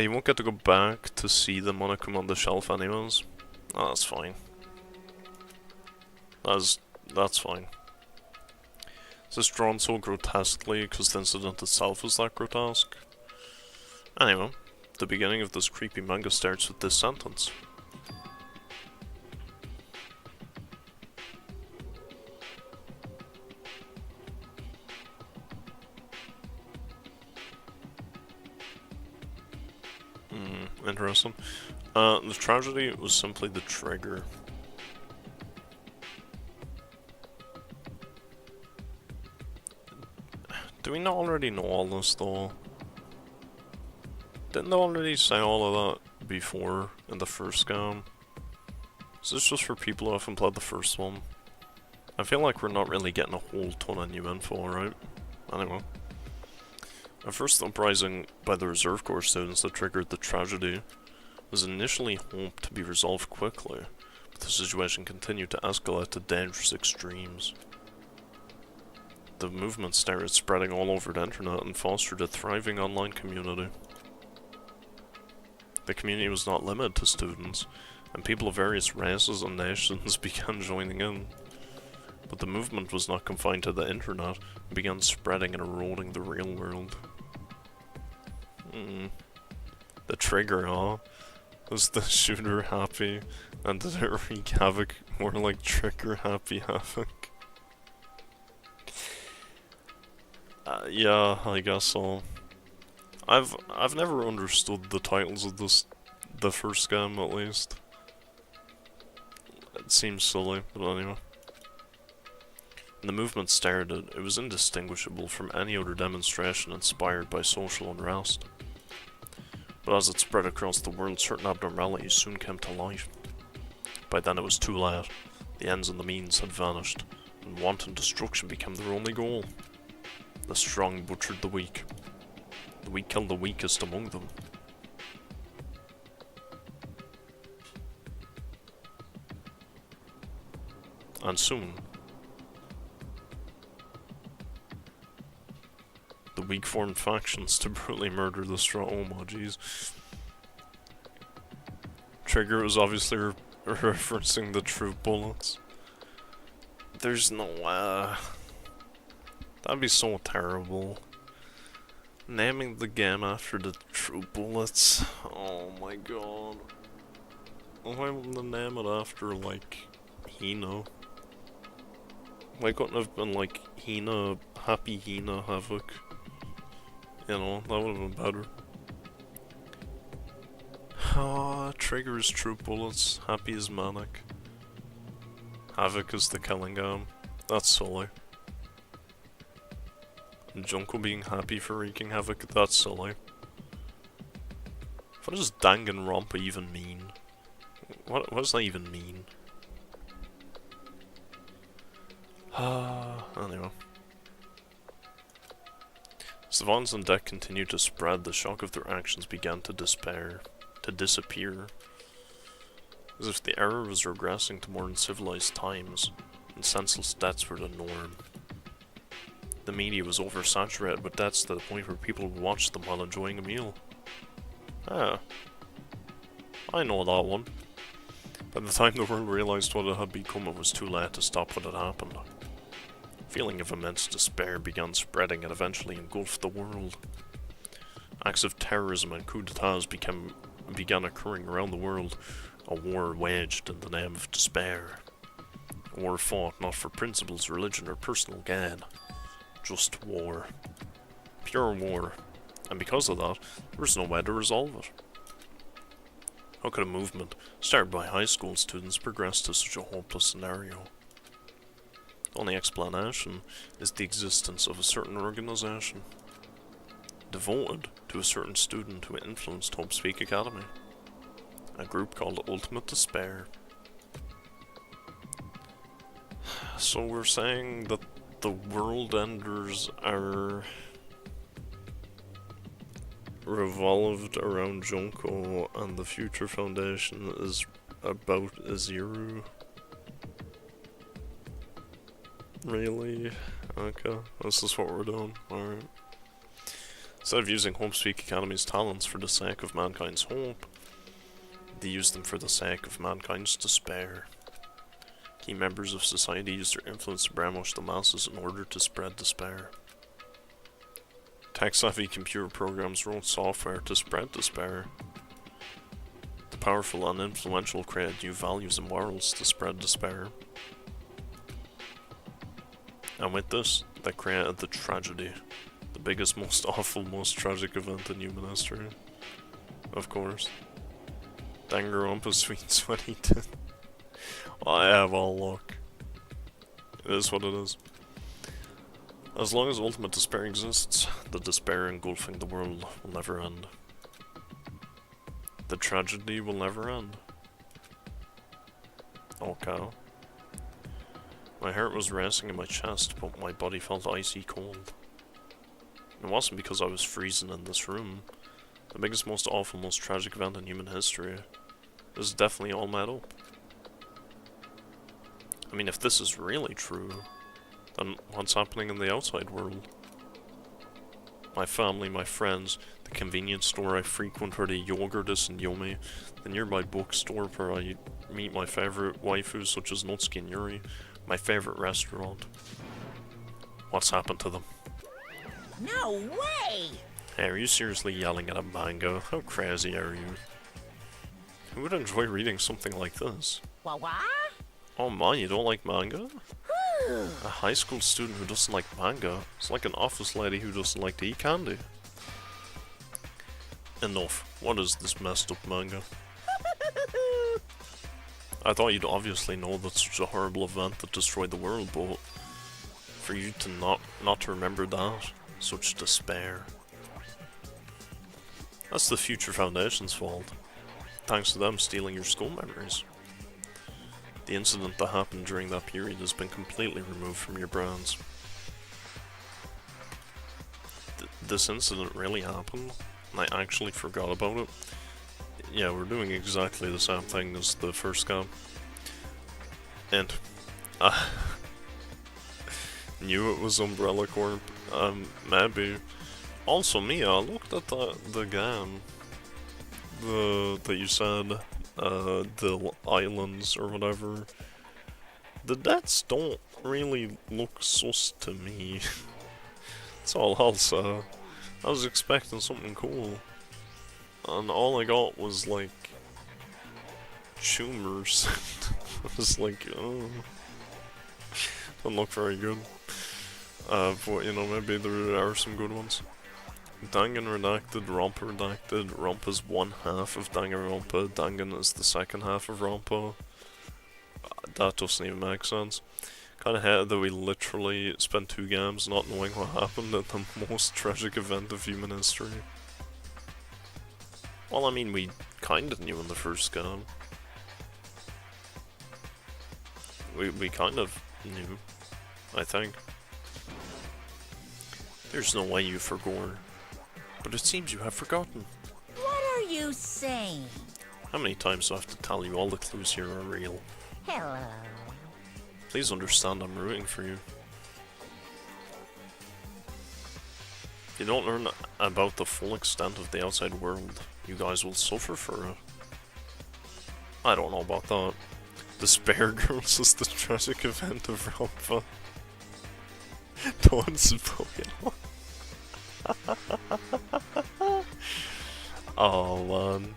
Speaker 1: You won't get to go back to see them when I come on the shelf anyways. Oh, that's fine. That's fine. Is this drawn so grotesquely because the incident itself is that grotesque? Anyway, the beginning of this creepy manga starts with this sentence. Interesting. The tragedy was simply the trigger. Do we not already know all this, though? Didn't they already say all of that before in the first game? Is this just for people who haven't played the first one? I feel like we're not really getting a whole ton of new info, right? Anyway. At first uprising by the Reserve Corps students that triggered the tragedy was initially hoped to be resolved quickly, but the situation continued to escalate to dangerous extremes. The movement started spreading all over the internet and fostered a thriving online community. The community was not limited to students, and people of various races and nations began joining in. But the movement was not confined to the internet, and began spreading and eroding the real world. The trigger, huh? Was the shooter happy, and did it wreak havoc? More like trigger happy havoc. Yeah, I guess so. I've never understood the titles of the first game, at least. It seems silly, but anyway. When the movement started, it was indistinguishable from any other demonstration inspired by social unrest. But as it spread across the world, certain abnormalities soon came to light. By then it was too late. The ends and the means had vanished, and wanton destruction became their only goal. The strong butchered the weak. The weak killed the weakest among them. And soon, the weak formed factions to brutally murder the strong. Oh my jeez. Trigger was obviously referencing the troop bullets. There's no that'd be so terrible. Naming the game after the troop bullets. Oh my god. Why wouldn't they name it after, like, Hina? Why couldn't it have been like Hina, Happy Hina Havoc? You know, that would have been better. Trigger is troop bullets, Happy is manic. Havoc is the killing game. That's silly. And Junko being happy for wreaking havoc, that's silly. What does Dangan2 even mean? What does that even mean? Anyway. As the violence on deck continued to spread, the shock of their actions began to disappear. As if the era was regressing to more uncivilized times, and senseless deaths were the norm. The media was oversaturated with deaths to the point where people would watch them while enjoying a meal. Ah. I know that one. By the time the world realized what it had become, it was too late to stop what had happened. A feeling of immense despair began spreading and eventually engulfed the world. Acts of terrorism and coups d'etats began occurring around the world, a war waged in the name of despair. A war fought not for principles, religion, or personal gain. Just war. Pure war. And because of that, there was no way to resolve it. How could a movement, started by high school students, progress to such a hopeless scenario? The only explanation is the existence of a certain organization, devoted to a certain student who influenced Hope Speak Academy. A group called Ultimate Despair. So we're saying that the World Enders are revolved around Junko, and the Future Foundation is about Aziru. Really? Okay, this is what we're doing. Alright. Instead of using Hope Speak Academy's talents for the sake of mankind's hope, they use them for the sake of mankind's despair. Key members of society use their influence to brainwash the masses in order to spread despair. Tech-savvy computer programs wrote software to spread despair. The powerful and influential create new values and morals to spread despair. And with this, they created the tragedy. The biggest, most awful, most tragic event in human history. of course. Dangan2 sweet sweaty tooth. I have all luck. It is what it is. As long as ultimate despair exists, the despair engulfing the world will never end. The tragedy will never end. Okay. My heart was racing in my chest, but my body felt icy cold. It wasn't because I was freezing in this room. The biggest, most awful, most tragic event in human history. This is definitely all made up. I mean, if this is really true, then what's happening in the outside world? My family, my friends, the convenience store I frequent where the yogurt is and yummy, the nearby bookstore where I meet my favorite waifus such as Nutsuki and Yuri, my favorite restaurant. What's happened to them?
Speaker 10: No way!
Speaker 1: Hey, are you seriously yelling at a manga? How crazy are you? Who would enjoy reading something like this?
Speaker 10: What?
Speaker 1: Oh man, you don't like manga? A high school student who doesn't like manga is like an office lady who doesn't like to eat candy. Enough. What is this messed up manga? I thought you'd obviously know that such a horrible event that destroyed the world, but for you to not to remember that, such despair. That's the Future Foundation's fault. Thanks to them stealing your school memories. The incident that happened during that period has been completely removed from your brains. This incident really happened, and I actually forgot about it. Yeah, we're doing exactly the same thing as the first game. And I knew it was Umbrella Corp. Maybe. Also, Mia, I looked at the game. That you said, the islands or whatever. The deaths don't really look sus to me. That's all I'll say. I was expecting something cool. And all I got was like tumors. I was like, oh, don't look very good. But you know, maybe there are some good ones. Dangan redacted, Rompa redacted. Rompa's one half of Danganronpa. Dangan is the second half of Rompa. That doesn't even make sense. Kinda hated that we literally spent 2 games not knowing what happened at the most tragic event of human history. Well, I mean, we kinda knew in the first game. We kind of knew, I think. There's no way you forgot. But it seems you have forgotten.
Speaker 10: What are you saying?
Speaker 1: How many times do I have to tell you all the clues here are real?
Speaker 10: Hello.
Speaker 1: Please understand I'm rooting for you. If you don't learn about the full extent of the outside world, you guys will suffer for it. I don't know about that. Despair Girls is the tragic event of Rampa. Don't spoil. Oh man,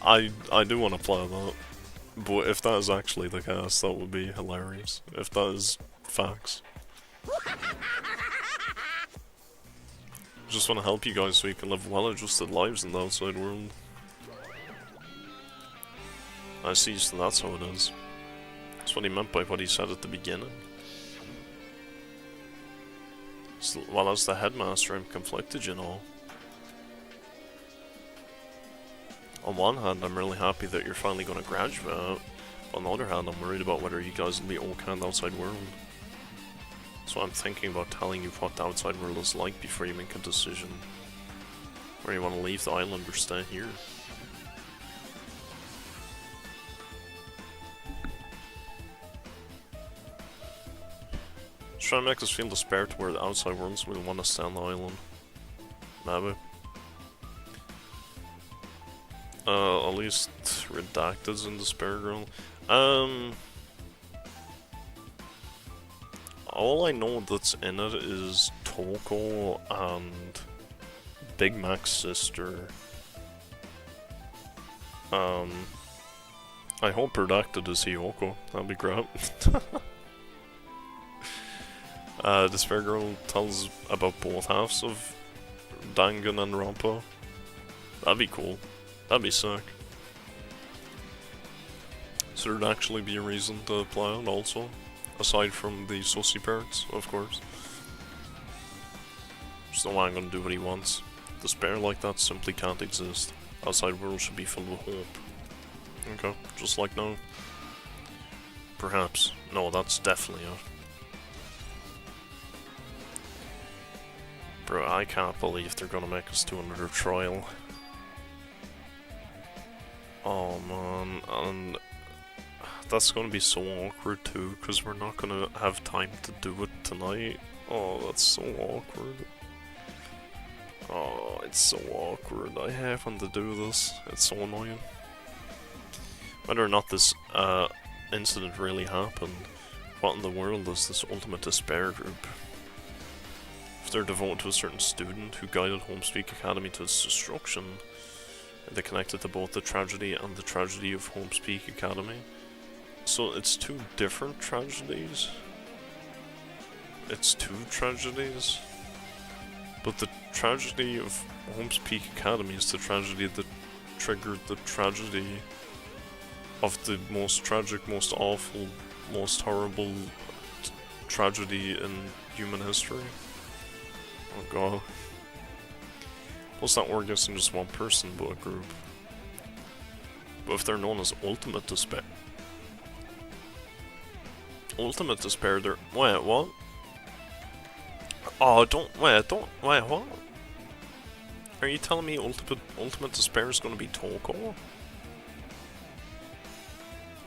Speaker 1: I do want to play that, but if that is actually the case, that would be hilarious. If that is facts. Just want to help you guys so you can live well-adjusted lives in the outside world. I see, so that's how it is. That's what he meant by what he said at the beginning. So, well, as the headmaster, I'm conflicted, you know. On one hand, I'm really happy that you're finally going to graduate. On the other hand, I'm worried about whether you guys will be okay in the outside world. So I'm thinking about telling you what the outside world is like before you make a decision. Whether you want to leave the island or stay here. Just trying to make us feel despair to where the outside worlds will want to stay on the island. Maybe. At least Redacted's in Despair Girl. All I know that's in it is Toko and Big Mac's sister. I hope Redacted is Hiyoko. That'd be great. Despair Girl tells about both halves of Dangan and Rampa. That'd be cool. That'd be sick. So there'd actually be a reason to play it also, aside from the sussy parts, of course. There's no way I'm gonna do what he wants. Despair like that simply can't exist. Outside world should be filled with hope. Okay, just like now. Perhaps. No, that's definitely it. Bro, I can't believe they're gonna make us do another trial. Oh man, and that's gonna be so awkward too, because we're not gonna have time to do it tonight. Oh, that's so awkward. Oh, it's so awkward. I hate when to do this. It's so annoying. Whether or not this incident really happened, what in the world is this Ultimate Despair group? If they're devoted to a certain student who guided Homespeak Academy to its destruction, are they connected to both the tragedy and the tragedy of Homespeak Academy? So it's two different tragedies? It's two tragedies? But the tragedy of Homespeak Academy is the tragedy that triggered the tragedy of the most tragic, most awful, most horrible tragedy in human history. Oh god. Plus that work isn't just one person, but a group. But if they're known as Ultimate Despair... Ultimate Despair, they're... Wait, what? Oh, wait, what? Are you telling me Ultimate Despair is gonna be Toko?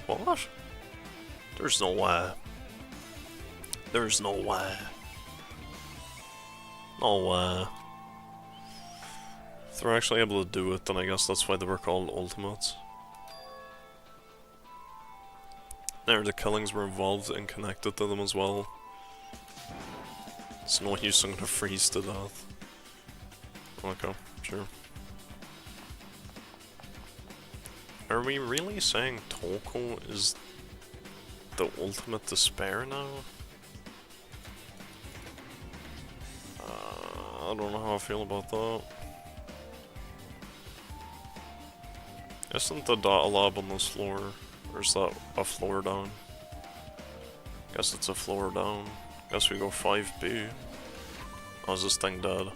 Speaker 1: What? There's no way. There's no way. No way. If they're actually able to do it, then I guess that's why they were called Ultimates. There, the killings were involved and connected to them as well. It's no use, I'm gonna freeze to death. Okay, sure. Are we really saying Toko is the Ultimate Despair now? I don't know how I feel about that. Isn't the data lab on this floor? Or is that a floor down? Guess it's a floor down. Guess we go 5B. Oh, is this thing dead?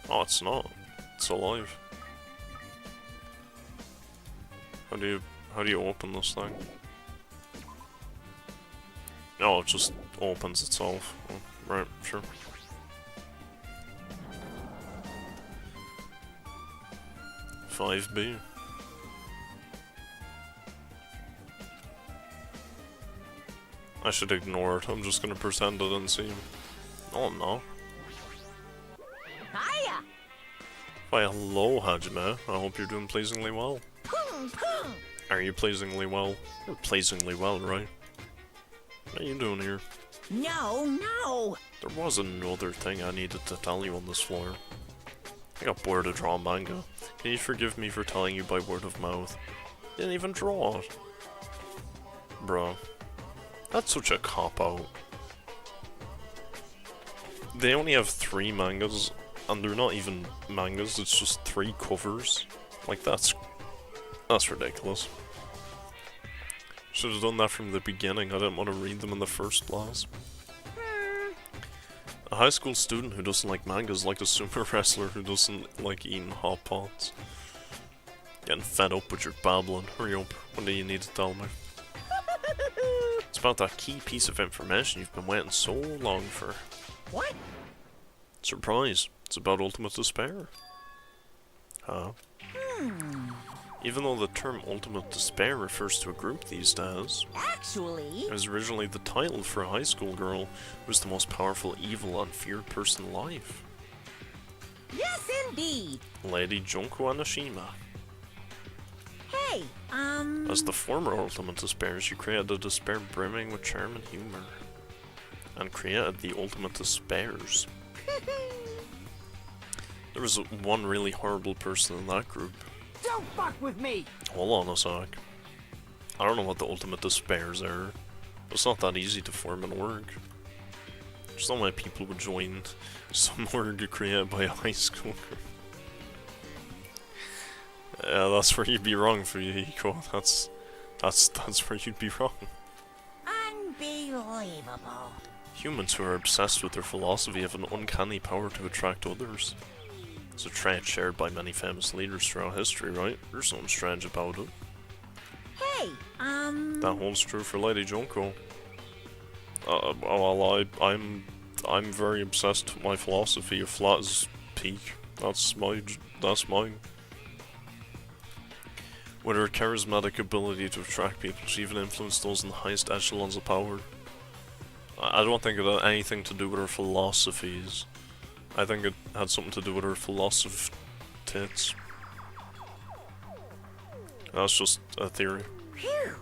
Speaker 1: Oh, it's not. It's alive. How do you open this thing? Oh, it just opens itself. Oh, right, sure. $5B. I should ignore it. I'm just gonna pretend I didn't see him. Oh no.
Speaker 10: Hiya!
Speaker 1: Why, hello, Hajime. I hope you're doing pleasingly well. Are you pleasingly well? You're pleasingly well, right? What are you doing here?
Speaker 10: No!
Speaker 1: There was another thing I needed to tell you on this floor. I got bored of drawing manga. Can you forgive me for telling you by word of mouth? You didn't even draw it. Bro. That's such a cop-out. They only have 3 mangas, and they're not even mangas, it's just 3 covers. Like, that's ridiculous. Should have done that from the beginning, I didn't want to read them in the first place. A high school student who doesn't like manga is like a sumo wrestler who doesn't like eating hot pots. Getting fed up with your babbling. Hurry up, what do you need to tell me? It's about that key piece of information you've been waiting so long for.
Speaker 10: What?
Speaker 1: Surprise, it's about Ultimate Despair. Huh? Even though the term Ultimate Despair refers to a group these days,
Speaker 10: Actually...
Speaker 1: it was originally the title for a high school girl who was the most powerful, evil, and feared person alive.
Speaker 10: Yes, indeed!
Speaker 1: Lady Junko Anashima.
Speaker 10: Hey,
Speaker 1: As the former Ultimate Despair, she created a despair brimming with charm and humor. And created the Ultimate Despairs. There was one really horrible person in that group.
Speaker 3: Don't fuck with me!
Speaker 1: Hold on a sec. I don't know what the Ultimate Despairs are. It's not that easy to form an org. There's not many people would join some org created by a high school group. Yeah, that's where you'd be wrong, Fuyuhiko. That's where you'd be wrong.
Speaker 10: Unbelievable.
Speaker 1: Humans who are obsessed with their philosophy have an uncanny power to attract others. It's a trait shared by many famous leaders throughout history, right? There's something strange about it.
Speaker 10: Hey,
Speaker 1: That holds true for Lady Junko. Well, I'm very obsessed with my philosophy of flat as peak. That's mine. With her charismatic ability to attract people, she even influenced those in the highest echelons of power. I don't think it had anything to do with her philosophies. I think it had something to do with her philosophy tits. That's just a theory.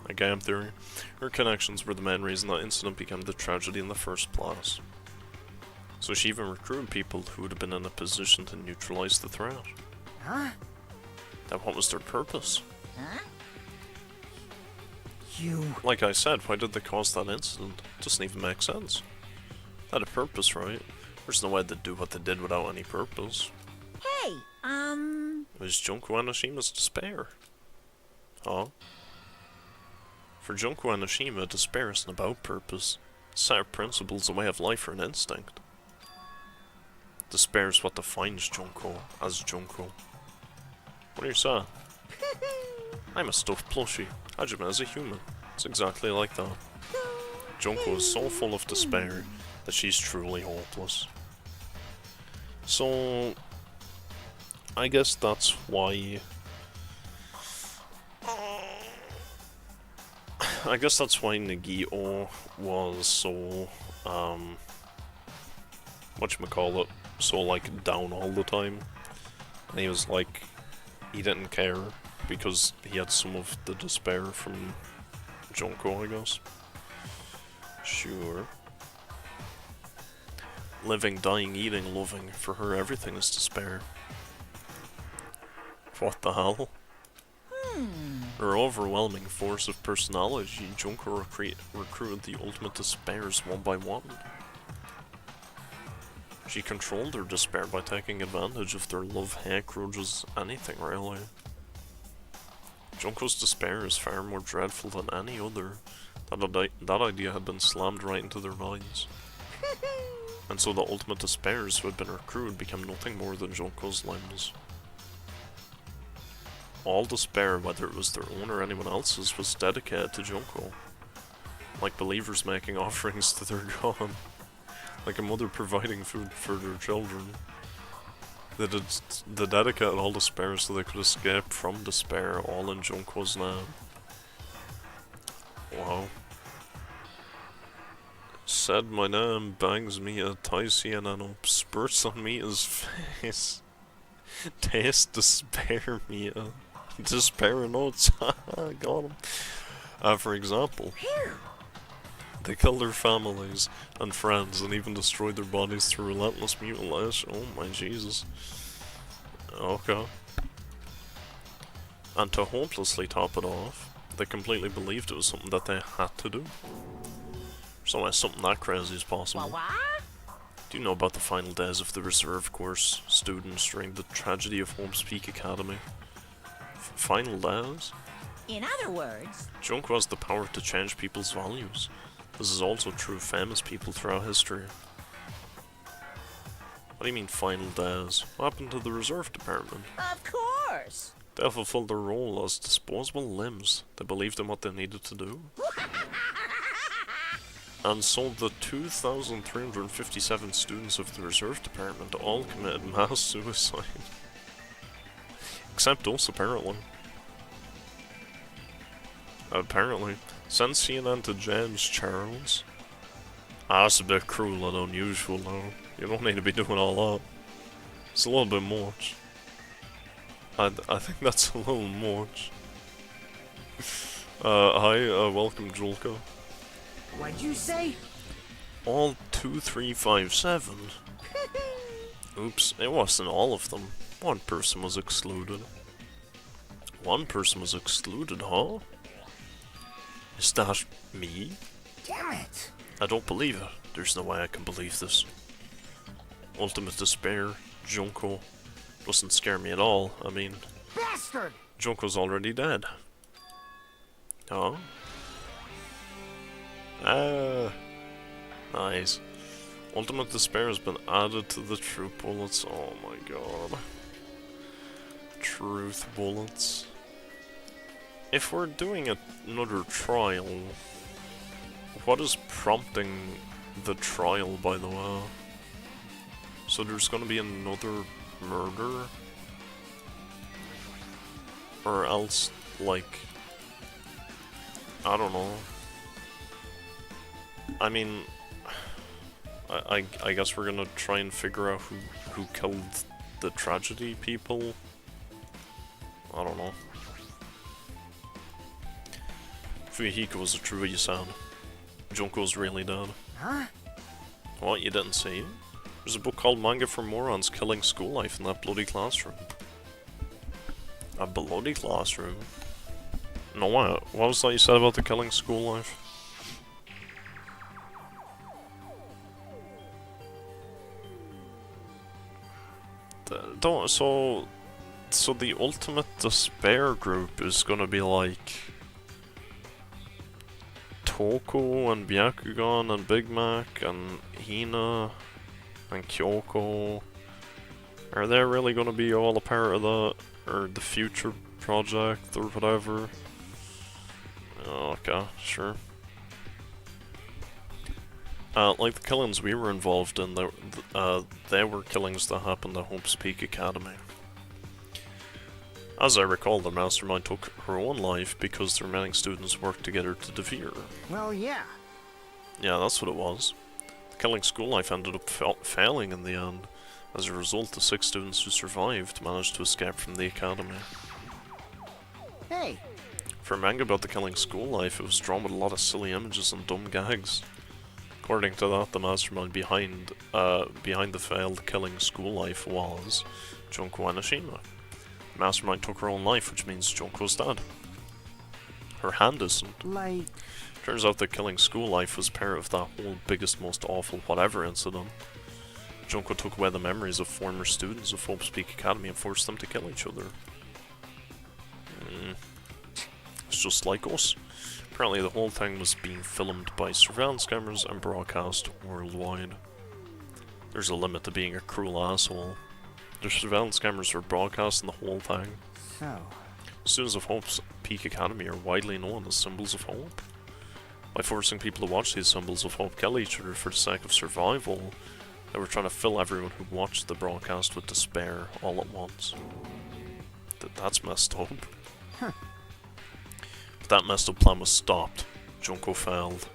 Speaker 1: A game theory. Her connections were the main reason that incident became the tragedy in the first place. So she even recruited people who would have been in a position to neutralize the threat.
Speaker 10: Huh?
Speaker 1: Then what was their purpose?
Speaker 10: Huh?
Speaker 3: You...
Speaker 1: Like I said, why did they cause that incident? Doesn't even make sense. They had a purpose, right? There's no way they'd do what they did without any purpose.
Speaker 10: Hey,
Speaker 1: It was Junko Anoshima's despair. Huh? For Junko Anoshima, despair isn't about purpose. It's a set of principles, a way of life, or an instinct. Despair is what defines Junko as Junko. What are you saying? I'm a stuffed plushie. Hajime is a human. It's exactly like that. Junko is so full of despair that she's truly hopeless. So, I guess that's why... I guess that's why Nagito was so, whatchamacallit, so, like, down all the time. And he was like, he didn't care, because he had some of the despair from Junko, I guess. Sure. Living, dying, eating, loving, for her everything is despair. What the hell? Her overwhelming force of personality, Junko recruited the ultimate despairs one by one. She controlled their despair by taking advantage of their love-hate grudges, anything really. Junko's despair is far more dreadful than any other. That idea had been slammed right into their minds. And so the ultimate despairs who had been recruited became nothing more than Junko's limbs. All despair, whether it was their own or anyone else's, was dedicated to Junko. Like believers making offerings to their god. Like a mother providing food for their children. They dedicated all despair so they could escape from despair, all in Junko's name. Wow. Said my name, bangs me a Taisien and spurts on me his face. Taste despair me a despair notes. Got him. For example, they killed their families and friends and even destroyed their bodies through relentless mutilation. Oh my Jesus. Okay. And to hopelessly top it off, they completely believed it was something that they had to do. There's only something that crazy is possible. Do you know about the final days of the reserve course students during the tragedy of Hope's Peak Academy? Final days?
Speaker 10: in other words...
Speaker 1: Junko has the power to change people's values. This is also true of famous people throughout history. What do you mean final days? What happened to the reserve department?
Speaker 10: Of course!
Speaker 1: They fulfilled their role as disposable limbs. They believed in what they needed to do. And so the 2,357 students of the reserve department all committed mass suicide. Except us, apparently. Apparently. Send CNN to James Charles. That's a bit cruel and unusual now. You don't need to be doing all that. It's a little bit much. I think that's a little much. Hi, welcome Julka.
Speaker 3: What'd you say?
Speaker 1: All 2357. Oops, it wasn't all of them. One person was excluded. One person was excluded, huh? Is that me?
Speaker 3: Damn it!
Speaker 1: I don't believe it. There's no way I can believe this. Ultimate despair, Junko, doesn't scare me at all. I mean,
Speaker 3: Bastard!
Speaker 1: Junko's already dead. Oh. Ah. Nice. Ultimate Despair has been added to the truth bullets. Oh my god. Truth bullets. If we're doing another trial, what is prompting the trial, by the way? So there's gonna be another murder? Or else, like, I don't know. I mean, I guess we're gonna try and figure out who killed the tragedy people. I don't know. Fuyuhiko was a true sound. Junko's really dead.
Speaker 3: Huh?
Speaker 1: What, you didn't see? There's a book called Manga for Morons Killing School Life in that bloody classroom. A bloody classroom? No, what was that you said about the killing school life? So the Ultimate Despair group is gonna be like Toko and Byakugan and Big Mac and Hina and Kyoko. Are they really gonna be all a part of that? Or the future project or whatever? Okay, sure. Like the killings we were involved in, they were killings that happened at Hope's Peak Academy. As I recall, the mastermind took her own life because the remaining students worked together to defeat her.
Speaker 3: Well, yeah.
Speaker 1: Yeah, that's what it was. The killing school life ended up failing in the end. As a result, the 6 students who survived managed to escape from the academy.
Speaker 3: Hey!
Speaker 1: For a manga about the killing school life, it was drawn with a lot of silly images and dumb gags. According to that, the mastermind behind the failed killing school life was Junko Anashima. The mastermind took her own life, which means Junko's dead. Her hand isn't.
Speaker 3: Like...
Speaker 1: Turns out that killing school life was part of that whole biggest, most awful whatever incident. Junko took away the memories of former students of Hope's Peak Academy and forced them to kill each other. It's just like us. Apparently the whole thing was being filmed by surveillance cameras and broadcast worldwide. There's a limit to being a cruel asshole. The surveillance cameras were broadcasting the whole thing.
Speaker 3: So...
Speaker 1: Students of Hope's Peak Academy are widely known as symbols of hope. By forcing people to watch these symbols of hope kill each other for the sake of survival, they were trying to fill everyone who watched the broadcast with despair all at once. That's messed up.
Speaker 3: Huh.
Speaker 1: But that messed up plan was stopped. Junko failed.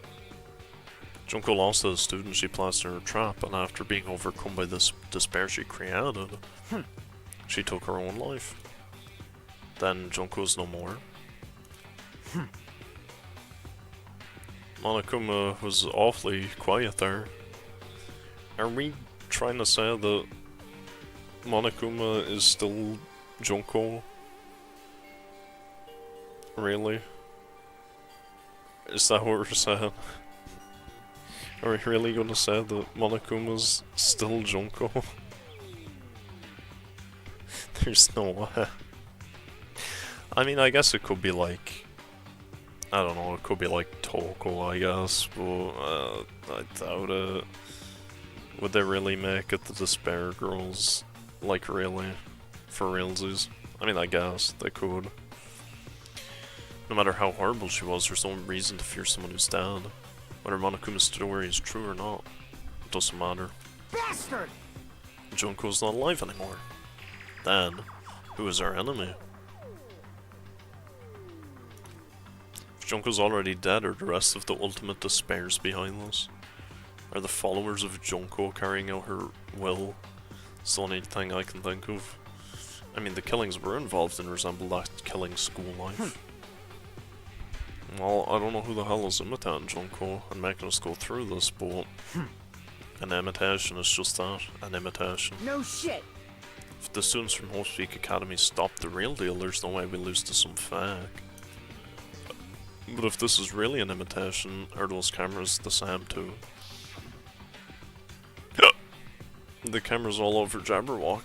Speaker 1: Junko lost to the student she placed in her trap, and after being overcome by this despair she created, she took her own life. Then Junko's no more. Monokuma was awfully quiet there. Are we trying to say that Monokuma is still Junko? Really? Is that what we're saying? Are we really gonna say that Monokuma's still Junko? There's no way. I mean, I guess it could be like... I don't know, it could be like Toko, I guess, but I doubt it. Would they really make it the Despair Girls? Like, really? For realsies? I mean, I guess they could. No matter how horrible she was, there's no reason to fear someone who's dead. Whether Monokuma's story is true or not, it doesn't matter.
Speaker 3: Bastard!
Speaker 1: Junko's not alive anymore. Then, who is our enemy? If Junko's already dead, are the rest of the ultimate despairs behind this? Are the followers of Junko carrying out her will? It's the only thing I can think of. I mean, the killings we're involved in resemble that killing school life. Well, I don't know who the hell is imitating Junko and making us go through this, but an imitation is just that, an imitation.
Speaker 3: No shit!
Speaker 1: If the students from Hope's Peak Academy stop the real deal, there's no way we lose to some fake. But if this is really an imitation, are those cameras the same too? The camera's all over Jabberwock.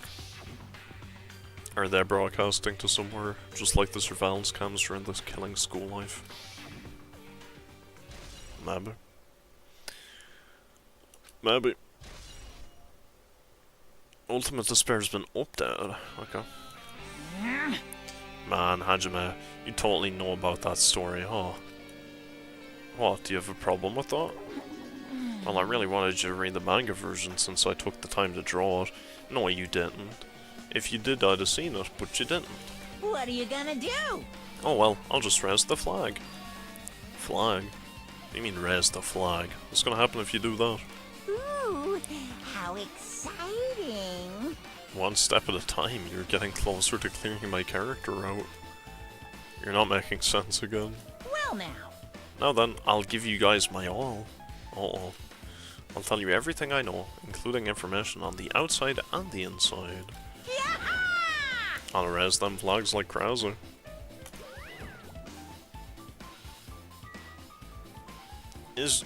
Speaker 1: Are they broadcasting to somewhere, just like the surveillance cams during this killing school life? Maybe. Maybe. Ultimate Despair's been updated. Okay. Man, Hajime, you totally know about that story, huh? What, do you have a problem with that? Well, I really wanted you to read the manga version since I took the time to draw it. No, you didn't. If you did, I'd have seen it, but you didn't.
Speaker 10: What are you gonna do?
Speaker 1: Oh well, I'll just raise the flag. Flag? What do you mean raise the flag? What's gonna happen if you do that?
Speaker 7: Ooh, how exciting.
Speaker 1: One step at a time, you're getting closer to clearing my character out. You're not making sense again.
Speaker 10: Well now.
Speaker 1: Now then, I'll give you guys my all. Uh-oh. I'll tell you everything I know, including information on the outside and the inside. I'll raise them flags like crazy. Is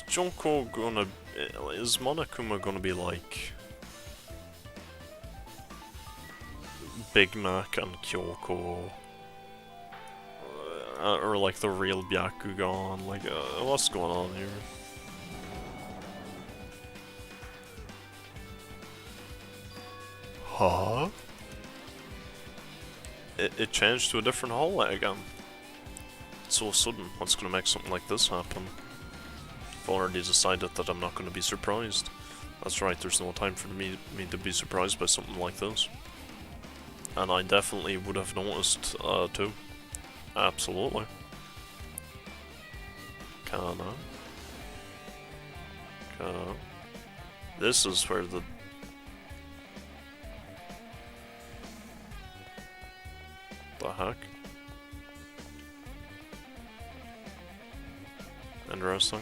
Speaker 1: Junko gonna... is Monokuma gonna be like... Big Mac and Kyoko? Or like the real Byakugan? Like, what's going on here? Huh? It changed to a different hallway again. It's so sudden. What's gonna make something like this happen? I've already decided that I'm not gonna be surprised. That's right, there's no time for me to be surprised by something like this. And I definitely would have noticed, too. Absolutely. Kana. This is where the... The heck? Interesting.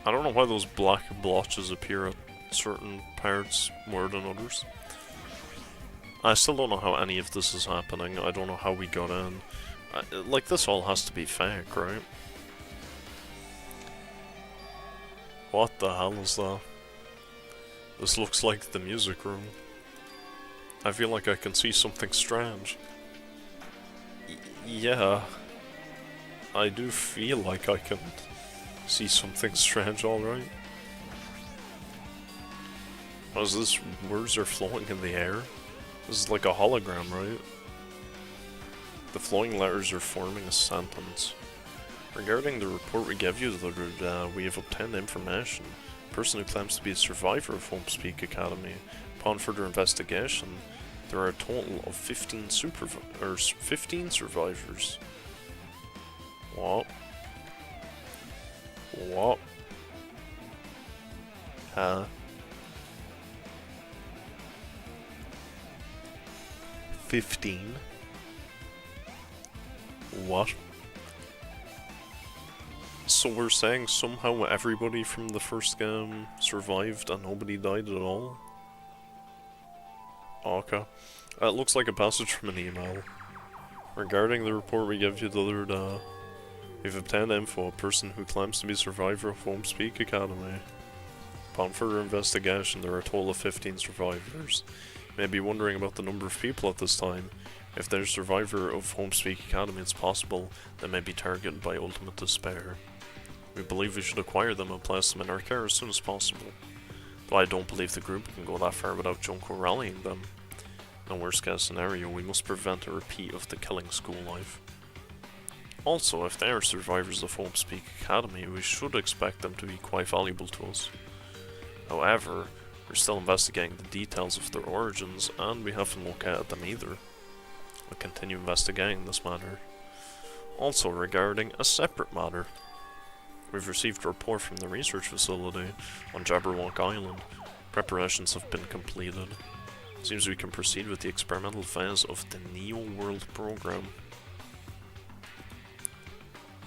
Speaker 1: I don't know why those black blotches appear at certain parts more than others. I still don't know how any of this is happening. I don't know how we got in. Like, this all has to be fake, right? What the hell is that? This looks like the music room. I feel like I can see something strange. Yeah. I do feel like I can see something strange, alright. What is this? Words are floating in the air? This is like a hologram, right? The flowing letters are forming a sentence. Regarding the report we gave you, we have obtained information. A person who claims to be a survivor of Homespeak Academy. Upon further investigation, there are a total of 15 survivors. What? What? Huh? 15? What? So we're saying somehow everybody from the first game survived and nobody died at all? Okay. It looks like a passage from an email. Regarding the report we gave you the other day, we've obtained info, a person who claims to be a survivor of Homespeak Academy. Upon further investigation, there are a total of 15 survivors. You may be wondering about the number of people at this time. If they're a survivor of Homespeak Academy, it's possible they may be targeted by Ultimate Despair. We believe we should acquire them and place them in our care as soon as possible. Though I don't believe the group can go that far without Junko rallying them. In a worst case scenario, we must prevent a repeat of the killing school life. Also, if they are survivors of Homespeak Academy, we should expect them to be quite valuable to us. However, we're still investigating the details of their origins, and we haven't located them either. We'll continue investigating this matter. Also, regarding a separate matter, we've received a report from the research facility on Jabberwock Island. Preparations have been completed. Seems we can proceed with the experimental phase of the Neo World program.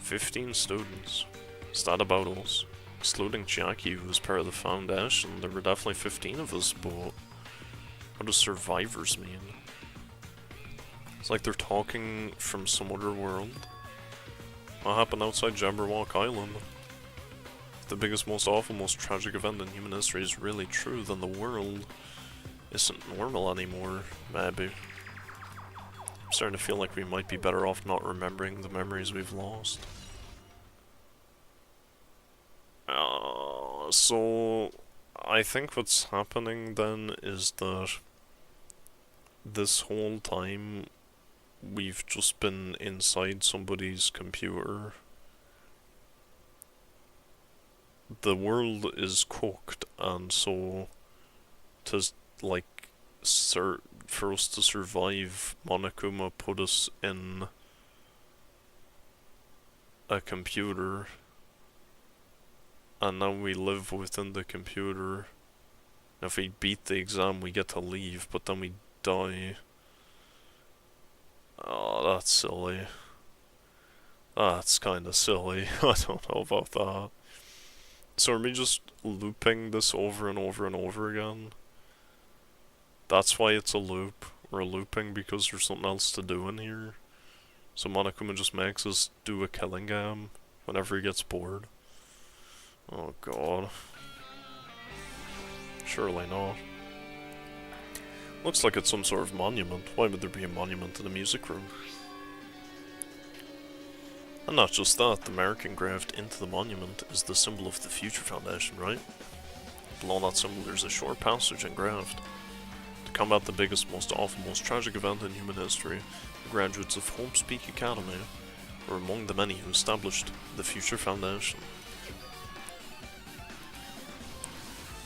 Speaker 1: 15 students. Is that about us? Excluding Chiaki, who was part of the Foundation, there were definitely 15 of us, but what does survivors mean? It's like they're talking from some other world. What happened outside Jabberwock Island? If the biggest, most awful, most tragic event in human history is really true, then the world isn't normal anymore, maybe. I'm starting to feel like we might be better off not remembering the memories we've lost. So I think what's happening then is that this whole time we've just been inside somebody's computer. The world is cooked, and so to like for us to survive, Monokuma put us in a computer, and now we live within the computer. Now if we beat the exam we get to leave, but then we die. Oh, that's silly. That's kinda silly. I don't know about that. So are we just looping this over and over and over again? That's why it's a loop. We're looping because there's something else to do in here. So Monokuma just makes us do a killing game whenever he gets bored. Oh god. Surely not. Looks like it's some sort of monument. Why would there be a monument in a music room? And not just that, the mark engraved into the monument is the symbol of the Future Foundation, right? Below that symbol there's a short passage engraved. To combat the biggest, most awful, most tragic event in human history, the graduates of Homespeak Academy were among the many who established the Future Foundation.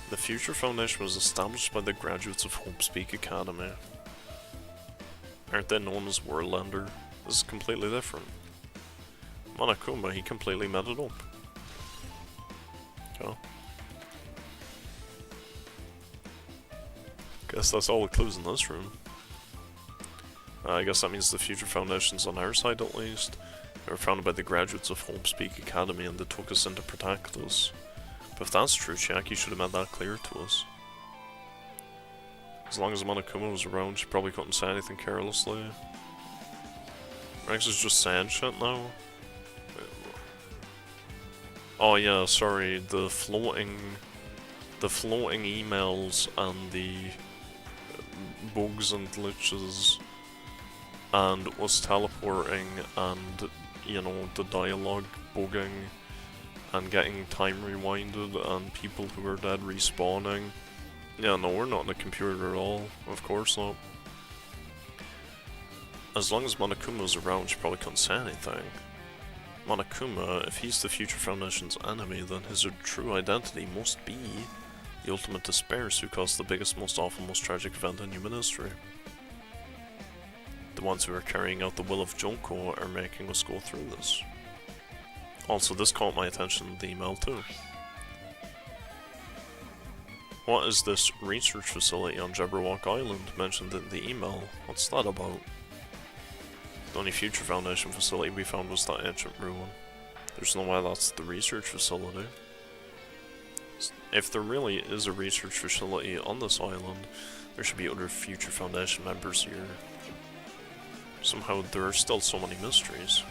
Speaker 1: The Future Foundation was established by the graduates of Homespeak Academy. Aren't they known as Worldlander? This is completely different. Monokuma, he completely made it up. Okay. Guess that's all the clues in this room. I guess that means the Future Foundation's on our side at least. They were founded by the graduates of Homespeak Academy and they took us in to protect us. But if that's true, Chiaki should have made that clear to us. As long as Monokuma was around, she probably couldn't say anything carelessly. Rex is just saying shit now. Oh yeah, sorry, the floating emails and the bugs and glitches and us teleporting and, you know, the dialogue bugging and getting time rewinded and people who are dead respawning. Yeah, no, we're not in the computer at all. Of course not. As long as Monokuma was around, she probably couldn't say anything. Monokuma, if he's the Future Foundation's enemy, then his true identity must be the ultimate despairs who caused the biggest, most awful, most tragic event in human history. The ones who are carrying out the will of Junko are making us go through this. Also, this caught my attention in the email too. What is this research facility on Jabberwock Island mentioned in the email? What's that about? The only Future Foundation facility we found was that ancient ruin. There's no way that's the research facility. If there really is a research facility on this island, there should be other Future Foundation members here. Somehow there are still so many mysteries.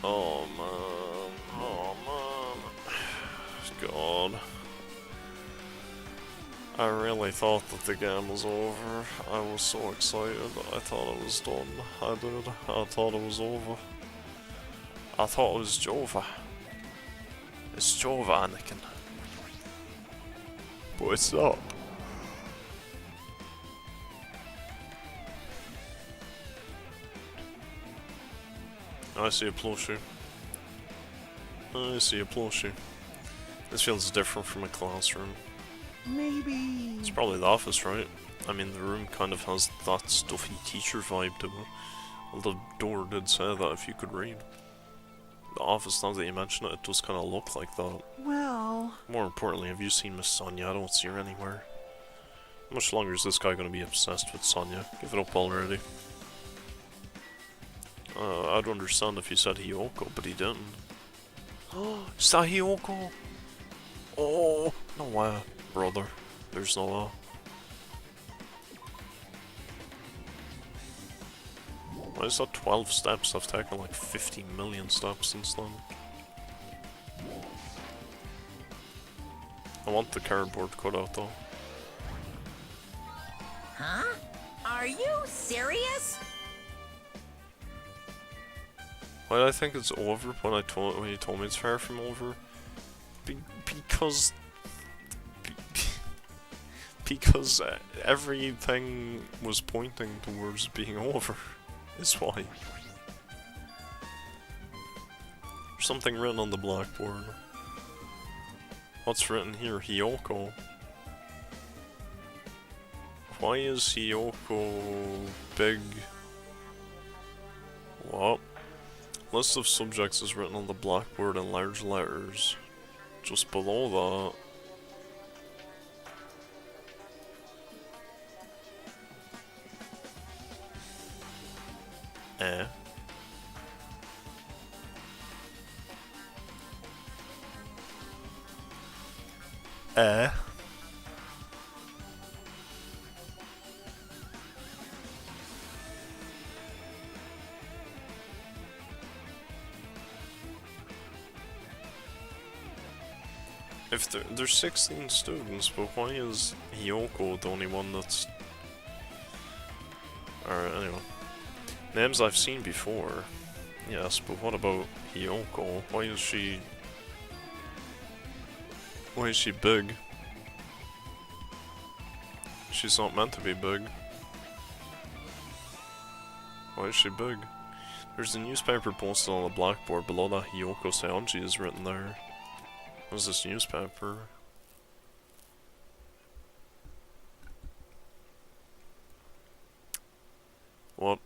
Speaker 1: Oh man, oh man. God. I really thought that the game was over. I was so excited. I thought it was done. I did. I thought it was over. I thought it was Jova. It's Jova, Anakin. But it's not. I see a plushie. I see a plushie. This feels different from a classroom.
Speaker 6: Maybe...
Speaker 1: It's probably the office, right? I mean, the room kind of has that stuffy teacher vibe to it. Well, the door did say that if you could read. The office, now that you mention it, it does kind of look like that.
Speaker 6: Well...
Speaker 1: More importantly, have you seen Miss Sonia? I don't see her anywhere. How much longer is this guy going to be obsessed with Sonia? Give it up already. I'd understand if he said Hiyoko, but he didn't. Oh, is that Hiyoko? Oh, no way, brother. There's no way. Why is that 12 steps? I've taken like 50 million steps since then. I want the cardboard cutout though.
Speaker 10: Huh? Are you serious?
Speaker 1: Why do I think it's over when you told me it's far from over? Because everything was pointing towards being over. Is why. There's something written on the blackboard. What's written here? Hiyoko. Why is Hiyoko big? What? List of subjects is written on the blackboard in large letters. Just below that. If there's 16 students, but why is Hiyoko the only one that's... Alright, anyway. Names I've seen before. Yes, but what about Hiyoko? Why is she big? She's not meant to be big. Why is she big? There's a newspaper posted on the blackboard below that. Hiyoko Seonji is written there. What's this newspaper? What?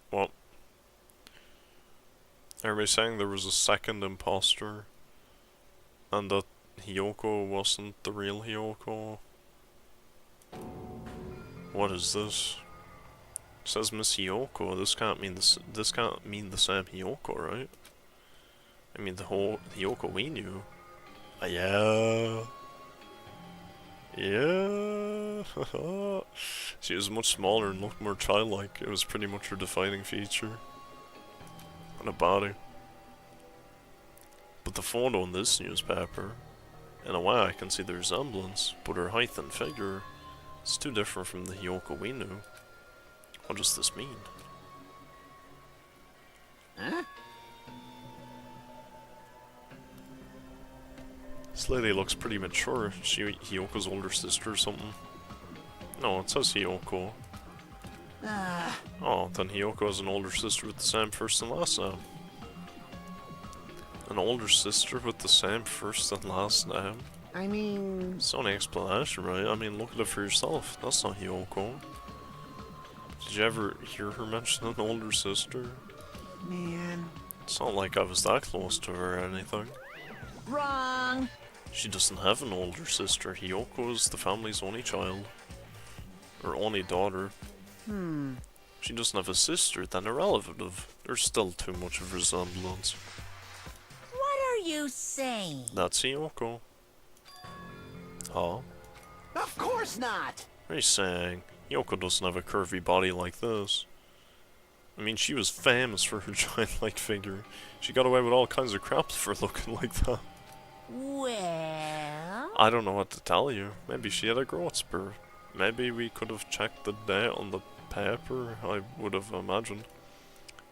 Speaker 1: What? Everybody saying there was a second imposter and that Hiyoko wasn't the real Hiyoko. What is this? It says Miss Hiyoko. This can't mean this can't mean the same Hiyoko, right? I mean the whole Hiyoko we knew. Yeah. Yeah. She was much smaller and looked more childlike. It was pretty much her defining feature. And a body. But the photo in this newspaper, in a way I can see the resemblance, but her height and figure is too different from the Hiyoko we knew. What does this mean?
Speaker 6: Huh?
Speaker 1: This lady looks pretty mature. Is she Hiyoko's older sister or something? No, it says Hiyoko. Oh, then Hiyoko has an older sister with the same first and last name. An older sister with the same first and last name?
Speaker 6: I mean...
Speaker 1: It's not an explanation, right? I mean, look at it for yourself. That's not Hiyoko. Did you ever hear her mention an older sister?
Speaker 6: Man...
Speaker 1: It's not like I was that close to her or anything.
Speaker 10: Wrong.
Speaker 1: She doesn't have an older sister. Hiyoko is the family's only child. Or only daughter. She doesn't have a sister, then a relative. There's still too much of resemblance.
Speaker 10: What are you saying?
Speaker 1: That's Hiyoko. Huh?
Speaker 6: Of course not!
Speaker 1: What are you saying? Hiyoko doesn't have a curvy body like this. I mean, she was famous for her giant-like figure. She got away with all kinds of crap for looking like that.
Speaker 10: Well...
Speaker 1: I don't know what to tell you. Maybe she had a growth spurt. Maybe we could have checked the date on the paper, I would have imagined.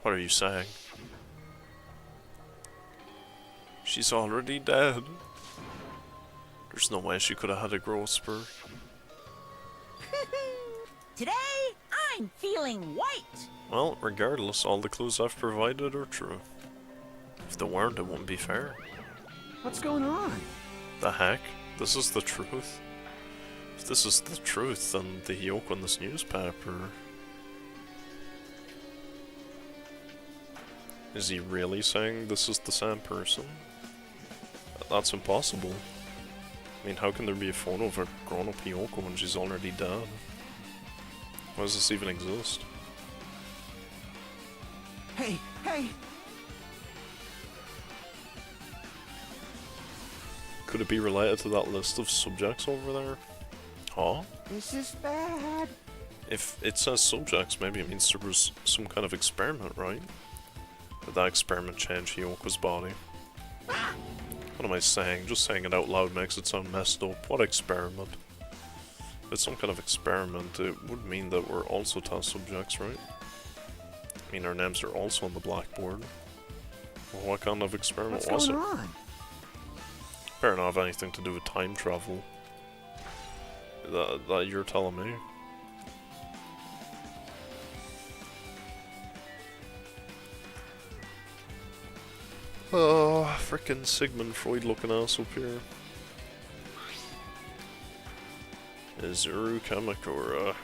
Speaker 1: What are you saying? She's already dead. There's no way she could have had a growth spurt.
Speaker 10: Today, I'm feeling white.
Speaker 1: Well, regardless, all the clues I've provided are true. If they weren't, it wouldn't be fair.
Speaker 6: What's going on?
Speaker 1: The heck? This is the truth? If this is the truth, then the Hiyoko in this newspaper... Is he really saying this is the same person? That's impossible. I mean, how can there be a photo of a grown-up Hiyoko when she's already dead? Why does this even exist?
Speaker 6: Hey, hey!
Speaker 1: Could it be related to that list of subjects over there? Huh?
Speaker 6: This is bad.
Speaker 1: If it says subjects, maybe it means there was some kind of experiment, right? Did that experiment change Hiyoko's body? What am I saying? Just saying it out loud makes it sound messed up. What experiment? If it's some kind of experiment, it would mean that we're also test subjects, right? I mean, our names are also on the blackboard. Well, what kind of experiment was it?
Speaker 3: What's going on?
Speaker 1: Better not have anything to do with time travel. That you're telling me. Oh, frickin' Sigmund Freud looking ass up here. Izuru Kamakura.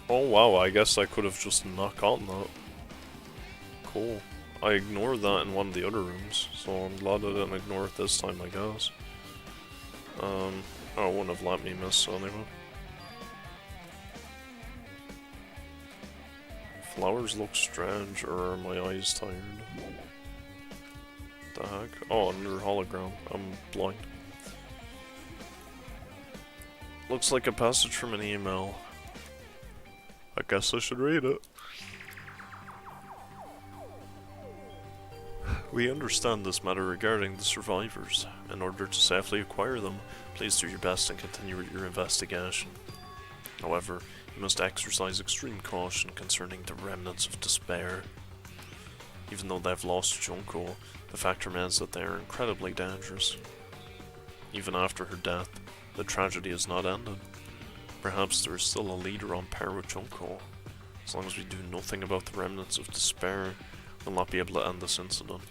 Speaker 1: Oh wow, I guess I could have just not gotten that. Cool. I ignored that in one of the other rooms, so I'm glad I didn't ignore it this time, I guess. Oh, it wouldn't have let me miss anyway. Flowers look strange, or are my eyes tired? The heck? Oh, another hologram. I'm blind. Looks like a passage from an email. I guess I should read it. We understand this matter regarding the survivors. In order to safely acquire them, please do your best and continue your investigation. However, you must exercise extreme caution concerning the remnants of despair. Even though they have lost Junko, the fact remains that they are incredibly dangerous. Even after her death, the tragedy is not ended. Perhaps there is still a leader on par with Junko. As long as we do nothing about the remnants of despair, we'll not be able to end this incident.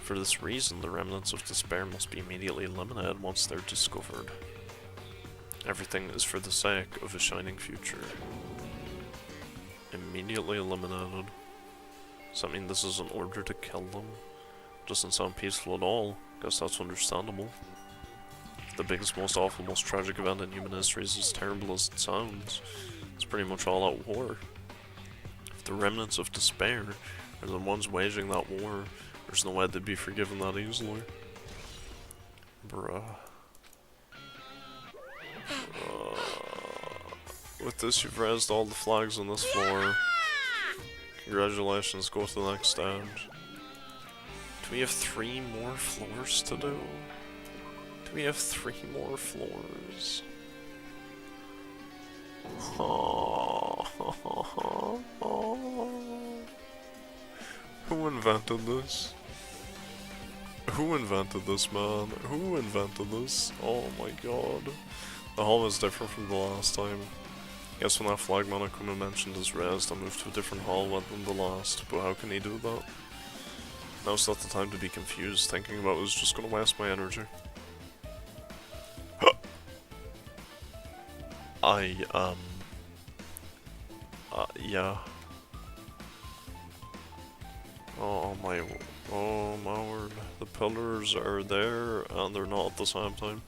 Speaker 1: For this reason, the remnants of despair must be immediately eliminated once they're discovered. Everything is for the sake of a shining future. Immediately eliminated. Does that mean this is an order to kill them? Doesn't sound peaceful at all. Guess that's understandable. If the biggest, most awful, most tragic event in human history is as terrible as it sounds, it's pretty much all out war. If the remnants of despair are the ones waging that war, there's no way they'd be forgiven that easily. Bruh. With this, you've raised all the flags on this floor. Congratulations, go to the next stage. Do we have 3 more floors to do? Do we have 3 more floors? Who invented this? Who invented this, man? Who invented this? Oh my god. The hall is different from the last time. Guess when that flagman I couldn't have mentioned is raised, I moved to a different hall than the last, but how can he do that? Now's not the time to be confused, thinking about it is just gonna waste my energy. Yeah. Oh my word. The pillars are there, and they're not at the same time.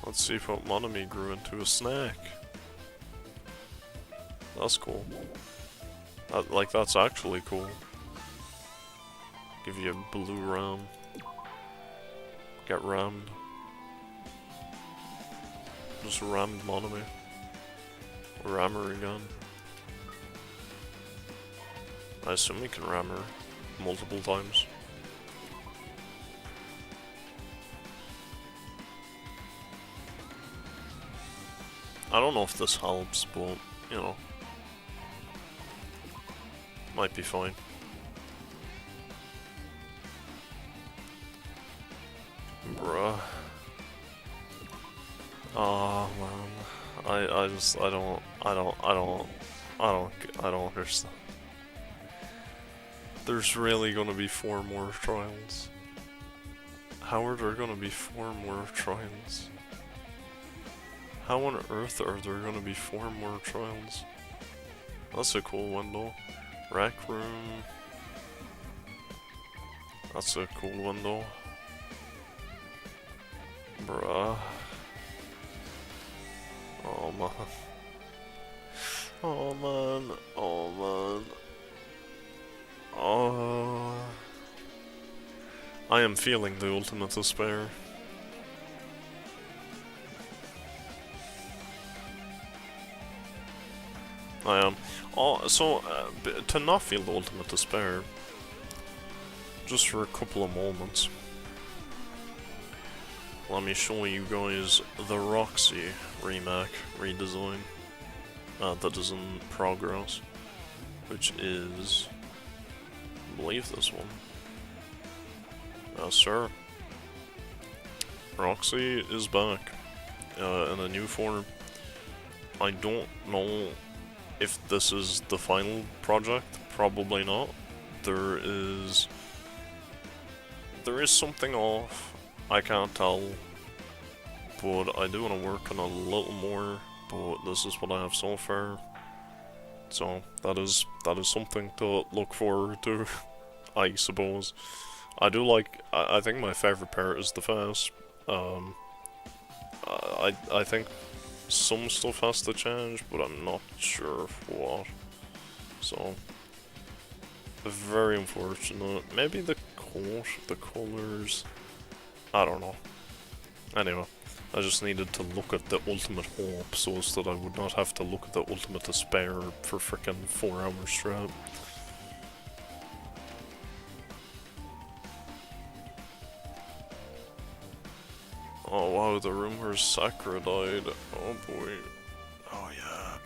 Speaker 1: Let's see if what Monami grew into a snake. That's cool. That's actually cool. Give you a blue ram. Get rammed. Just rammed Monami. Ram her again. I assume we can ram her multiple times. I don't know if this helps, but, you know. Might be fine. Bruh. Oh man. I don't understand. There's really gonna be 4 more trials. How are there gonna be 4 more trials? How on earth are there gonna be 4 more trials? That's a cool window. Rec room. That's a cool window. Bruh. Oh man. Oh man. Oh man. Oh. I am feeling the ultimate despair. I am. to not feel the ultimate despair, just for a couple of moments, let me show you guys the Roxy remake redesign that is in progress, which is, I believe, this one. Yes, sir. Roxy is back in a new form. I don't know if this is the final project. Probably not. There is something off. I can't tell, but I do want to work on a little more. But this is what I have so far. So that is something to look forward to, I suppose. I do like. I think my favorite part is the face. I think some stuff has to change, but I'm not sure what. So very unfortunate. Maybe the coat, the colors. I don't know. Anyway, I just needed to look at the ultimate hope so as that I would not have to look at the ultimate despair for frickin' 4 hours straight. Oh wow, the rumors Sakura died. Oh boy. Oh yeah.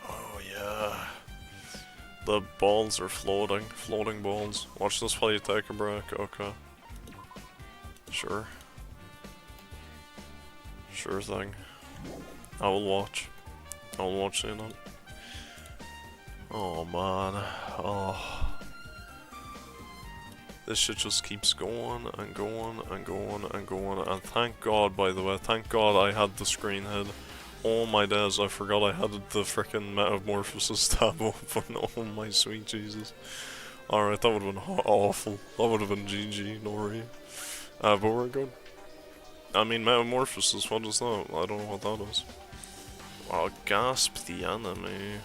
Speaker 1: Oh yeah. The balls are floating. Floating balls. Watch this while you take a break. Okay. Sure. Sure thing. I will watch. I will watch seeing it. Oh man. Oh. This shit just keeps going and going and going and going, and thank God, by the way, thank God I had the screen hid. Oh my days, I forgot I had the frickin' Metamorphosis tab open. Oh my sweet Jesus. Alright, that would have been awful. That would have been GG, no worry. But we're good. I mean, Metamorphosis, what is that? I don't know what that is. Oh, gasp the enemy.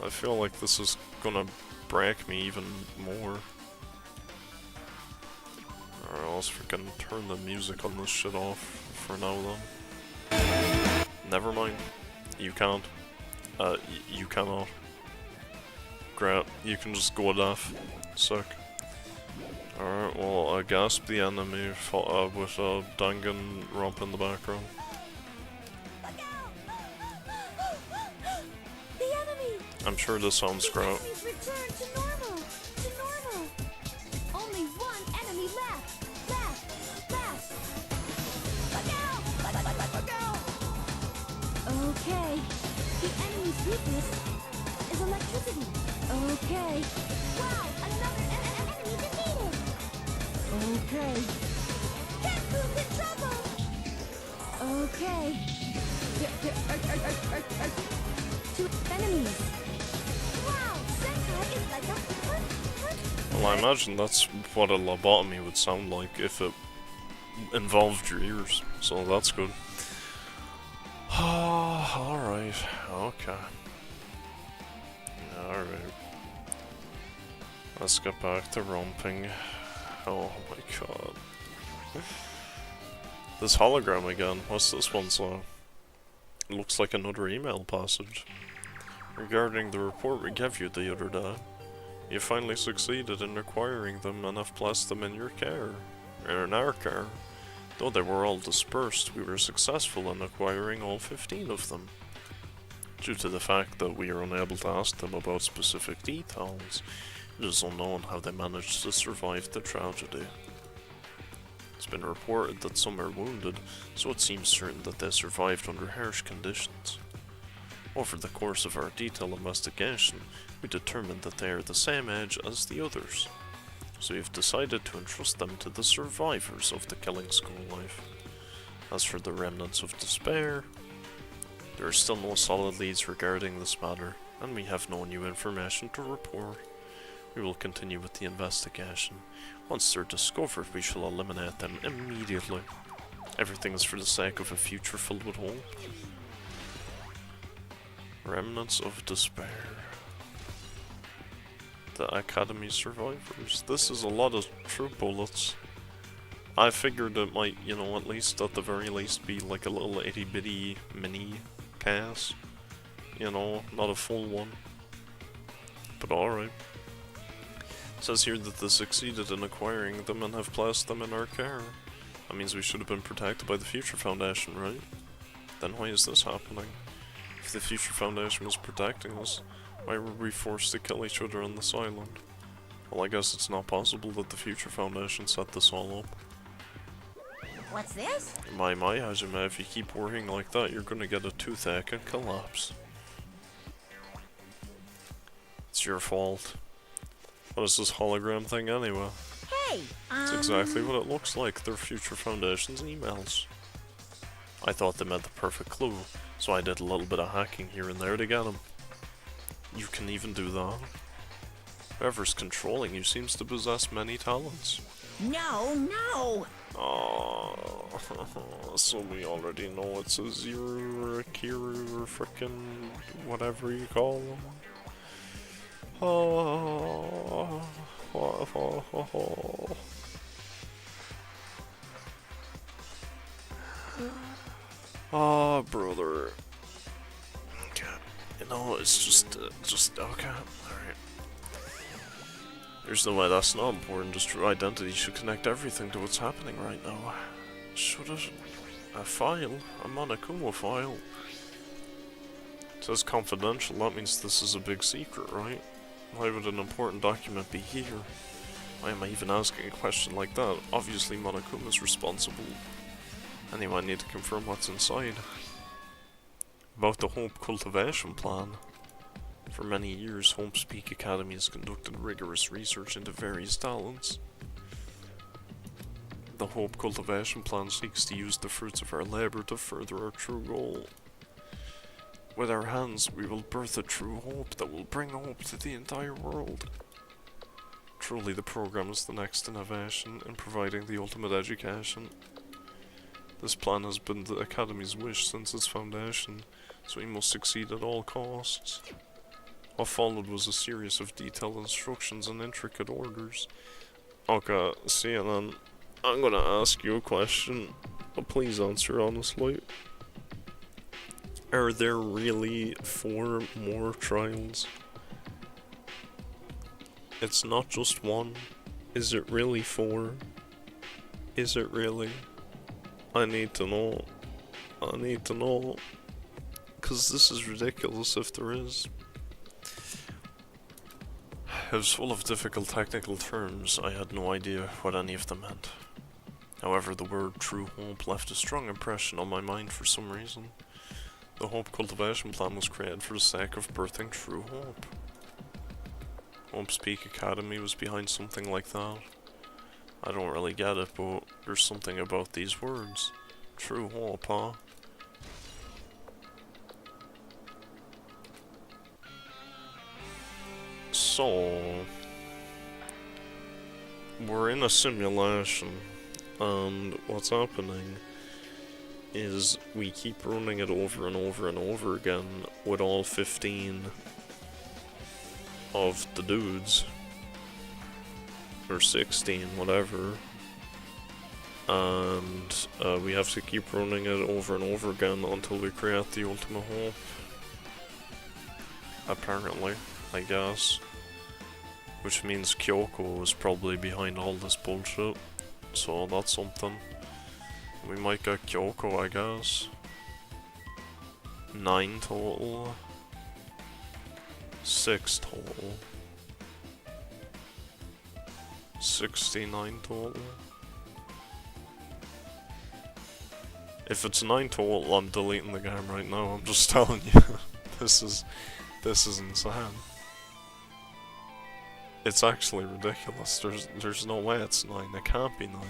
Speaker 1: I feel like this is gonna break me even more. Alright, let's freaking turn the music on this shit off for now then. Never mind. You can't. You cannot. Great. You can just go deaf. Sick. Alright, well, I gasped the enemy with a Dangan romp in the background. I'm sure this sounds great.
Speaker 5: Return to normal. To normal. Only one enemy left. Left. Look out! Okay. The enemy's weakness is electricity. Okay. Wow! Another enemy defeated. Okay. Dangan's in trouble. Okay. Two enemies.
Speaker 1: Well, I imagine that's what a lobotomy would sound like if it involved your ears, so that's good. Alright, okay. Alright. Let's get back to romping. Oh my god. This hologram again, what's this one so? It looks like another email passage. Regarding the report we gave you the other day, you finally succeeded in acquiring them and have placed them in your care, or in our care. Though they were all dispersed, we were successful in acquiring all 15 of them. Due to the fact that we are unable to ask them about specific details, it is unknown how they managed to survive the tragedy. It's been reported that some are wounded, so it seems certain that they survived under harsh conditions. Over the course of our detailed investigation, we determined that they are the same age as the others, so we've decided to entrust them to the survivors of the killing school life. As for the remnants of despair, there are still no solid leads regarding this matter, and we have no new information to report. We will continue with the investigation. Once they're discovered, we shall eliminate them immediately. Everything is for the sake of a future filled with hope. Remnants of despair. The Academy survivors. This is a lot of true bullets. I figured it might, you know, at least at the very least be like a little itty bitty mini cast. you know, not a full one. But alright. It says here that they succeeded in acquiring them and have placed them in our care. That means we should have been protected by the Future Foundation, right? Then why is this happening? If the Future Foundation was protecting us, why were we forced to kill each other on this island? Well, I guess it's not possible that the Future Foundation set this all up.
Speaker 10: What's this?
Speaker 1: My, Hajime, if you keep worrying like that, you're gonna get a toothache and collapse. It's your fault. What is this hologram thing anyway?
Speaker 10: Hey,
Speaker 1: It's exactly what it looks like. They're Future Foundation's emails. I thought they meant the perfect clue, so I did a little bit of hacking here and there to get them. You can even do that. Whoever's controlling you seems to possess many talents.
Speaker 10: No!
Speaker 1: Oh, so we already know it's a Zero or a Kiru or frickin' whatever you call them. Oh. Oh, brother. Okay. You know, it's just okay. Alright. There's no way that's not important. Just true identity should connect everything to what's happening right now. Should it? A file? A Monokuma file? It says confidential. That means this is a big secret, right? Why would an important document be here? Why am I even asking a question like that? Obviously Monokuma's responsible. Anyway, I need to confirm what's inside. About the Hope Cultivation Plan. For many years, Hope's Peak Academy has conducted rigorous research into various talents. The Hope Cultivation Plan seeks to use the fruits of our labor to further our true goal. With our hands, we will birth a true hope that will bring hope to the entire world. Truly, the program is the next innovation in providing the ultimate education. This plan has been the Academy's wish since its foundation, so we must succeed at all costs. What followed was a series of detailed instructions and intricate orders. Okay, CNN, I'm gonna ask you a question, but please answer honestly. Are there really 4 more trials? It's not just one. Is it really 4? Is it really? I need to know. I need to know. 'Cause this is ridiculous if there is. It was full of difficult technical terms. I had no idea what any of them meant. However, the word true hope left a strong impression on my mind for some reason. The Hope Cultivation Plan was created for the sake of birthing true hope. Hope's Peak Academy was behind something like that. I don't really get it, but there's something about these words. True hope, huh? So, we're in a simulation, and what's happening is we keep running it over and over and over again with all 15 of the dudes, or 16, whatever, and we have to keep running it over and over again until we create the ultimate hope. Apparently, I guess. Which means Kyoko is probably behind all this bullshit, so that's something. We might get Kyoko, I guess. 9 total. 6 total. 69 total. If it's 9 total, I'm deleting the game right now, I'm just telling you. This is insane. It's actually ridiculous. There's no way it's 9. It can't be 9.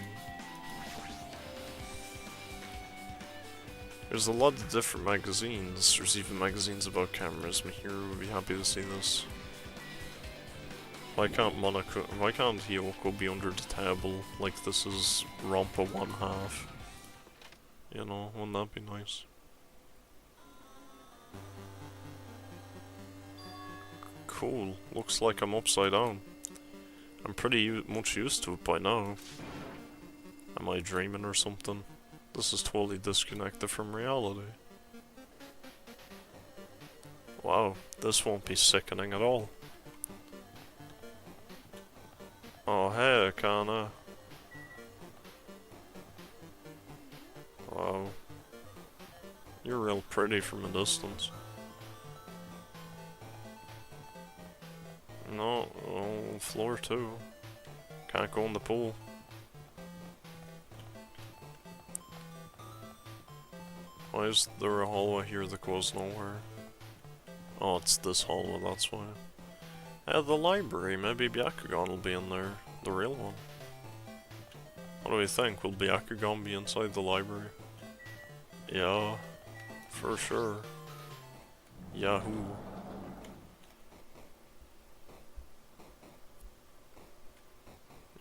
Speaker 1: There's a lot of different magazines. There's even magazines about cameras. Mihiru would be happy to see this. Why can't Hiyoko be under the table like this is Rompa 1/2? You know, wouldn't that be nice? Cool. Looks like I'm upside down. I'm pretty much used to it by now. Am I dreaming or something? This is totally disconnected from reality. Wow, this won't be sickening at all. Oh, hey, Akana. Wow. You're real pretty from a distance. No, oh, floor 2. Can't go in the pool. Why is there a hallway here that goes nowhere? Oh, it's this hallway, that's why. The library, maybe Byakugan will be in there. The real one. What do we think? Will Byakugan be inside the library? Yeah, for sure. Yahoo.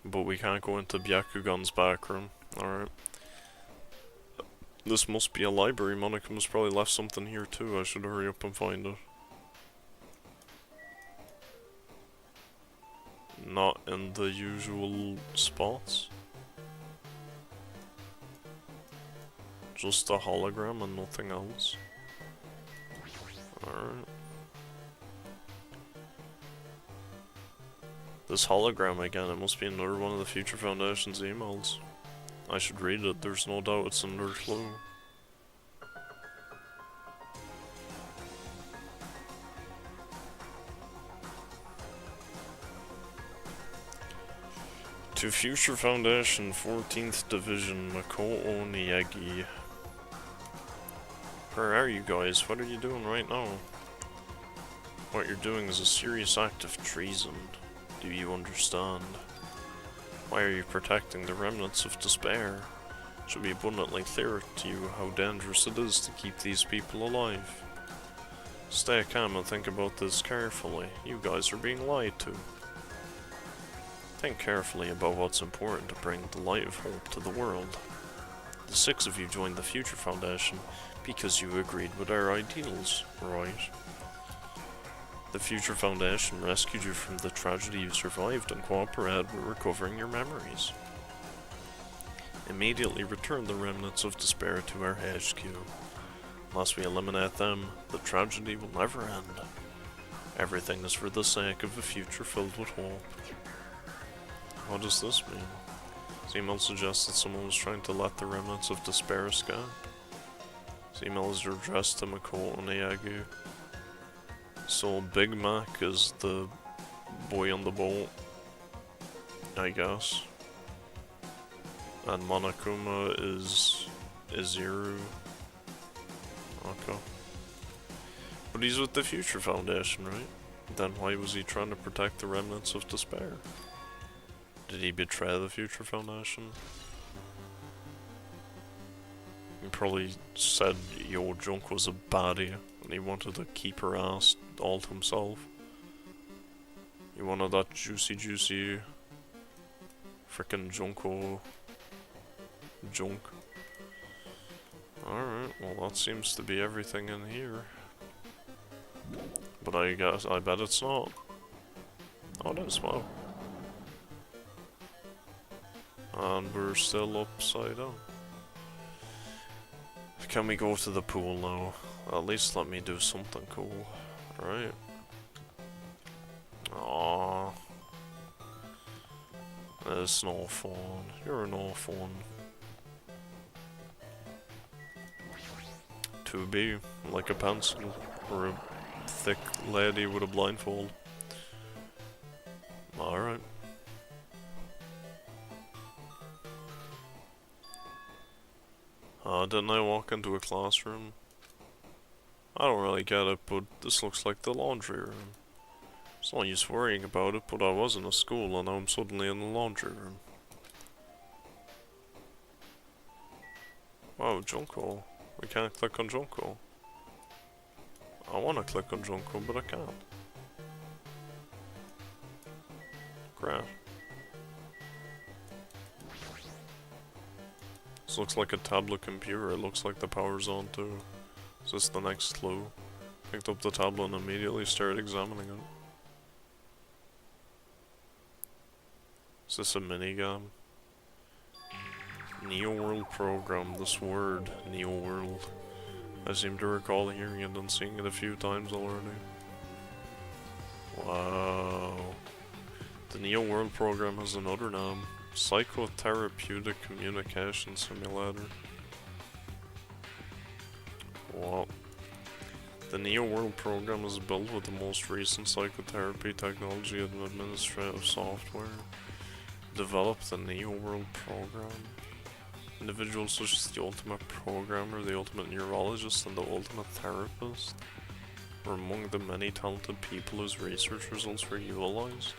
Speaker 1: But we can't go into Byakugan's back room. Alright. This must be a library. Monica must probably left something here too. I should hurry up and find it. Not in the usual spots. Just a hologram and nothing else. Alright. This hologram again, it must be another one of the Future Foundation's emails. I should read it, there's no doubt it's another clue. To Future Foundation, 14th Division, Makoto Miyagi. Where are you guys? What are you doing right now? What you're doing is a serious act of treason. Do you understand? Why are you protecting the remnants of despair? It should be abundantly clear to you how dangerous it is to keep these people alive. Stay calm and think about this carefully. You guys are being lied to. Think carefully about what's important to bring the light of hope to the world. The 6 of you joined the Future Foundation because you agreed with our ideals, right? The Future Foundation rescued you from the tragedy you survived and cooperated with recovering your memories. Immediately return the remnants of despair to our HQ. Unless we eliminate them, the tragedy will never end. Everything is for the sake of a future filled with hope. What does this mean? This email suggests that someone was trying to let the remnants of despair escape. This email is addressed to Makoto Miyagi. So Big Mac is the boy on the boat, I guess. And Monokuma is Izuru. Okay. But he's with the Future Foundation, right? Then why was he trying to protect the remnants of despair? Did he betray the Future Foundation? He probably said Yo Junk was a baddie and he wanted to keep her ass all to himself. He wanted that juicy frickin' Junko junk. Alright, well that seems to be everything in here. But I bet it's not. Oh, it is, wow. And we're still upside down. Can we go to the pool now? At least let me do something cool. Right? Aww. It's no fun. You're no fun. To be like a pencil or a thick lady with a blindfold. Alright. Didn't I walk into a classroom? I don't really get it, but this looks like the laundry room. It's no use worrying about it, but I was in a school and now I'm suddenly in the laundry room. Wow, Junko. We can't click on Junko. I wanna click on Junko, but I can't. Great. This looks like a tablet computer. It looks like the power's on too. Is this the next clue? Picked up the tablet and immediately started examining it. Is this a minigame? Neo World program. This word, Neo World. I seem to recall hearing it and seeing it a few times already. Wow. The Neo World program has another name. Psychotherapeutic Communication Simulator. What? The Neo World program is built with the most recent psychotherapy technology and administrative software. Developed the Neo World program. Individuals such as the ultimate programmer, the ultimate neurologist, and the ultimate therapist were among the many talented people whose research results were utilized.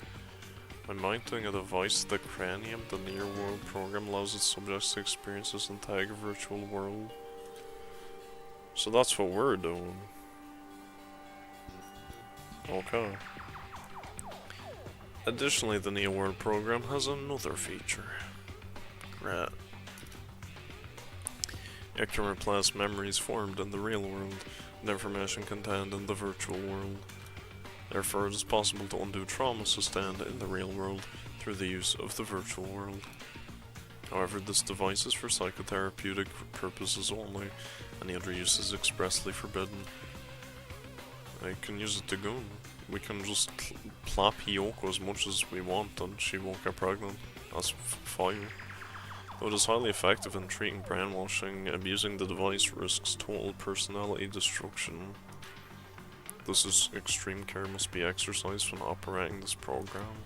Speaker 1: By mounting a device to the cranium, the Neo World program allows its subjects to experience this entire virtual world. So that's what we're doing. Okay. Additionally, the Neo World program has another feature. Great. It can replace memories formed in the real world with information contained in the virtual world. Therefore, it is possible to undo trauma sustained in the real world through the use of the virtual world. However, this device is for psychotherapeutic purposes only. Any other use is expressly forbidden. I can use it to gun. We can just plap Hiyoko as much as we want and she won't get pregnant. That's fine. Though it is highly effective in treating brainwashing, abusing the device risks total personality destruction. This is extreme care must be exercised when operating this program.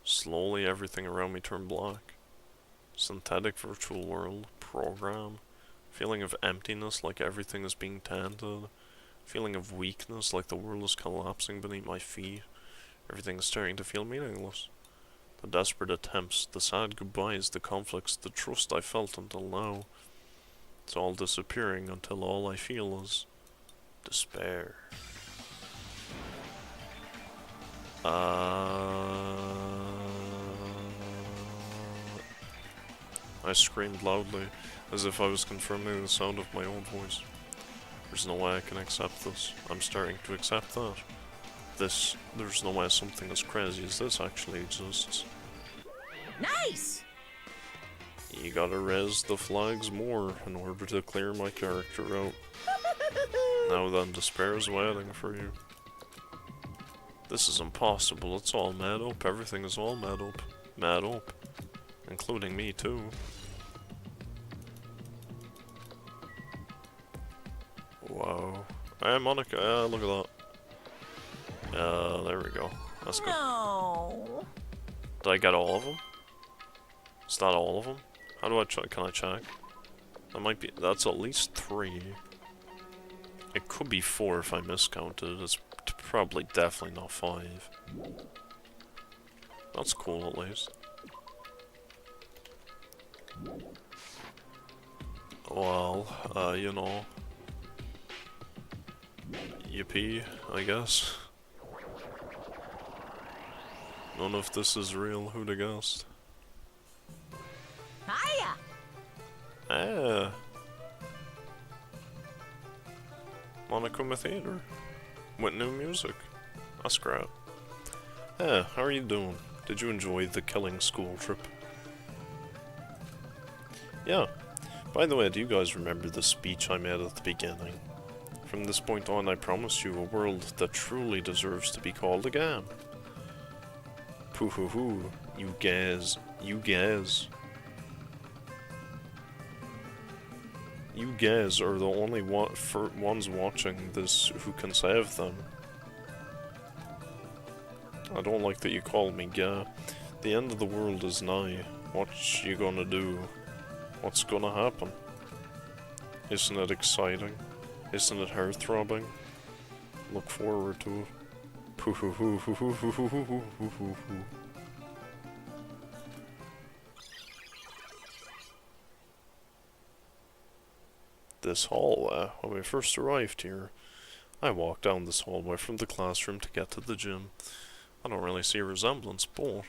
Speaker 1: Slowly everything around me turned black. Synthetic virtual world, program, feeling of emptiness like everything is being tainted, feeling of weakness like the world is collapsing beneath my feet, everything is starting to feel meaningless. The desperate attempts, the sad goodbyes, the conflicts, the trust I felt until now, it's all disappearing until all I feel is despair. I screamed loudly, as if I was confirming the sound of my own voice. There's no way I can accept this. I'm starting to accept that. There's no way something as crazy as this actually exists.
Speaker 10: Nice!
Speaker 1: You gotta raise the flags more in order to clear my character out. Now then, despair is waiting for you. This is impossible, it's all made up, everything is all made up. Made up. Including me too. Wow. Hey Monica, look at that. There we go. That's good.
Speaker 10: No.
Speaker 1: Did I get all of them? Is that all of them? How do I check? Can I check? That might be. That's at least 3. It could be 4 if I miscounted. It's probably definitely not 5. That's cool at least. Well, you know. Yippee, I guess. None of this is real, who'd have guessed?
Speaker 10: Hiya!
Speaker 1: Ah. Monokuma Theater. With new music. That's great. How are you doing? Did you enjoy the killing school trip? Yeah. By the way, do you guys remember the speech I made at the beginning? From this point on, I promise you a world that truly deserves to be called a game. Poo-hoo-hoo, you guys. You guys are the only ones watching this who can save them. I don't like that you called me gay. The end of the world is nigh. What you gonna do? What's gonna happen? Isn't it exciting? Isn't it heart-throbbing? Look forward to it. This hallway, when we first arrived here, I walked down this hallway from the classroom to get to the gym. I don't really see a resemblance, but...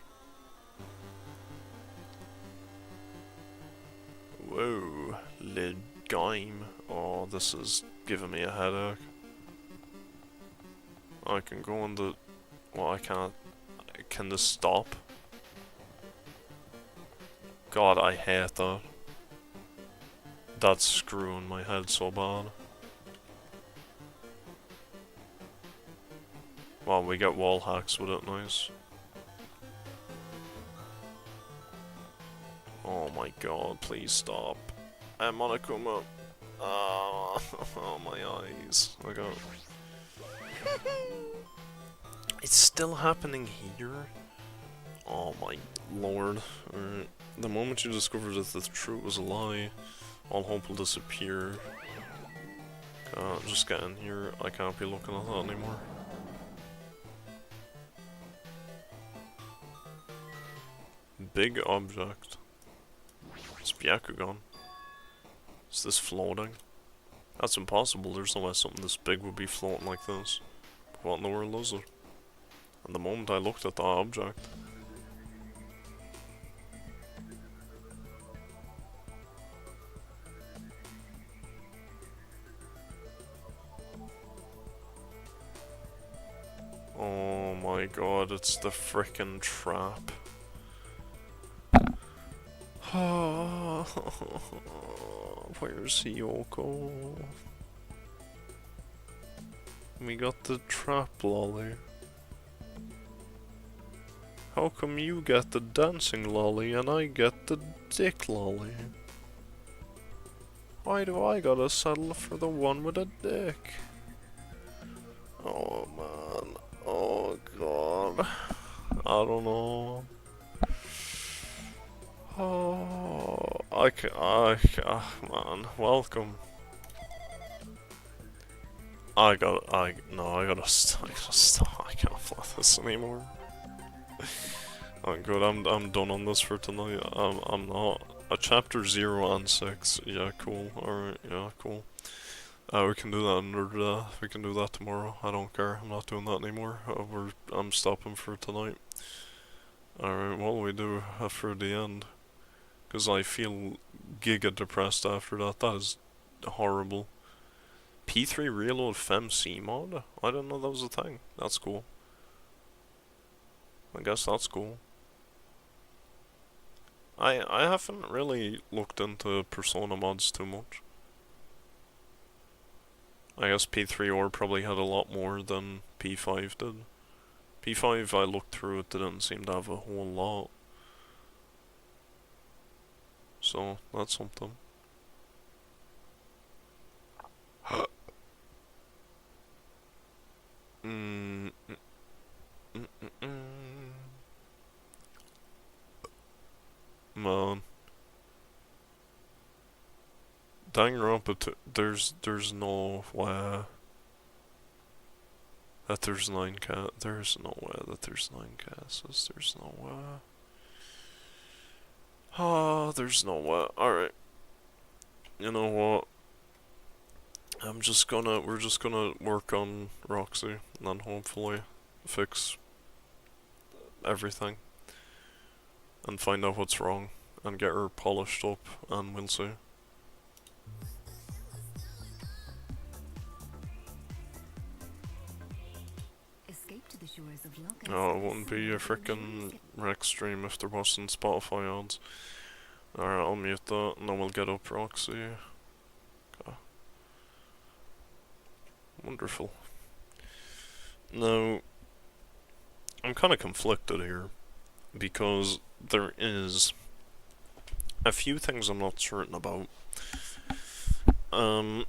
Speaker 1: Whoa, lid game. Oh, this is giving me a headache. I can go in the... Well, I can't... Can this stop? God, I hate that. That's screwing my head so bad. Wow, we get wall hacks with it, nice. Oh my god, please stop. Monokuma. Oh, oh, my eyes. I got... It's still happening here? Oh my lord. Alright. The moment you discover that the truth was a lie, all hope will disappear. Just get in here. I can't be looking at that anymore. Big object. It's Byakugan. Is this floating? That's impossible. There's no way something this big would be floating like this. What in the world is it? And the moment I looked at that object... Oh my god, it's the frickin' trap. Where's Yoko? We got the trap lolly. How come you get the dancing lolly and I get the dick lolly? Why do I gotta settle for the one with a dick? Oh man. Oh god. I don't know. Oh, man, welcome. I gotta stop. I can't play this anymore. I'm good. I'm done on this for tonight. I'm not. Chapter 0 and 6. Yeah, cool. Alright, yeah, cool. We can do that another we can do that tomorrow. I don't care. I'm not doing that anymore. I'm stopping for tonight. Alright, what do we do for the end? Because I feel giga depressed after that. That is horrible. P3 Reload FemC mod? I didn't know that was a thing. That's cool. I guess that's cool. I haven't really looked into Persona mods too much. I guess P3 probably had a lot more than P5 did. P5 I looked through, it didn't seem to have a whole lot. So, that's something. Man. Dangan2, there's no way that there's 9 cat. There's no way that there's 9 cases. There's no way. Oh, there's no way. Alright. You know what? We're just gonna work on Roxy and then hopefully fix everything and find out what's wrong and get her polished up and we'll see. Oh, it wouldn't be a frickin' Rex stream if there wasn't Spotify ads. Alright, I'll mute that and then we'll get up Roxy. Okay. Wonderful. Now, I'm kinda conflicted here because there is a few things I'm not certain about. I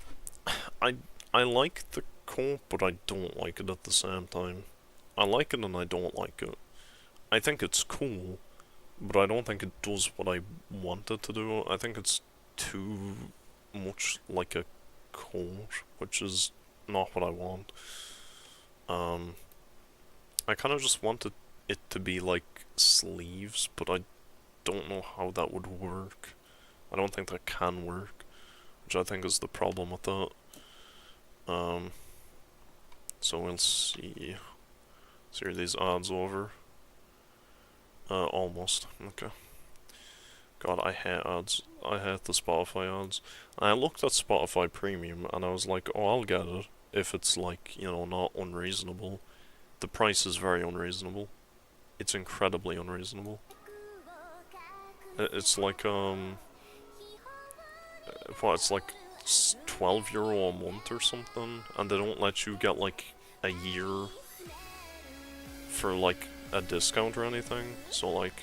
Speaker 1: like the co-op, but I don't like it at the same time. I like it and I don't like it. I think it's cool, but I don't think it does what I want it to do. I think it's too much like a code, which is not what I want. I kind of just wanted it to be like sleeves, but I don't know how that would work. I don't think that can work, which I think is the problem with that. So we'll see. So are these ads over? Almost. Okay. God, I hate ads. I hate the Spotify ads. I looked at Spotify Premium and I was like, oh, I'll get it if it's like, you know, not unreasonable. The price is very unreasonable. It's incredibly unreasonable. It's like, what, it's like €12 a month or something, and they don't let you get like a year for like a discount or anything, so like,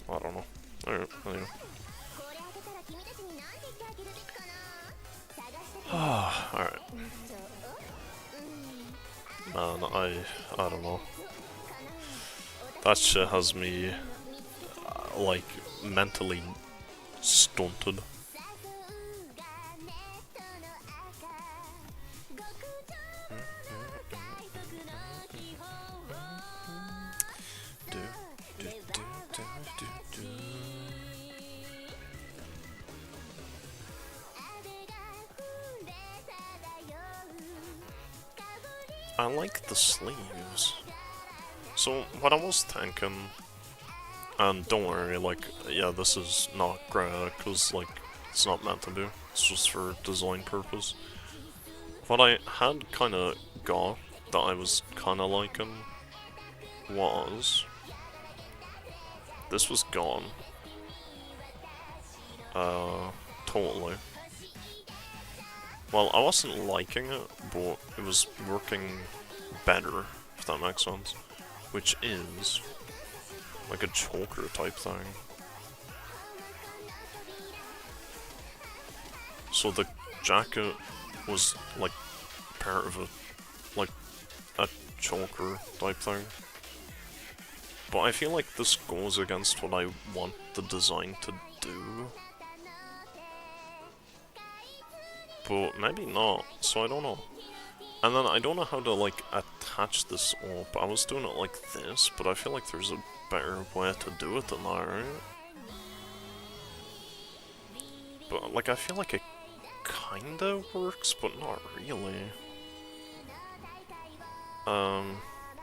Speaker 1: I don't know. Alright, anyway. Alright. Man, I don't know. That shit has me, like, mentally stunted. I like the sleeves. So, what I was thinking, and don't worry, like, yeah, this is not great, because, like, it's not meant to be. It's just for design purpose. What I had kind of got that I was kind of liking was... this was gone. Totally. Well, I wasn't liking it, but it was working better, if that makes sense. Which is like a choker type thing. So the jacket was like part of a choker type thing. But I feel like this goes against what I want the design to do. But maybe not, so I don't know. And then I don't know how to like attach this up. I was doing it like this, but I feel like there's a better way to do it than that, right? But like I feel like it kinda works, but not really.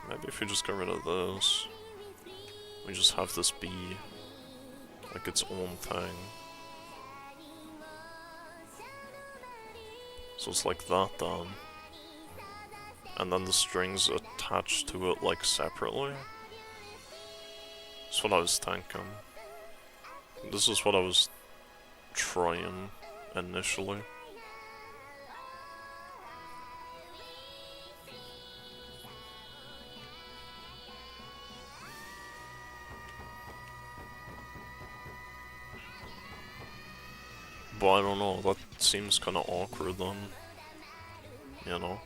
Speaker 1: Maybe if we just get rid of this, we just have this be like its own thing. So it's like that then. And then the strings attached to it like separately. That's what I was thinking. This is what I was trying initially. But I don't know, that seems kinda awkward then. You know?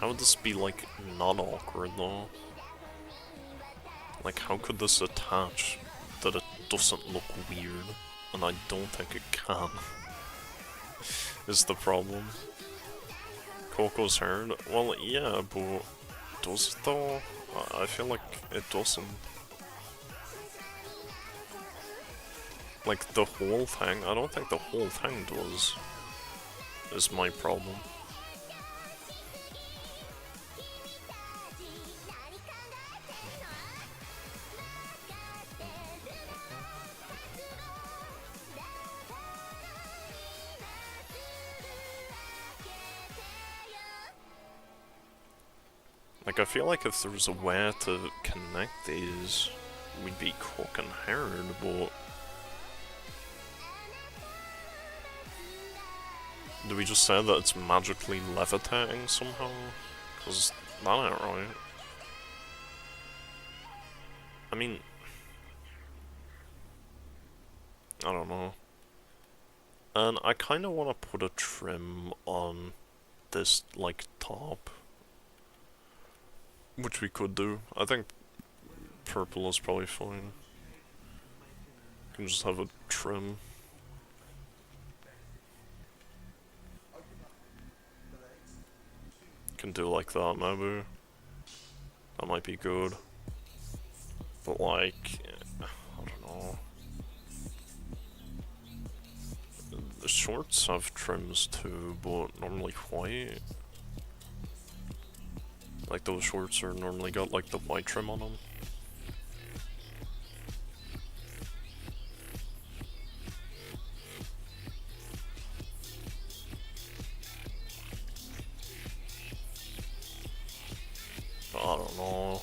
Speaker 1: How would this be, like, not awkward though? Like, how could this attach that it doesn't look weird? And I don't think it can. Is the problem. Coco's hard? Well, yeah, but does it though? I feel like it doesn't. Like, the whole thing? I don't think the whole thing does. Is my problem. Like, I feel like if there was a way to connect these, we'd be cooking hard, but... do we just say that it's magically levitating somehow? Because that ain't right. I mean... I don't know. And I kinda wanna put a trim on this, like, top. Which we could do. I think purple is probably fine. You can just have a trim. Can do like that maybe. That might be good. But like, I don't know. The shorts have trims too, but normally white. Like those shorts are normally got like the white trim on them. But I don't know.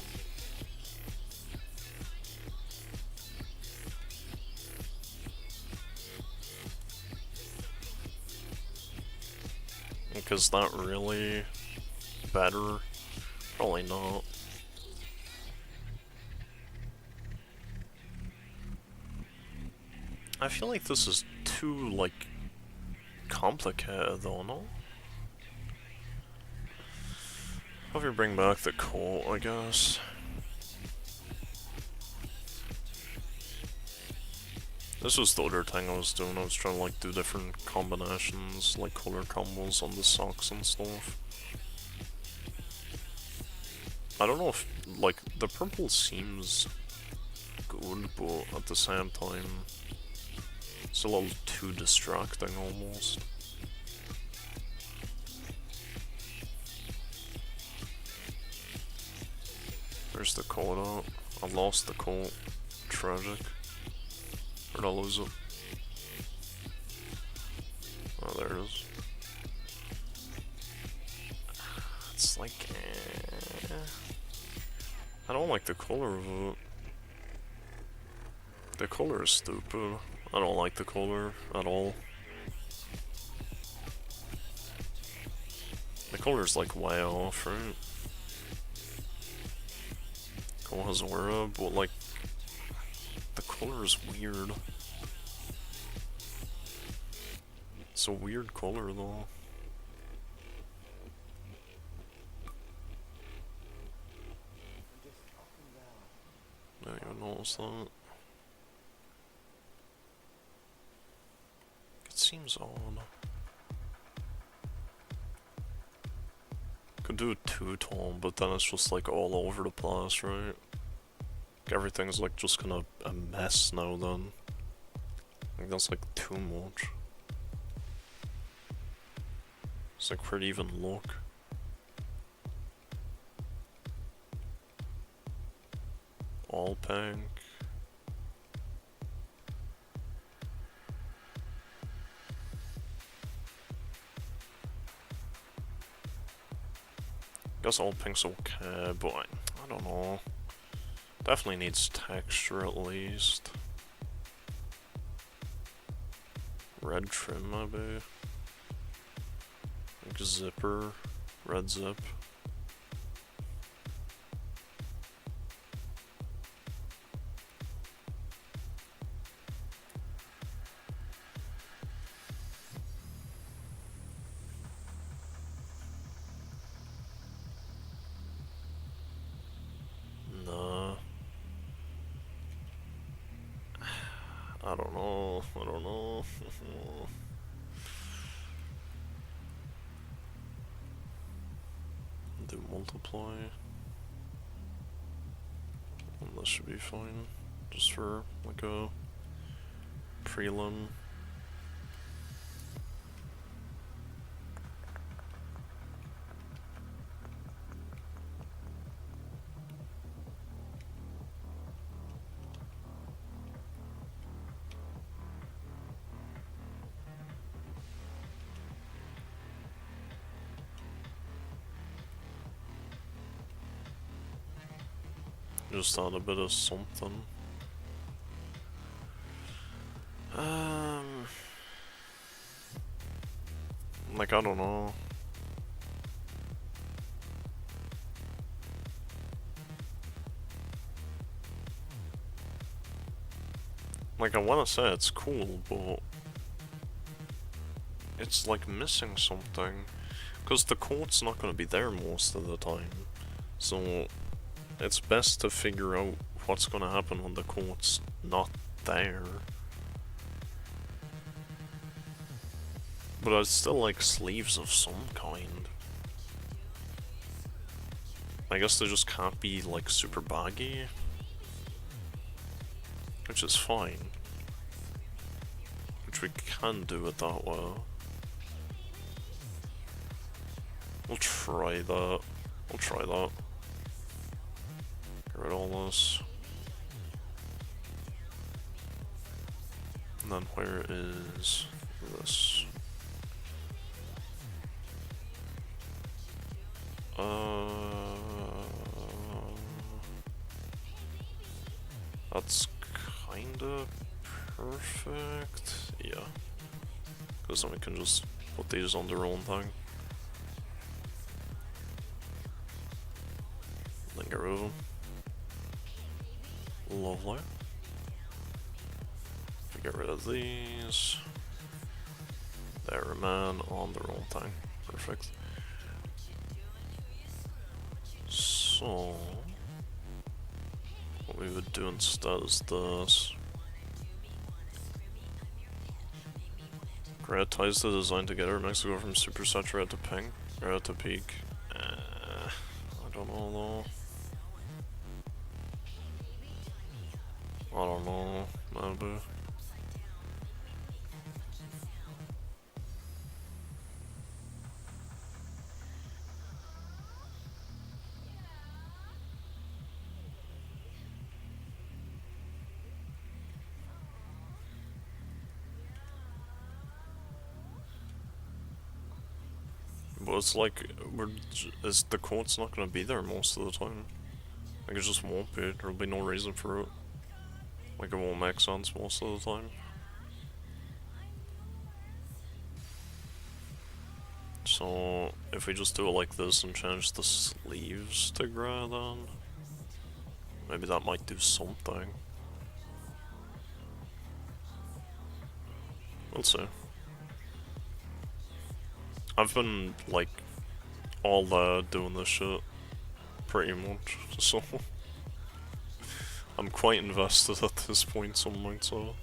Speaker 1: Like, is that really better? Probably not. I feel like this is too, like, complicated though, no? How do we bring back the colt, I guess? This was the other thing I was doing. I was trying to like do different combinations, like color combos on the socks and stuff. I don't know if, like, the purple seems good, but at the same time, it's a little too distracting almost. Where's the coat at? I lost the coat. Tragic. Where'd I lose it? Oh, there it is. It's like, I don't like the color of it. The color is stupid. I don't like the color at all. The color is like way off, right? Cool has aura, but like, the color is weird. It's a weird color though. I didn't even notice that. It seems odd. Could do a two-tone, but then it's just like all over the place, right? Like, everything's like just kind of a mess now then. Like that's like too much. It's like, where'd it even look? All pink. Guess all pink's okay, but I don't know. Definitely needs texture at least. Red trim maybe. Like zipper, red zip. Nah. I don't know. I don't know. Do multiply. And this should be fine. Just for like a prelim. Just add a bit of something. Like, I don't know. Like, I wanna say it's cool, but it's like missing something. Because the coat's not gonna be there most of the time. So it's best to figure out what's gonna happen when the coat's not there. But I'd still like sleeves of some kind. I guess they just can't be like super baggy. Which is fine. Which we can do it that way. We'll try that. We'll try that. Get rid of all this. And then where is this? That's kinda perfect. Yeah. Because then we can just put these on their own thing. Get rid of them. Lovely. Get rid of these. They remain on their own thing. Perfect. So, what we would do instead is this. Grad ties the design together. Makes it go from super saturated to pink. Grad to peak. I don't know though. I don't know. Maybe. But it's like, the quote's not gonna be there most of the time. Like, it just won't be. There'll be no reason for it. Like, it won't make sense most of the time. So, if we just do it like this and change the sleeves to grey then, maybe that might do something. We'll see. I've been, like, all doing this shit, pretty much, so I'm quite invested at this point, some might say.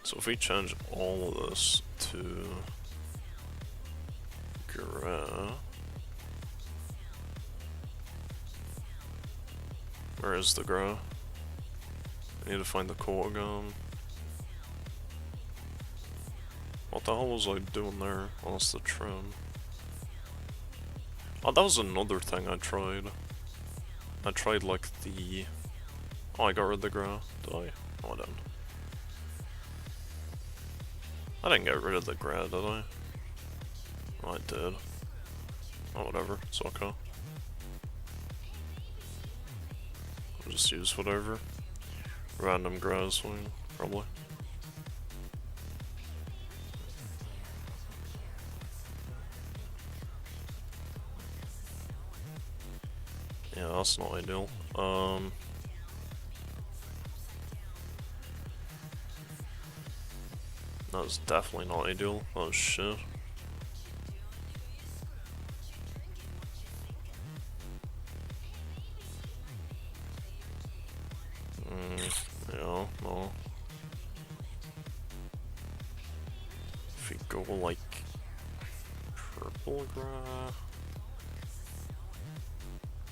Speaker 1: So if we change all of this to grey, where is the grey? I need to find the quote again. What the hell was I doing there? Oh, that's the trim. Oh, that was another thing I tried. I tried like the... Oh, I got rid of the grey. Did I? Oh, I didn't. I didn't get rid of the grey, did I? Oh, I did. Oh, whatever. It's okay. I'll just use whatever. Random grey swing, probably. Yeah, that's not ideal. That's definitely not ideal. Oh shit. Yeah, no. If we go like purple grey,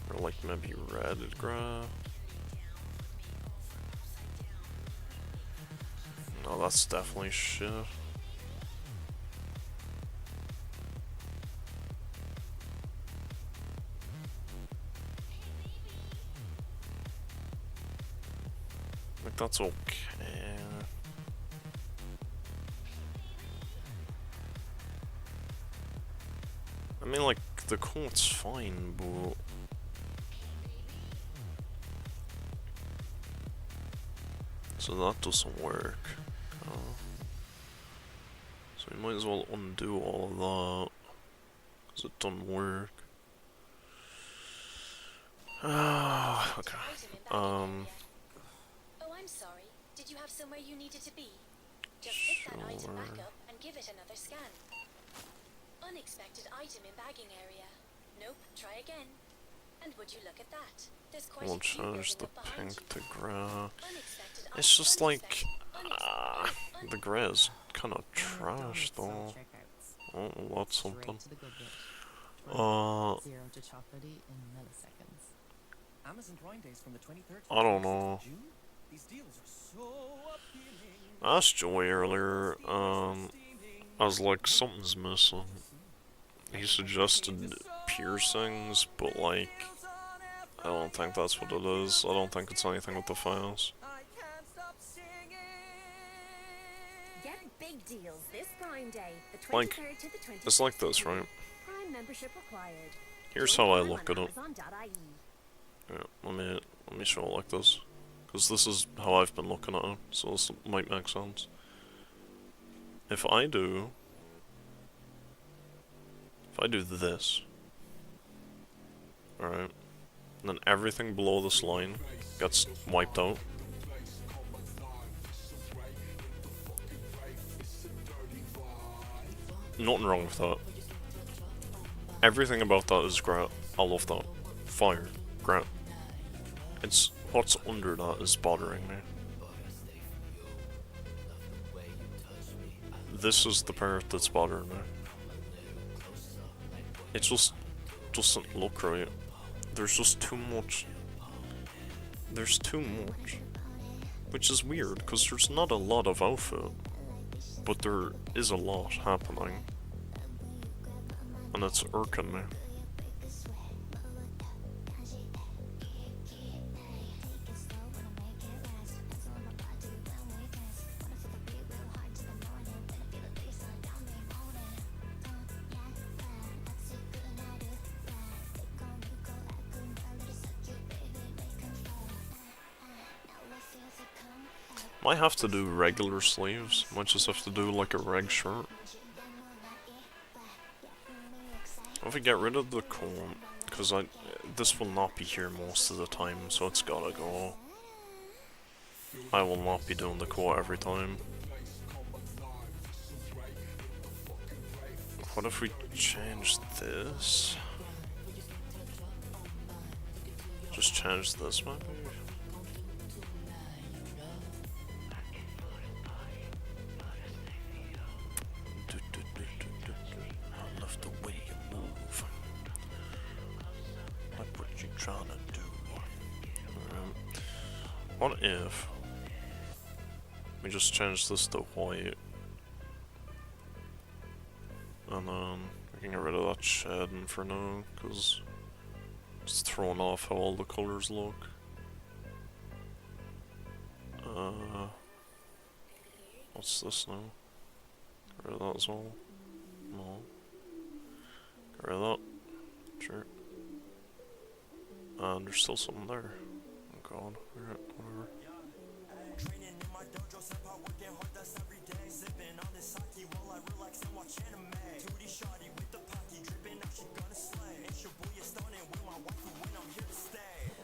Speaker 1: or like maybe red grey. No, that's definitely shit. Like, that's okay. I mean, like, the coat's fine, but... So that doesn't work. So we might as well undo all of that, because it doesn't work. Okay.
Speaker 5: Oh, I'm sorry. Did you have somewhere you needed to be? Just pick that item back up and give it another scan. Unexpected item in bagging area. Nope, try again. And would you look at that? There's quite
Speaker 1: We'll
Speaker 5: a few
Speaker 1: change the
Speaker 5: building up behind
Speaker 1: pink
Speaker 5: you.
Speaker 1: to grey.
Speaker 5: Unexpected
Speaker 1: It's just like,
Speaker 5: unexpected,
Speaker 1: the grey is kind of trash though. Oh, well, that's something.
Speaker 11: Amazon Prime Days from the 23rd
Speaker 1: I don't know.
Speaker 11: These deals are so appealing.
Speaker 1: I asked Joey earlier, I was like, something's missing. He suggested piercings, but like, I don't think that's what it is. I don't think it's anything with the files.
Speaker 5: Get big deals this Prime Day, the 23rd
Speaker 1: Like,
Speaker 5: to the 26th.
Speaker 1: it's like this, right?
Speaker 5: Prime membership required.
Speaker 1: Here's how I look at it. Yeah, let me show it like this, because this is how I've been looking at it, so this might make sense. If I do this, Alright. And then everything below this line gets wiped out. Nothing wrong with that. Everything about that is great. I love that. Fire. Great. It's what's under that is bothering me. This is the part that's bothering me. It just doesn't look right. There's just too much. There's too much. Which is weird, because there's not a lot of outfit. But there is a lot happening. And it's irking me. Might have to do regular sleeves. Might just have to do like a reg shirt. If we get rid of the cone, because this will not be here most of the time, so it's gotta go. I will not be doing the coat every time. What if we change this? Just change this maybe? I love the way you move. Like what you trying to do. What if we just change this to white? And then we can get rid of that shading for now, because it's throwing off how all the colors look. What's this now? Get rid of that as well. No. Get rid of that. Sure. And there's still something there. Oh god. Alright, whatever.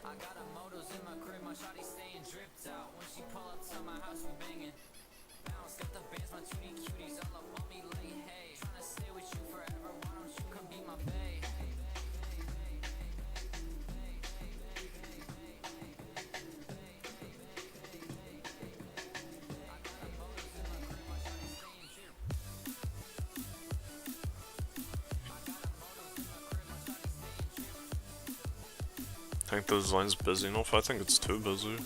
Speaker 11: I got a motos in my crib, my shawty staying dripped out. When she pull up to my house, we banging. Bounce, got the bands, my 2D cuties all up on me like, hey. Tryna stay with you forever, why don't you come be my bae?
Speaker 1: I think the design's busy enough. I think it's too busy.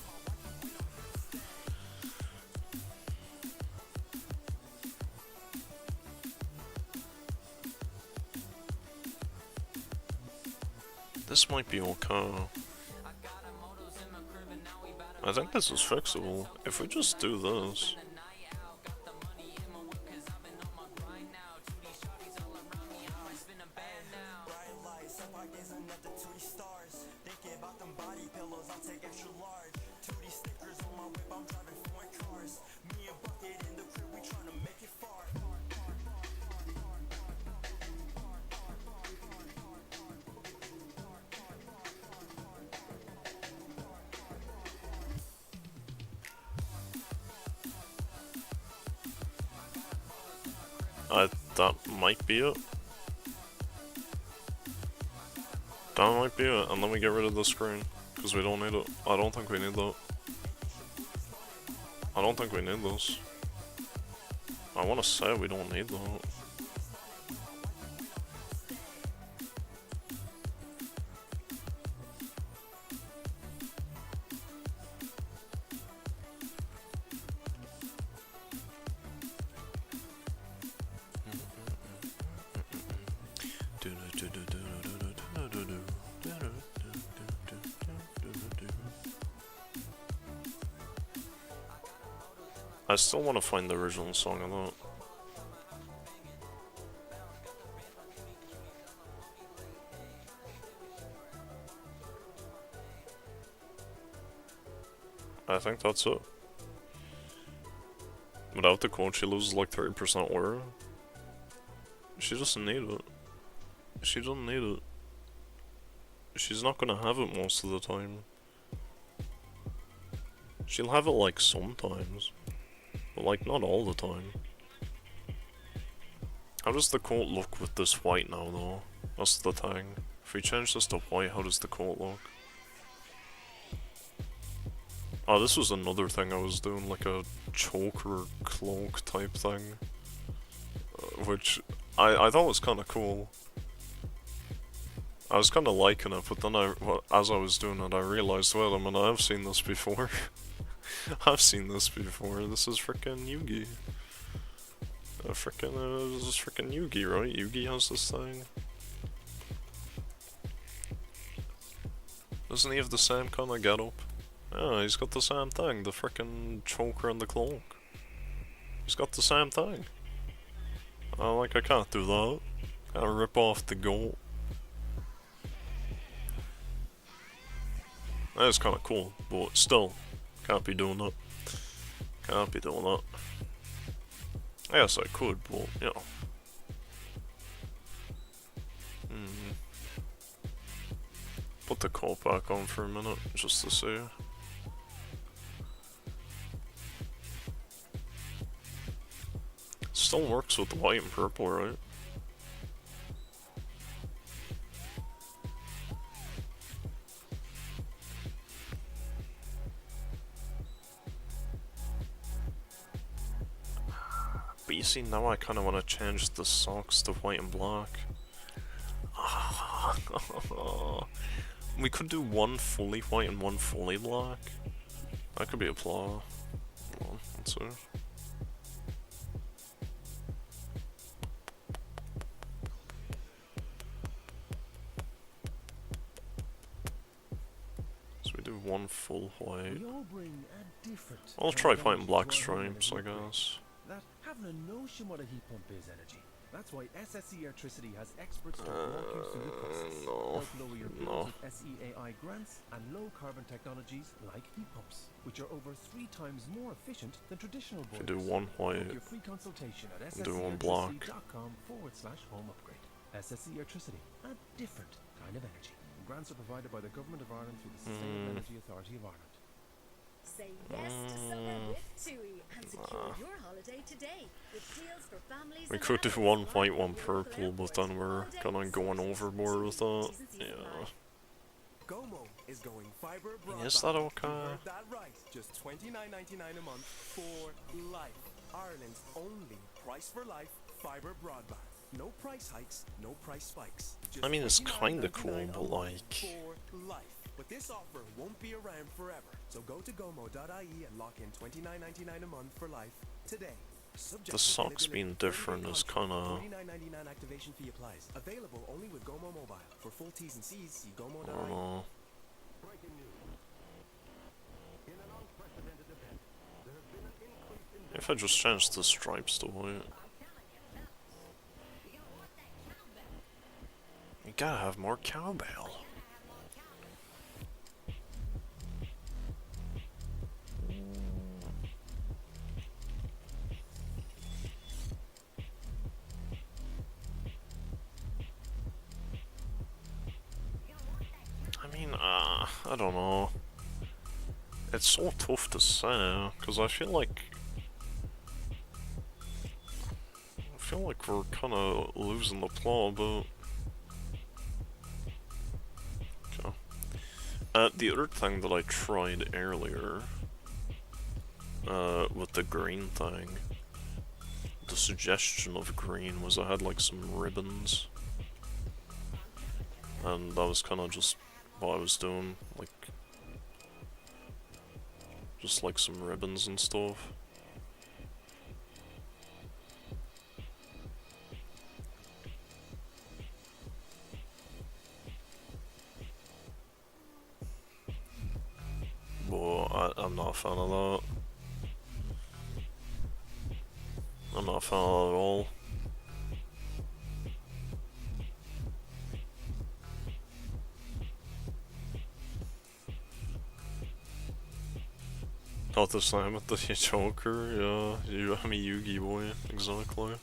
Speaker 1: This might be okay. I think this is fixable. If we just do this. That might be it. That might be it, and then we get rid of the screen, because we don't need it. I don't think we need that. I don't think we need this. I want to say we don't need that. I still want to find the original song of that. I think that's it. Without the quote, she loses like 30% wear. She doesn't need it. She doesn't need it. she's not gonna have it most of the time. She'll have it like sometimes, but like not all the time. How does the coat look with this white now though? That's the thing. If we change this to white, how does the coat look? Oh, this was another thing I was doing, like a choker cloak type thing. Which I thought was kind of cool. I was kind of liking it, but then as I was doing it, I realized, wait a minute, I've seen this before. I've seen this before. This is frickin' Yugi. This is frickin' Yugi, right? Yugi has this thing. Doesn't he have the same kind of getup? Yeah, he's got the same thing. The frickin' choker and the cloak. He's got the same thing. I can't do that. Gotta rip off the goat. That is kinda cool, but still, can't be doing that. Can't be doing that. I guess I could, but, you know. Put the coat back on for a minute, just to see. Still works with the white and purple, right? But you see, now I kind of want to change the socks to white and black. We could do one fully white and one fully black. That could be a flaw. Hold on, let's see. So we do one full white. I'll try white and black stripes, I guess.
Speaker 12: That having a notion what a heat pump is energy. That's why SSE Electricity has experts to walk you through the process. Help lower your bills with SEAI grants and low carbon technologies like heat pumps, which are over 3 times more efficient than traditional boilers.
Speaker 1: If you do one white,
Speaker 12: your free consultation at
Speaker 1: do one black.
Speaker 12: sseelectricity.com/home upgrade. SSE Electricity, a different kind of energy. Grants are provided by the Government of Ireland through the Sustainable Energy Authority of Ireland.
Speaker 13: Say yes to summer with TUI and secure your holiday today with deals for families.
Speaker 1: We could do one white, one purple, but then we're kind of going overboard with that. Yeah.
Speaker 14: Gomo is going fiber broadband.
Speaker 1: Is that okay?
Speaker 14: You heard that right. Just $29.99 a month for life. Ireland's only price for life fiber broadband. No price hikes, no price spikes. Just
Speaker 1: I mean, it's kind of cool, but like.
Speaker 14: For life. But this offer won't be around forever. So go to gomo.ie and lock in $29.99 a month for life today.
Speaker 1: The socks being different is kind of.
Speaker 14: $29.99 activation fee applies. Available only with Gomo Mobile. For full T's and C's, see gomo.ie.
Speaker 1: I don't know. If I just change the stripes to white. You gotta have more cowbell. I don't know. It's so tough to say, because I feel like we're kind of losing the plot, but okay. The other thing that I tried earlier, with the green thing, the suggestion of green was I had like some ribbons, and that was kind of just what I was doing, like, just like some ribbons and stuff. But I'm not a fan of that. I'm not a fan of that at all. Not the same with the Joker, yeah. I'm a Yugi boy, exactly.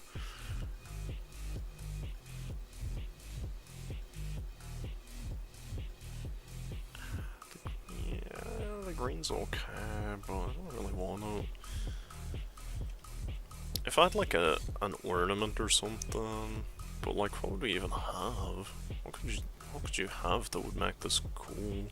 Speaker 1: green's okay, but I don't really want it. If I had like an ornament or something, but like what would we even have? What could you have that would make this cool?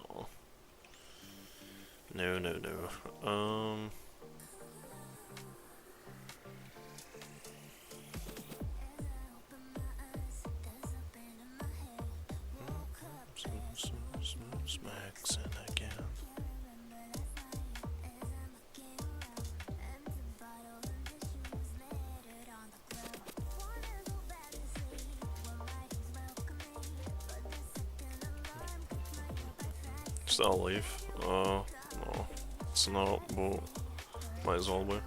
Speaker 1: No. Smacks in again. Should I leave? No. It's not, but might as well be.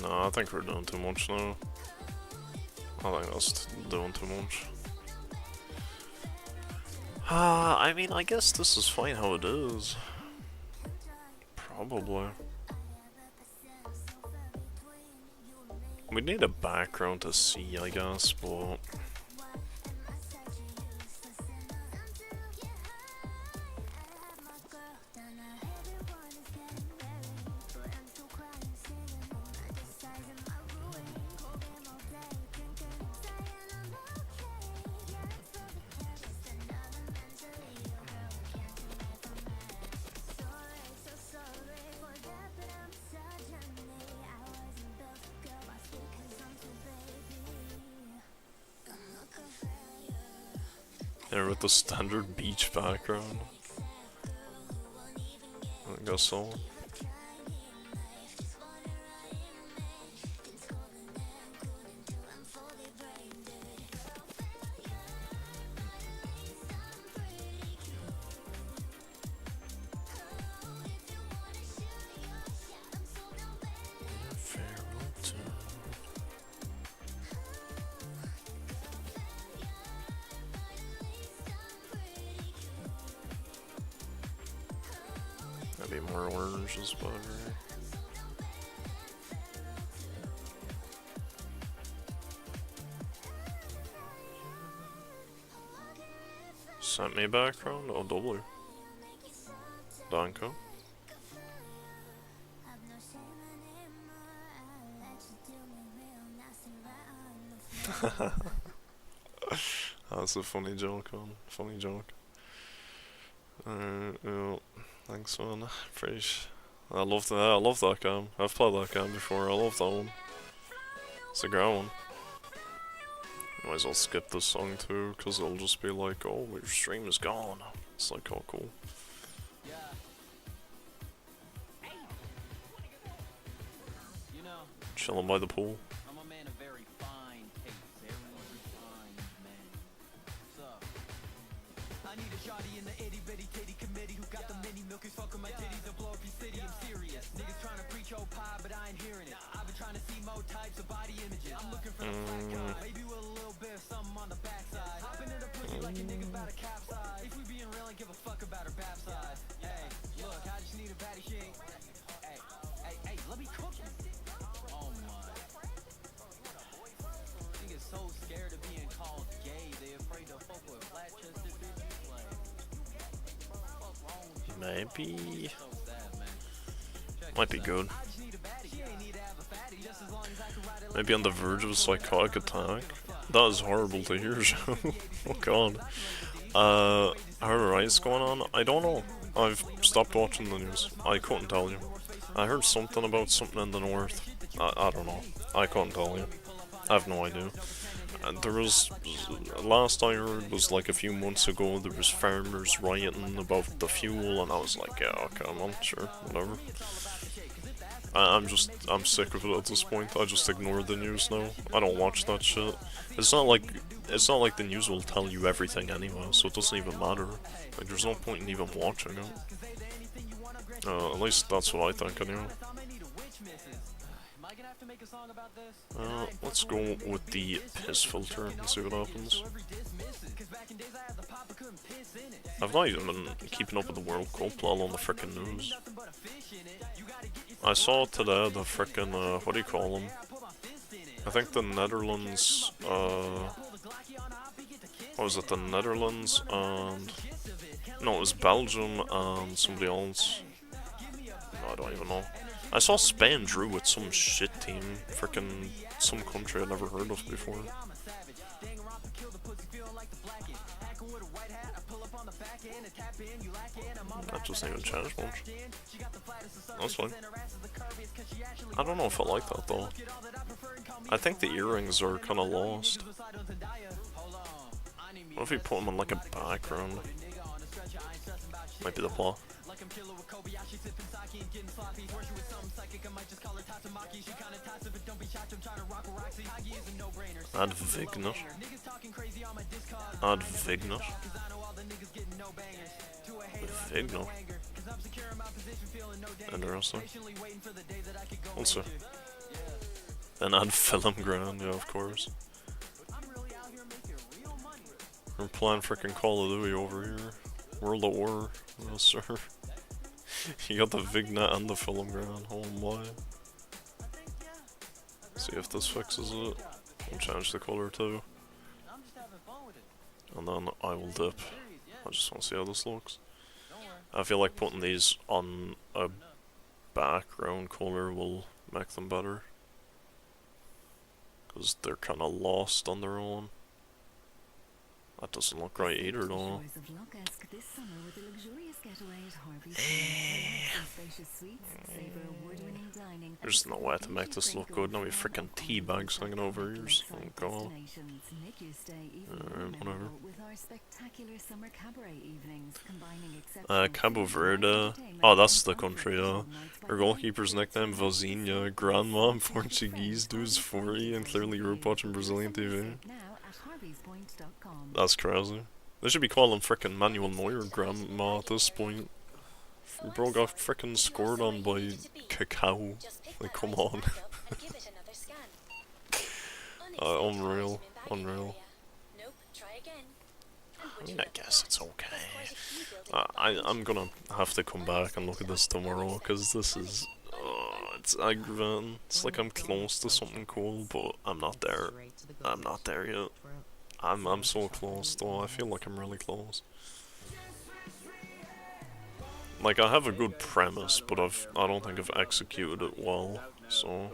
Speaker 1: No, I think we're doing too much now. I think that's doing too much. I mean, I guess this is fine how it is. Probably. We need a background to see, I guess, but... There with the standard beach background. I guess so. Maybe more orange is better. Sent me background? Oh, double. Dangan2. That's a funny joke, man. Funny joke. Yeah. Thanks, man. I love that game. I've played that game before. I love that one. It's a great one. Might as well skip this song too, because it'll just be like, oh, your stream is gone. It's like, oh, cool. Chilling by the pool.
Speaker 11: I'm a man of very fine taste, very refined man. What's up? I need a shawty in the itty bitty titty committee who got the mini milkies fucking my titties and blow up your city. I'm serious. Niggas trying to preach old pie, but I ain't hearing it. I've been trying to see more types of body images. I'm looking for the flat guy, maybe with a little bit of something on the backside. Hopping in the pussy like a nigga about a capsize. If we being real and give a fuck about her backside. Hey, look, I just need a baddie shake. Hey, let me cook it. Oh my. Niggas so scared of being called gay, they afraid to fuck with flat-chested bitches. Like, what's wrong with you?
Speaker 1: Maybe.
Speaker 11: So sad, man.
Speaker 1: Might be good. Maybe on the verge of a psychotic attack. That is horrible to hear, Joe. Oh god. How are rights going on? I don't know. I've stopped watching the news. I couldn't tell you. I heard something about something in the north. I don't know. I couldn't tell you. I have no idea. There was, last I heard was like a few months ago, there was farmers rioting about the fuel, and I was like, yeah, okay, I'm on, sure, whatever. I'm sick of it at this point. I just ignore the news now. I don't watch that shit. It's not like the news will tell you everything anyway, so it doesn't even matter. Like, there's no point in even watching it. At least that's what I think anyway. Let's go with the piss filter and see what happens. I've not even been keeping up with the World Cup lol on the frickin' news. I saw today the frickin' what do you call them? I think the Netherlands, what was it, the Netherlands and... No, it was Belgium and somebody else. No, I don't even know. I saw Spain drew with some shit team, frickin' some country I'd never heard of before. That doesn't even change much. That's fine. I don't know if I like that though. I think the earrings are kinda lost. What if we put them on like a background? Might be the plot. Add Vignet. Add Vignet. Vignet. Interesting. We'll see. Then add Film Grand, yeah, of course. We're playing frickin' Call of Duty over here. World at War, yes sir. You got the Vignet and the Film Grand, oh my. See if this fixes it. I'll change the color too. And then I will dip. I just want to see how this looks. I feel like putting these on a background color will make them better. Because they're kinda lost on their own. That doesn't look right either though. There's no way to make this look good. Now we freaking tea bags hanging over ears. Oh god. Whatever. Cabo Verde. Oh, that's the country, yeah. Her goalkeeper's nickname Vozinha. Grandma in Portuguese, dude's 40 and clearly grew up watching Brazilian TV. That's crazy. They should be calling frickin' Manuel Neuer grandma at this point. Bro got frickin' scored on by Cacao. Like, come on. Unreal. Unreal. I mean, I guess it's okay. I'm gonna have to come back and look at this tomorrow, because this is... it's aggravating. It's like I'm close to something cool, but I'm not there. I'm not there yet. I'm so close though, I feel like I'm really close. Like, I have a good premise, but I don't think I've executed it well, so...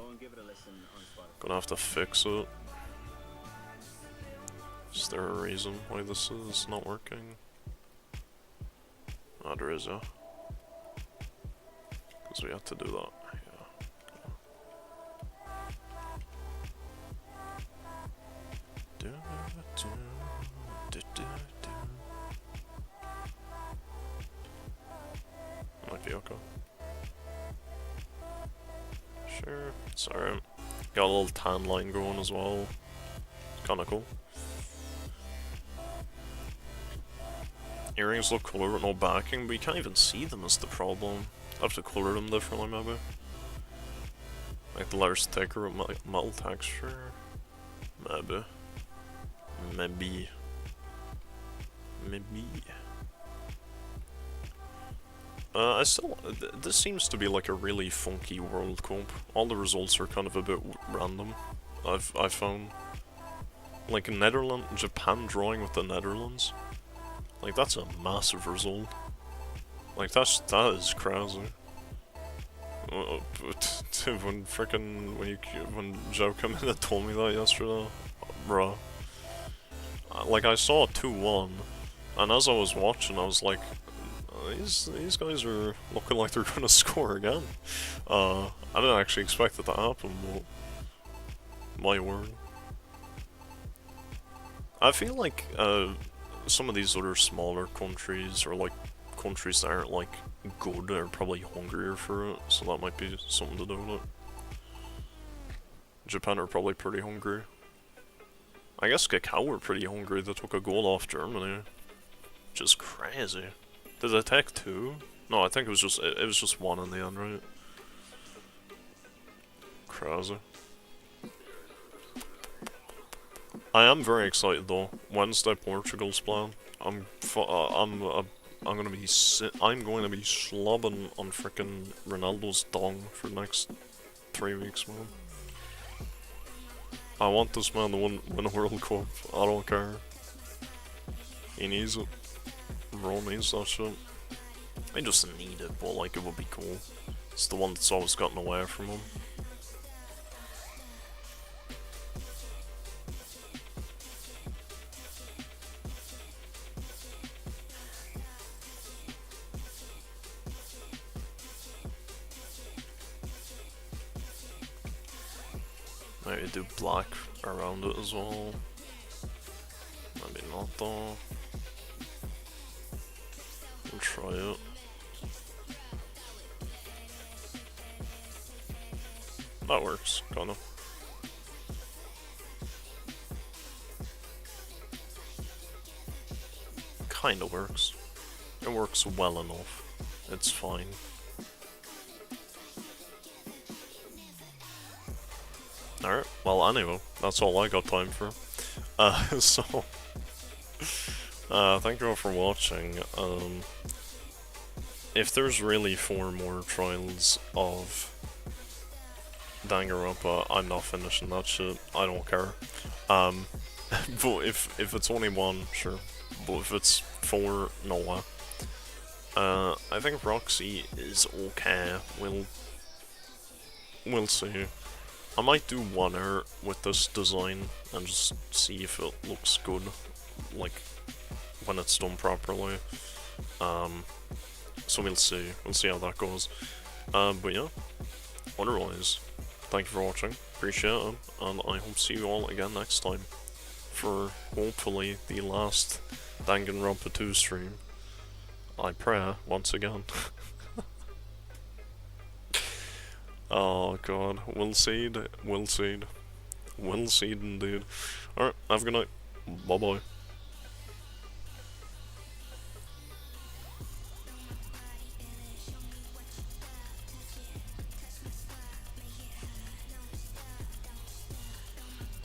Speaker 1: Gonna have to fix it. Is there a reason why this is not working? Oh, there is, yeah. Because we have to do that, yeah. Might be okay. Sure, it's alright. Got a little tan line going as well. Kinda cool. Earrings look cooler with no backing, but you can't even see them is the problem. I have to colour them differently maybe. Like the letters thicker with metal texture. Maybe. Maybe. This seems to be like a really funky World Cup. All the results are kind of a bit random, I've found. Like Japan drawing with the Netherlands. Like, that's a massive result. Like, that is crazy. When Joe came in and told me that yesterday, bruh. Like, I saw 2-1, and as I was watching, I was like, these guys are looking like they're gonna score again. I didn't actually expect it to happen, but my word. I feel like some of these other smaller countries, or like countries that aren't like good, are probably hungrier for it, so that might be something to do with it. Japan are probably pretty hungry. I guess Kakao were pretty hungry. They took a goal off Germany, which is crazy. Did they take 2? No, I think it was just 1 in the end, right? Crazy. I am very excited though. Wednesday, Portugal's playing. I'm going to be slobbing on frickin' Ronaldo's dong for the next 3 weeks, man. I want this man to win a World Cup. I don't care. He needs it. Bro needs that shit. He doesn't need it, but like it would be cool. It's the one that's always gotten away from him. Maybe do black around it as well. Maybe not though. We'll try it. That works, kinda. Kinda works. It works well enough. It's fine. Alright, well anyway, that's all I got time for. Thank you all for watching. If there's really 4 more trials of Danganronpa, I'm not finishing that shit. I don't care. But if it's only 1, sure. But if it's 4, no way. I think Roxy is okay. We'll see. I might do one art with this design and just see if it looks good, like when it's done properly. So we'll see how that goes. But yeah, otherwise, thank you for watching, appreciate it, and I hope to see you all again next time for hopefully the last Danganronpa 2 stream. I pray once again. Oh god, will seed indeed. Alright, have a good night. Bye bye.